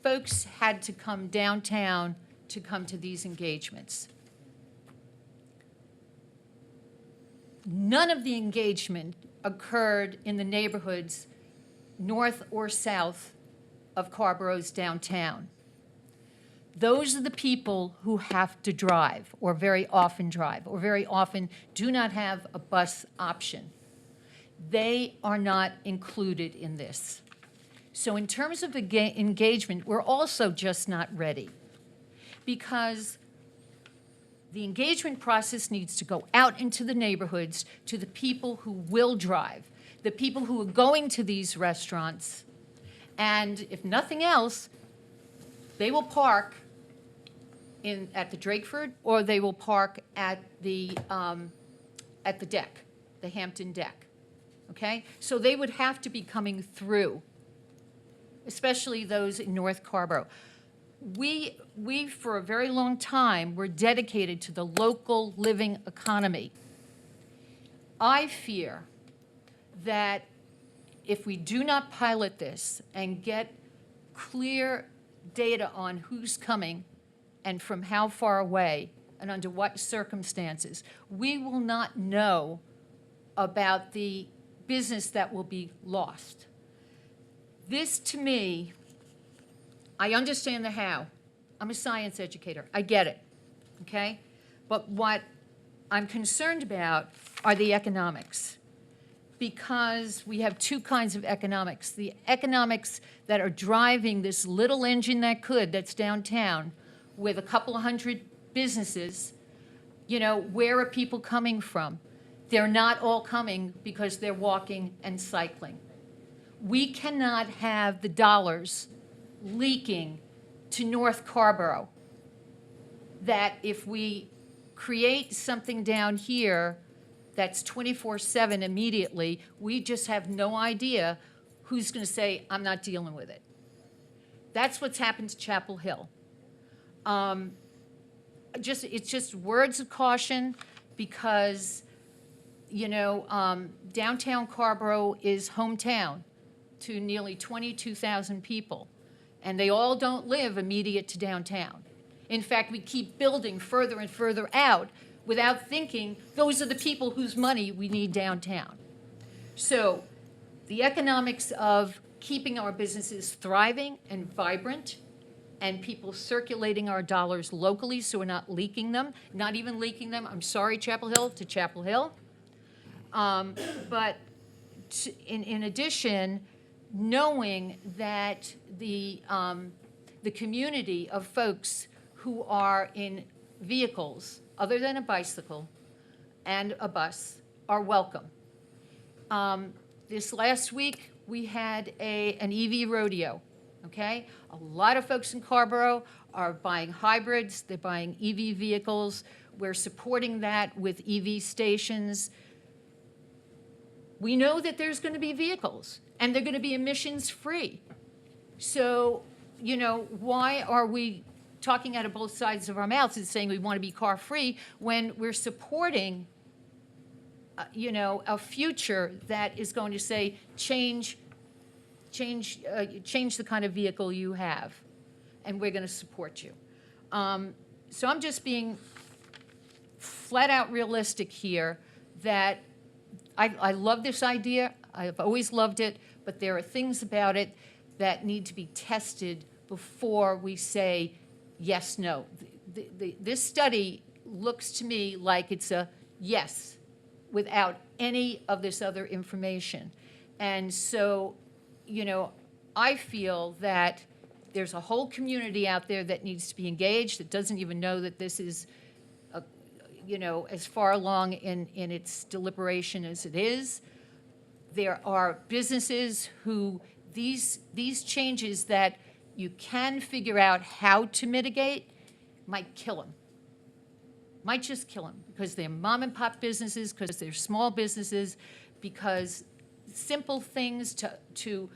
folks had to come downtown to come to these engagements. None of the engagement occurred in the neighborhoods north or south of Carborough's downtown. Those are the people who have to drive, or very often do not have a bus option. They are not included in this. So in terms of engagement, we're also just not ready, because the engagement process needs to go out into the neighborhoods to the people who will drive, the people who are going to these restaurants, and if nothing else, they will park at the Drakeford, or they will park at the deck, the Hampton deck, okay? So they would have to be coming through, especially those in North Carborough. We for a very long time were dedicated to the local living economy. I fear that if we do not pilot this and get clear data on who's coming and from how far away and under what circumstances, we will not know about the business that will be lost. This, to me, I understand the how. I'm a science educator. I get it, okay? But what I'm concerned about are the economics, because we have 2 kinds of economics. The economics that are driving this little engine that's downtown with a couple of hundred businesses, you know, where are people coming from? They're not all coming because they're walking and cycling. We cannot have the dollars leaking to North Carborough, that if we create something down here that's 24/7 immediately, we just have no idea who's going to say, I'm not dealing with it. That's what's happened to Chapel Hill. It's just words of caution, because downtown Carborough is hometown to nearly 22,000 people, and they all don't live immediate to downtown. In fact, we keep building further and further out without thinking those are the people whose money we need downtown. So the economics of keeping our businesses thriving and vibrant and people circulating our dollars locally so we're not leaking them, not even leaking them, I'm sorry, Chapel Hill to Chapel Hill. But in addition, knowing that the community of folks who are in vehicles other than a bicycle and a bus are welcome. This last week, we had an EV rodeo, okay? A lot of folks in Carborough are buying hybrids, they're buying EV vehicles. We're supporting that with EV stations. We know that there's going to be vehicles, and they're going to be emissions-free. So, why are we talking out of both sides of our mouths and saying we want to be car-free when we're supporting, a future that is going to say change the kind of vehicle you have, and we're going to support you. So I'm just being flat-out realistic here that I love this idea. I've always loved it, but there are things about it that need to be tested before we say yes, no. This study looks to me like it's a yes without any of this other information. And so, I feel that there's a whole community out there that needs to be engaged, that doesn't even know that this is as far along in its deliberation as it is. There are businesses who these changes that you can figure out how to mitigate might kill them. Might just kill them because they're mom and pop businesses, because they're small businesses, because simple things to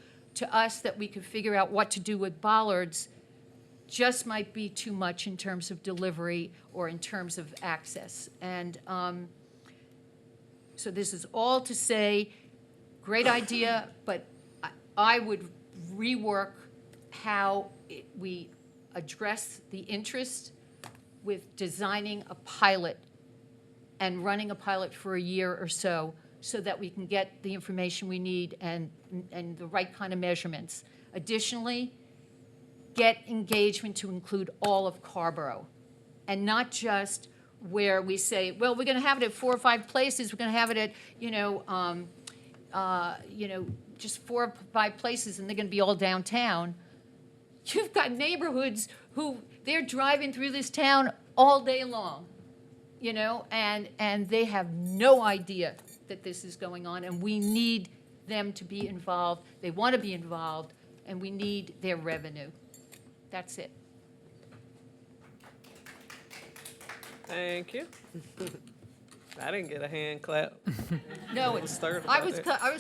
us that we could figure out what to do with bollards just might be too much in terms of delivery or in terms of access. And so this is all to say, great idea, but I would rework how we address the interest with designing a pilot and running a pilot for a year or so that we can get the information we need and the right kind of measurements. Additionally, get engagement to include all of Carborough and not just where we say, well, we're going to have it at 4 or 5 places. We're going to have it at, just 4 or 5 places, and they're going to be all downtown. You've got neighborhoods who they're driving through this town all day long, and they have no idea that this is going on, and we need them to be involved. They want to be involved, and we need their revenue. That's it. Thank you. I didn't get a hand clap. No, I was coming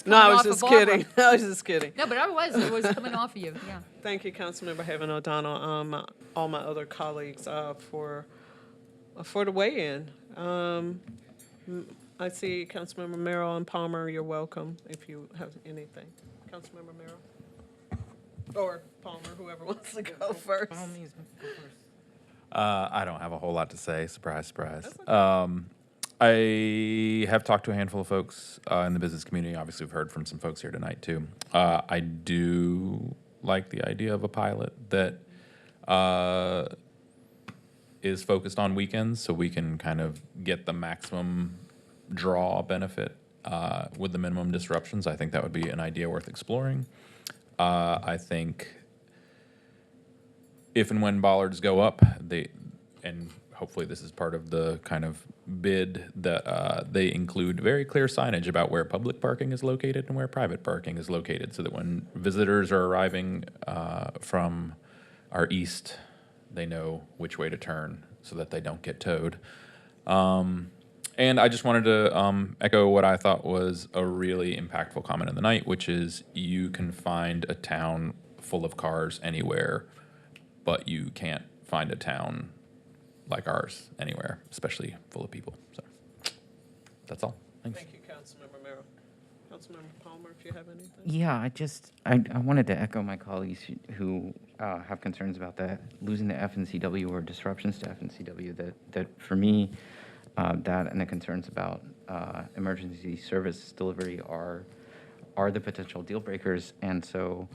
No, I was just off of Barbara. kidding. I was just kidding. No, but it was coming off of you, yeah. Thank you, Councilmember Haven O'Donnell, all my other colleagues for the weigh-in. I see Councilmember Merrill and Palmer. You're welcome if you have anything. Councilmember Merrill or Palmer, whoever wants to go first. I don't have a whole lot to say. Surprise, surprise. I have talked to a handful of folks in the business community. Obviously, we've heard from some folks here tonight, too. I do like the idea of a pilot that is focused on weekends so we can kind of get the maximum draw benefit with the minimum disruptions. I think that would be an idea worth exploring. I think if and when bollards go up, and hopefully this is part of the kind of bid that they include very clear signage about where public parking is located and where private parking is located, so that when visitors are arriving from our east, they know which way to turn so that they don't get towed. And I just wanted to echo what I thought was a really impactful comment of the night, which is you can find a town full of cars anywhere, but you can't find a town like ours anywhere, especially full of people. So that's all. Thanks. Thank you, Councilmember Merrill. Councilmember Palmer, if you have anything. Yeah, I wanted to echo my colleagues who have concerns about losing the FNCW or disruptions to FNCW. That for me, that and the concerns about emergency service delivery are the potential deal breakers. And so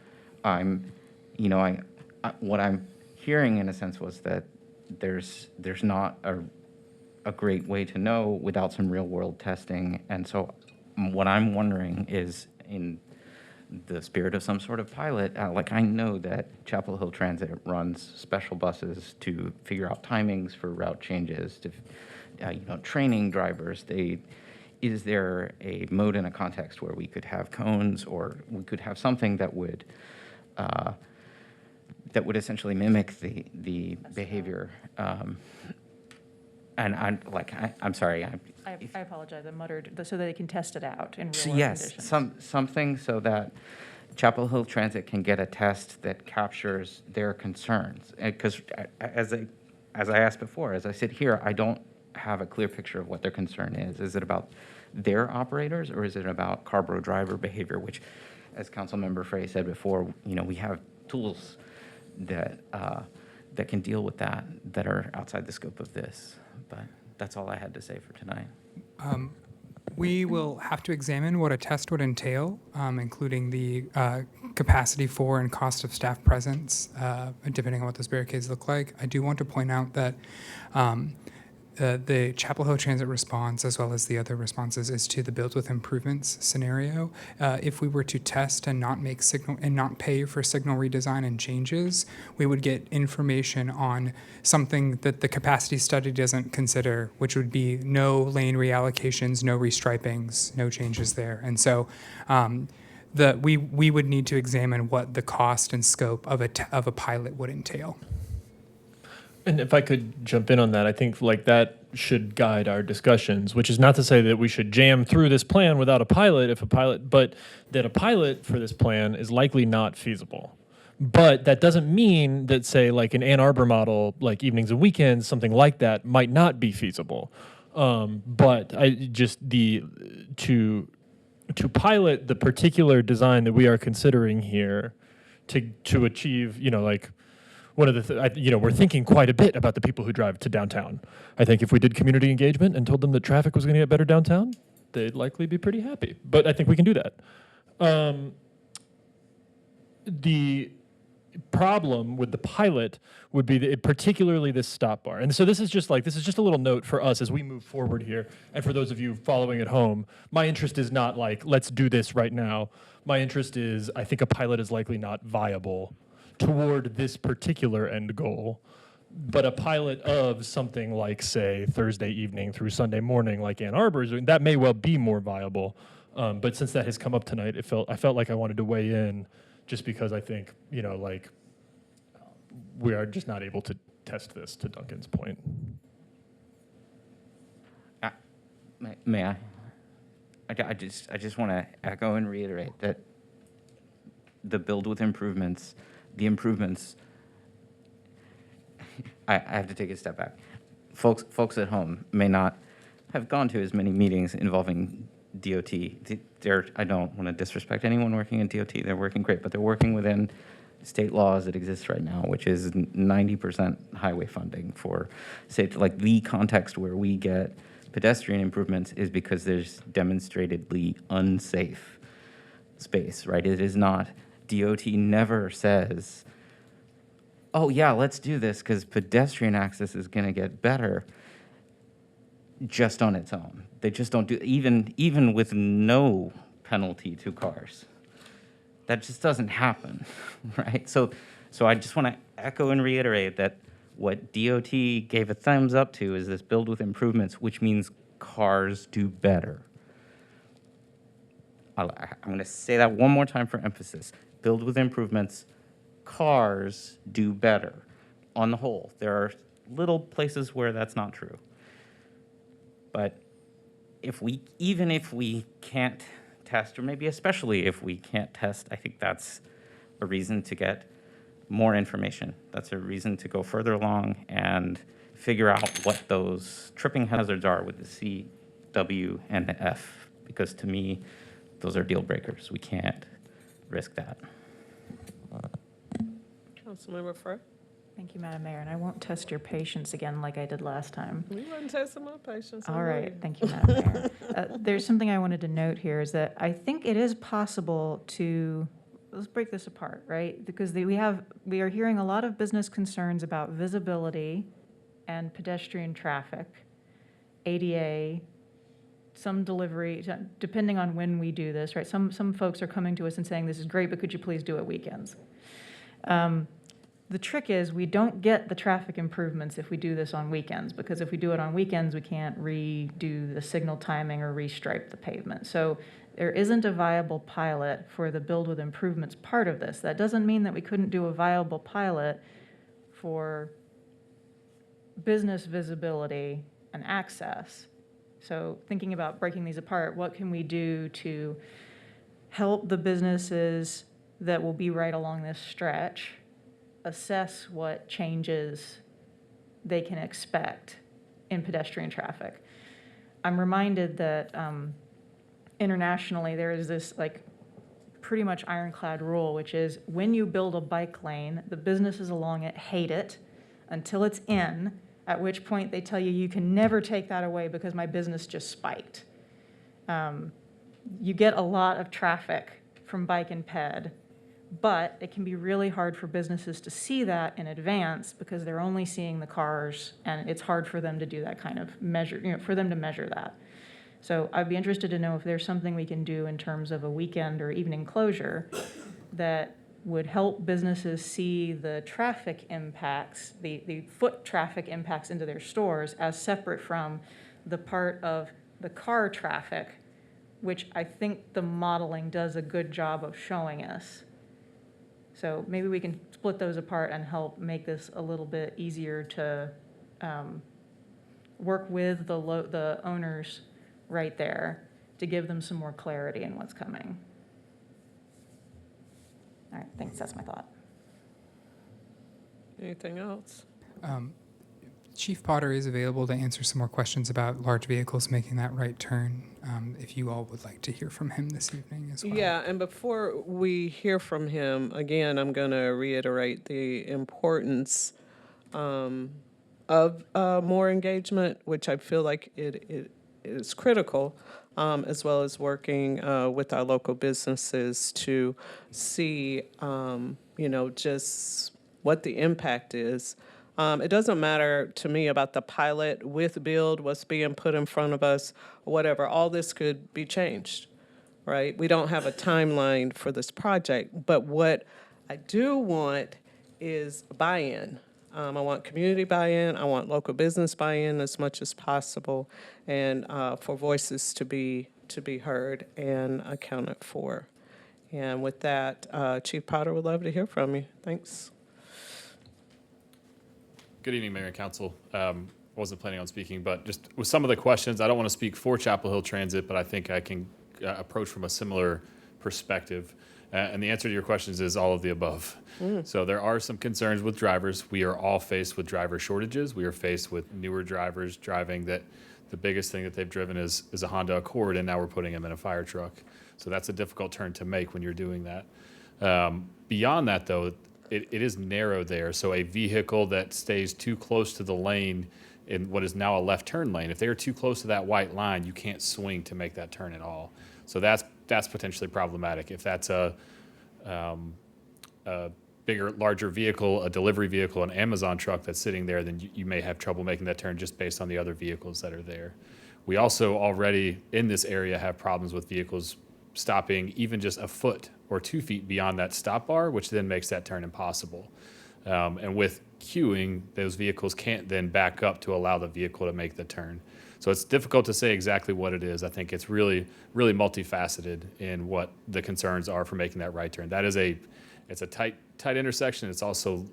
what I'm hearing in a sense was that there's not a great way to know without some real world testing. And so what I'm wondering is, in the spirit of some sort of pilot, like I know that Chapel Hill Transit runs special buses to figure out timings for route changes, to training drivers. Is there a mode and a context where we could have cones, or we could have something that would essentially mimic the behavior? And I'm sorry. I apologize. I muttered so that they can test it out in real So world yes, conditions. something so that Chapel Hill Transit can get a test that captures their concerns. Because as I asked before, as I sit here, I don't have a clear picture of what their concern is. Is it about their operators, or is it about Carborough driver behavior? Which, as Councilmember Frey said before, we have tools that can deal with that are outside the scope of this. But that's all I had to say for tonight. We will have to examine what a test would entail, including the capacity for and cost of staff presence, depending on what those barricades look like. I do want to point out that the Chapel Hill Transit response, as well as the other responses, is to the build with improvements scenario. If we were to test and not make signal and not pay for signal redesign and changes, we would get information on something that the capacity study doesn't consider, which would be no lane reallocations, no restripings, no changes there. And so we would need to examine what the cost and scope of a pilot would entail. And if I could jump in on that, I think that should guide our discussions, which is not to say that we should jam through this plan without a pilot, but that a pilot for this plan is likely not feasible. But that doesn't mean that, say, like an Ann Arbor model, like evenings and weekends, something like that might not be feasible. But to pilot the particular design that we are considering here to achieve, one of the we're thinking quite a bit about the people who drive to downtown. I think if we did community engagement and told them that traffic was going to get better downtown, they'd likely be pretty happy. But I think we can do that. The problem with the pilot would be particularly this stop bar. And so this is just a little note for us as we move forward here. And for those of you following at home, my interest is not let's do this right now. My interest is, I think a pilot is likely not viable toward this particular end goal, but a pilot of something like, say, Thursday evening through Sunday morning, like Ann Arbor is doing, that may well be more viable. But since that has come up tonight, I felt like I wanted to weigh in, just because I think, we are just not able to test this, to Duncan's point. May I? I just want to echo and reiterate that the build with improvements, the improvements, I have to take a step back. Folks at home may not have gone to as many meetings involving DOT. I don't want to disrespect anyone working in DOT. They're working great, but they're working within state laws that exist right now, which is 90% highway funding for, say, the context where we get pedestrian improvements is because there's demonstratedly unsafe space, right? It is not, DOT never says, oh yeah, let's do this because pedestrian access is going to get better just on its own. They just don't do, even with no penalty to cars. That just doesn't happen, right? So I just want to echo and reiterate that what DOT gave a thumbs up to is this build with improvements, which means cars do better. I'm going to say that one more time for emphasis. Build with improvements, cars do better. On the whole, there are little places where that's not true. But even if we can't test, or maybe especially if we can't test, I think that's a reason to get more information. That's a reason to go further along and figure out what those tripping hazards are with the C, W, and the F because to me, those are deal breakers. We can't risk that. Councilmember Frey? Thank you, Madam Mayor, and I won't test your patience again like I did last time. You wasn't testing my patience. All right, thank you, Madam Mayor. There's something I wanted to note here is that I think it is possible to, let's break this apart, right? Because we are hearing a lot of business concerns about visibility and pedestrian traffic, ADA, some delivery, depending on when we do this, right? Some folks are coming to us and saying, this is great, but could you please do it weekends? The trick is we don't get the traffic improvements if we do this on weekends, because if we do it on weekends, we can't redo the signal timing or restripe the pavement. So there isn't a viable pilot for the build with improvements part of this. That doesn't mean that we couldn't do a viable pilot for business visibility and access. So thinking about breaking these apart, what can we do to help the businesses that will be right along this stretch assess what changes they can expect in pedestrian traffic? I'm reminded that internationally there is this like pretty much ironclad rule, which is when you build a bike lane, the businesses along it hate it until it's in, at which point they tell you, you can never take that away because my business just spiked. You get a lot of traffic from bike and ped, but it can be really hard for businesses to see that in advance because they're only seeing the cars, and it's hard for them to do that kind of measure, for them to measure that. So I'd be interested to know if there's something we can do in terms of a weekend or evening closure that would help businesses see the traffic impacts, the foot traffic impacts into their stores as separate from the part of the car traffic, which I think the modeling does a good job of showing us. So maybe we can split those apart and help make this a little bit easier to work with the owners right there to give them some more clarity in what's coming. All right, thanks, that's my thought. Anything else? Chief Potter is available to answer some more questions about large vehicles making that right turn, if you all would like to hear from him this evening as well. Yeah, and before we hear from him, again, I'm going to reiterate the importance of more engagement, which I feel like it is critical, as well as working with our local businesses to see, just what the impact is. It doesn't matter to me about the pilot with build, what's being put in front of us, whatever. All this could be changed, right? We don't have a timeline for this project, but what I do want is buy-in. I want community buy-in. I want local business buy-in as much as possible, and for voices to be heard and accounted for. And with that, Chief Potter would love to hear from you. Thanks. Good evening, Mayor and Council. Wasn't planning on speaking, but just with some of the questions, I don't want to speak for Chapel Hill Transit, but I think I can approach from a similar perspective. And the answer to your questions is all of the above. So there are some concerns with drivers. We are all faced with driver shortages. We are faced with newer drivers driving that the biggest thing that they've driven is a Honda Accord, and now we're putting them in a fire truck. So that's a difficult turn to make when you're doing that. Beyond that, though, it is narrow there. So a vehicle that stays too close to the lane in what is now a left turn lane, if they are too close to that white line, you can't swing to make that turn at all. So that's potentially problematic. If that's a bigger, larger vehicle, a delivery vehicle, an Amazon truck that's sitting there, then you may have trouble making that turn just based on the other vehicles that are there. We also already in this area have problems with vehicles stopping even just a foot or 2 feet beyond that stop bar, which then makes that turn impossible. And with queuing, those vehicles can't then back up to allow the vehicle to make the turn. So it's difficult to say exactly what it is. I think it's really, really multifaceted in what the concerns are for making that right turn. It's a tight intersection. It's also,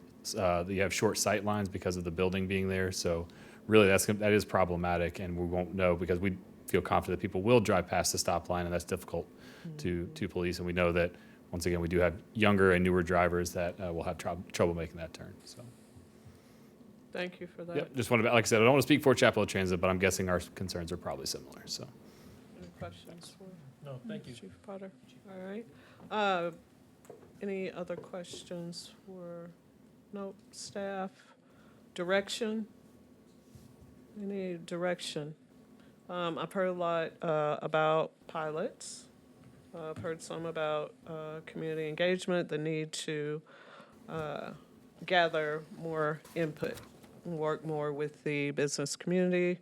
you have short sight lines because of the building being there. So really that is problematic, and we won't know because we feel confident that people will drive past the stop line, and that's difficult to police. And we know that, once again, we do have younger and newer drivers that will have trouble making that turn. So. Thank you for that. Yep, just want to, like I said, I don't want to speak for Chapel Hill Transit, but I'm guessing our concerns are probably similar. So. Any questions for? No, thank you. Chief Potter? All right. Any other questions for, nope, staff? Direction? Any direction? I've heard a lot about pilots. I've heard some about community engagement, the need to gather more input, and work more with the business community,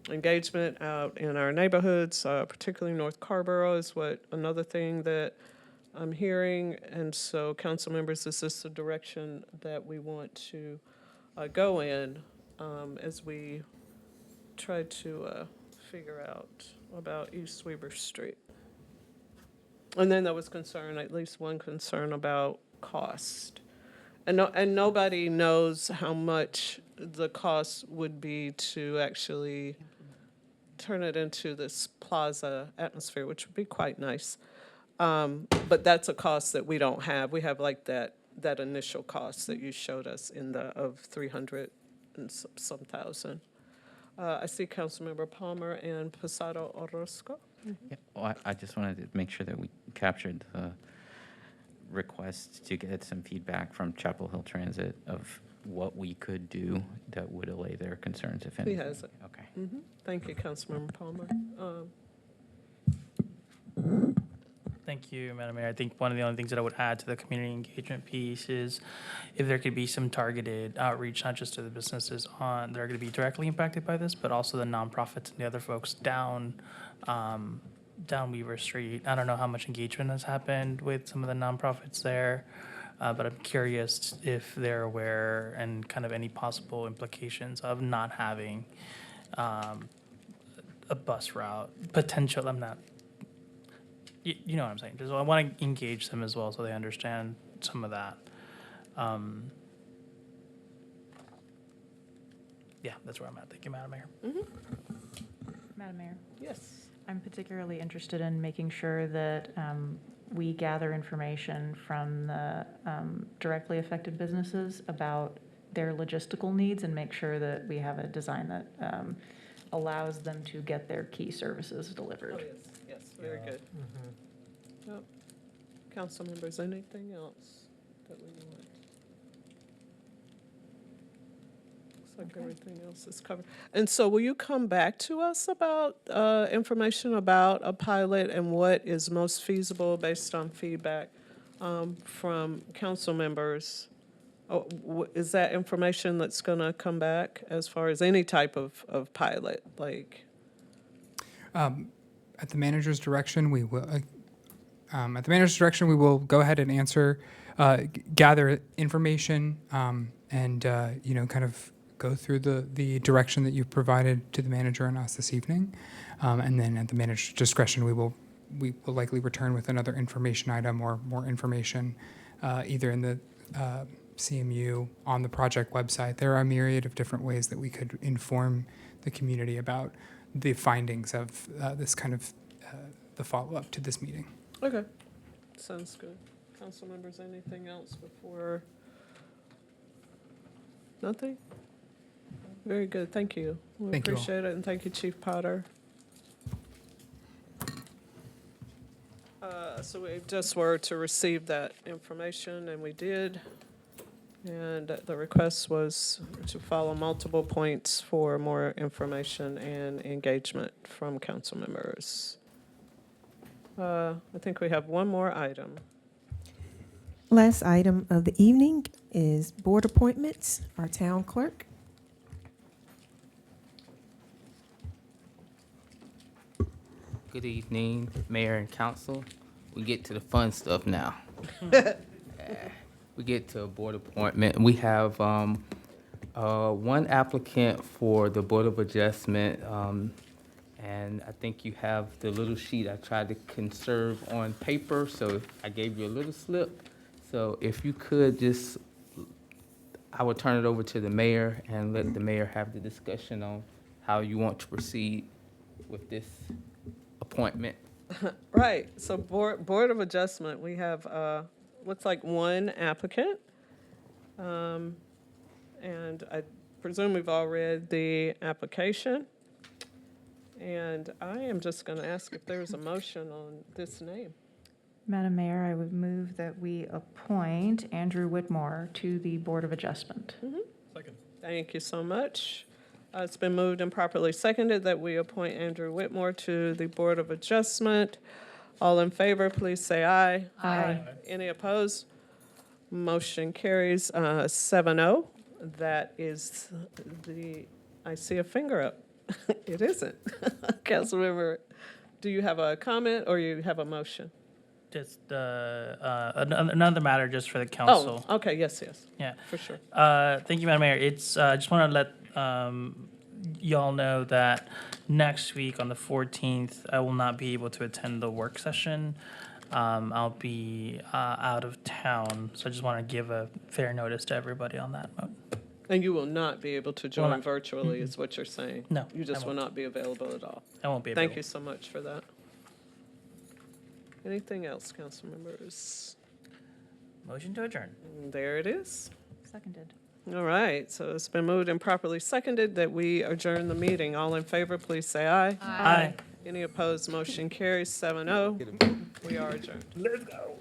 engagement out in our neighborhoods, particularly North Carborough is another thing that I'm hearing. And so, council members, is this the direction that we want to go in as we try to figure out about East Weaver Street? And then there was concern, at least one concern about cost. And nobody knows how much the cost would be to actually turn it into this plaza atmosphere, which would be quite nice. But that's a cost that we don't have. We have like that initial cost that you showed us of 300 and some thousand. I see Councilmember Palmer and Posado Orozco. Yeah, well, I just wanted to make sure that we captured the request to get some feedback from Chapel Hill Transit of what we could do that would allay their concerns, if anything. He has it. Okay. Thank you, Councilmember Palmer. Thank you, Madam Mayor. I think one of the only things that I would add to the community engagement piece is if there could be some targeted outreach, not just to the businesses that are going to be directly impacted by this, but also the nonprofits and the other folks down Weaver Street. I don't know how much engagement has happened with some of the nonprofits there, but I'm curious if they're aware and kind of any possible implications of not having a bus route potential. You know what I'm saying. Just I want to engage them as well so they understand some of that. Yeah, that's where I'm at. Thank you, Madam Mayor. Madam Mayor, Yes. I'm particularly interested in making sure that we gather information from the directly affected businesses about their logistical needs and make sure that we have a design that allows them to get their key services delivered. Oh, yes, very good. Yep. Council members, anything else that we want? Looks like everything else is covered. And so will you come back to us about information about a pilot and what is most feasible based on feedback from council members? Is that information that's going to come back as far as any type of pilot? Like, At the manager's direction, we will. At the manager's direction, we will go ahead and answer, gather information, and kind of go through the direction that you've provided to the manager and us this evening, and then at the manager's discretion, we will likely return with another information item or more information, either in the CMU on the project website. There are a myriad of different ways that we could inform the community about the findings of this kind of the follow-up to this meeting. okay, sounds good. Council members, anything else before? Nothing? Very good, thank you. We Thank you all. appreciate it, and thank you, Chief Potter. So we just were to receive that information, and we did. And the request was to follow multiple points for more information and engagement from council members. I think we have one more item. Last item of the evening is board appointments, our town clerk. Good evening, Mayor and Council. We get to the fun stuff now. We get to a board appointment. We have one applicant for the Board of Adjustment, and I think you have the little sheet I tried to conserve on paper, so I gave you a little slip. So if you could just, I would turn it over to the mayor and let the mayor have the discussion on how you want to proceed with this appointment. Right, so Board of Adjustment, we have, looks like one applicant. And I presume we've all read the application. And I am just going to ask if there's a motion on this name. Madam Mayor, I would move that we appoint Andrew Whitmore to the Board of Adjustment. Second. Thank you so much. It's been moved and properly seconded that we appoint Andrew Whitmore to the Board of Adjustment. All in favor, please say aye. Aye. Any opposed? Motion carries 7-0. That is I see a finger up. It isn't. Councilmember, do you have a comment or you have a motion? Just another matter just for the council. Oh, okay, yes, Yeah. for sure. Thank you, Madam Mayor. It's, I just want to let y'all know that next week on the 14th, I will not be able to attend the work session. I'll be out of town, so I just want to give a fair notice to everybody on that note. And you will not be able to join not. virtually, is what you're saying? No, You just I will won't. not be available at all? I won't be Thank available. you so much for that. Anything else, council members? Motion to adjourn. There it is. Seconded. All right, so it's been moved and properly seconded that we adjourn the meeting. All in favor, please say aye. Aye. Any opposed, motion carries 7-0. We are adjourned. Let's go.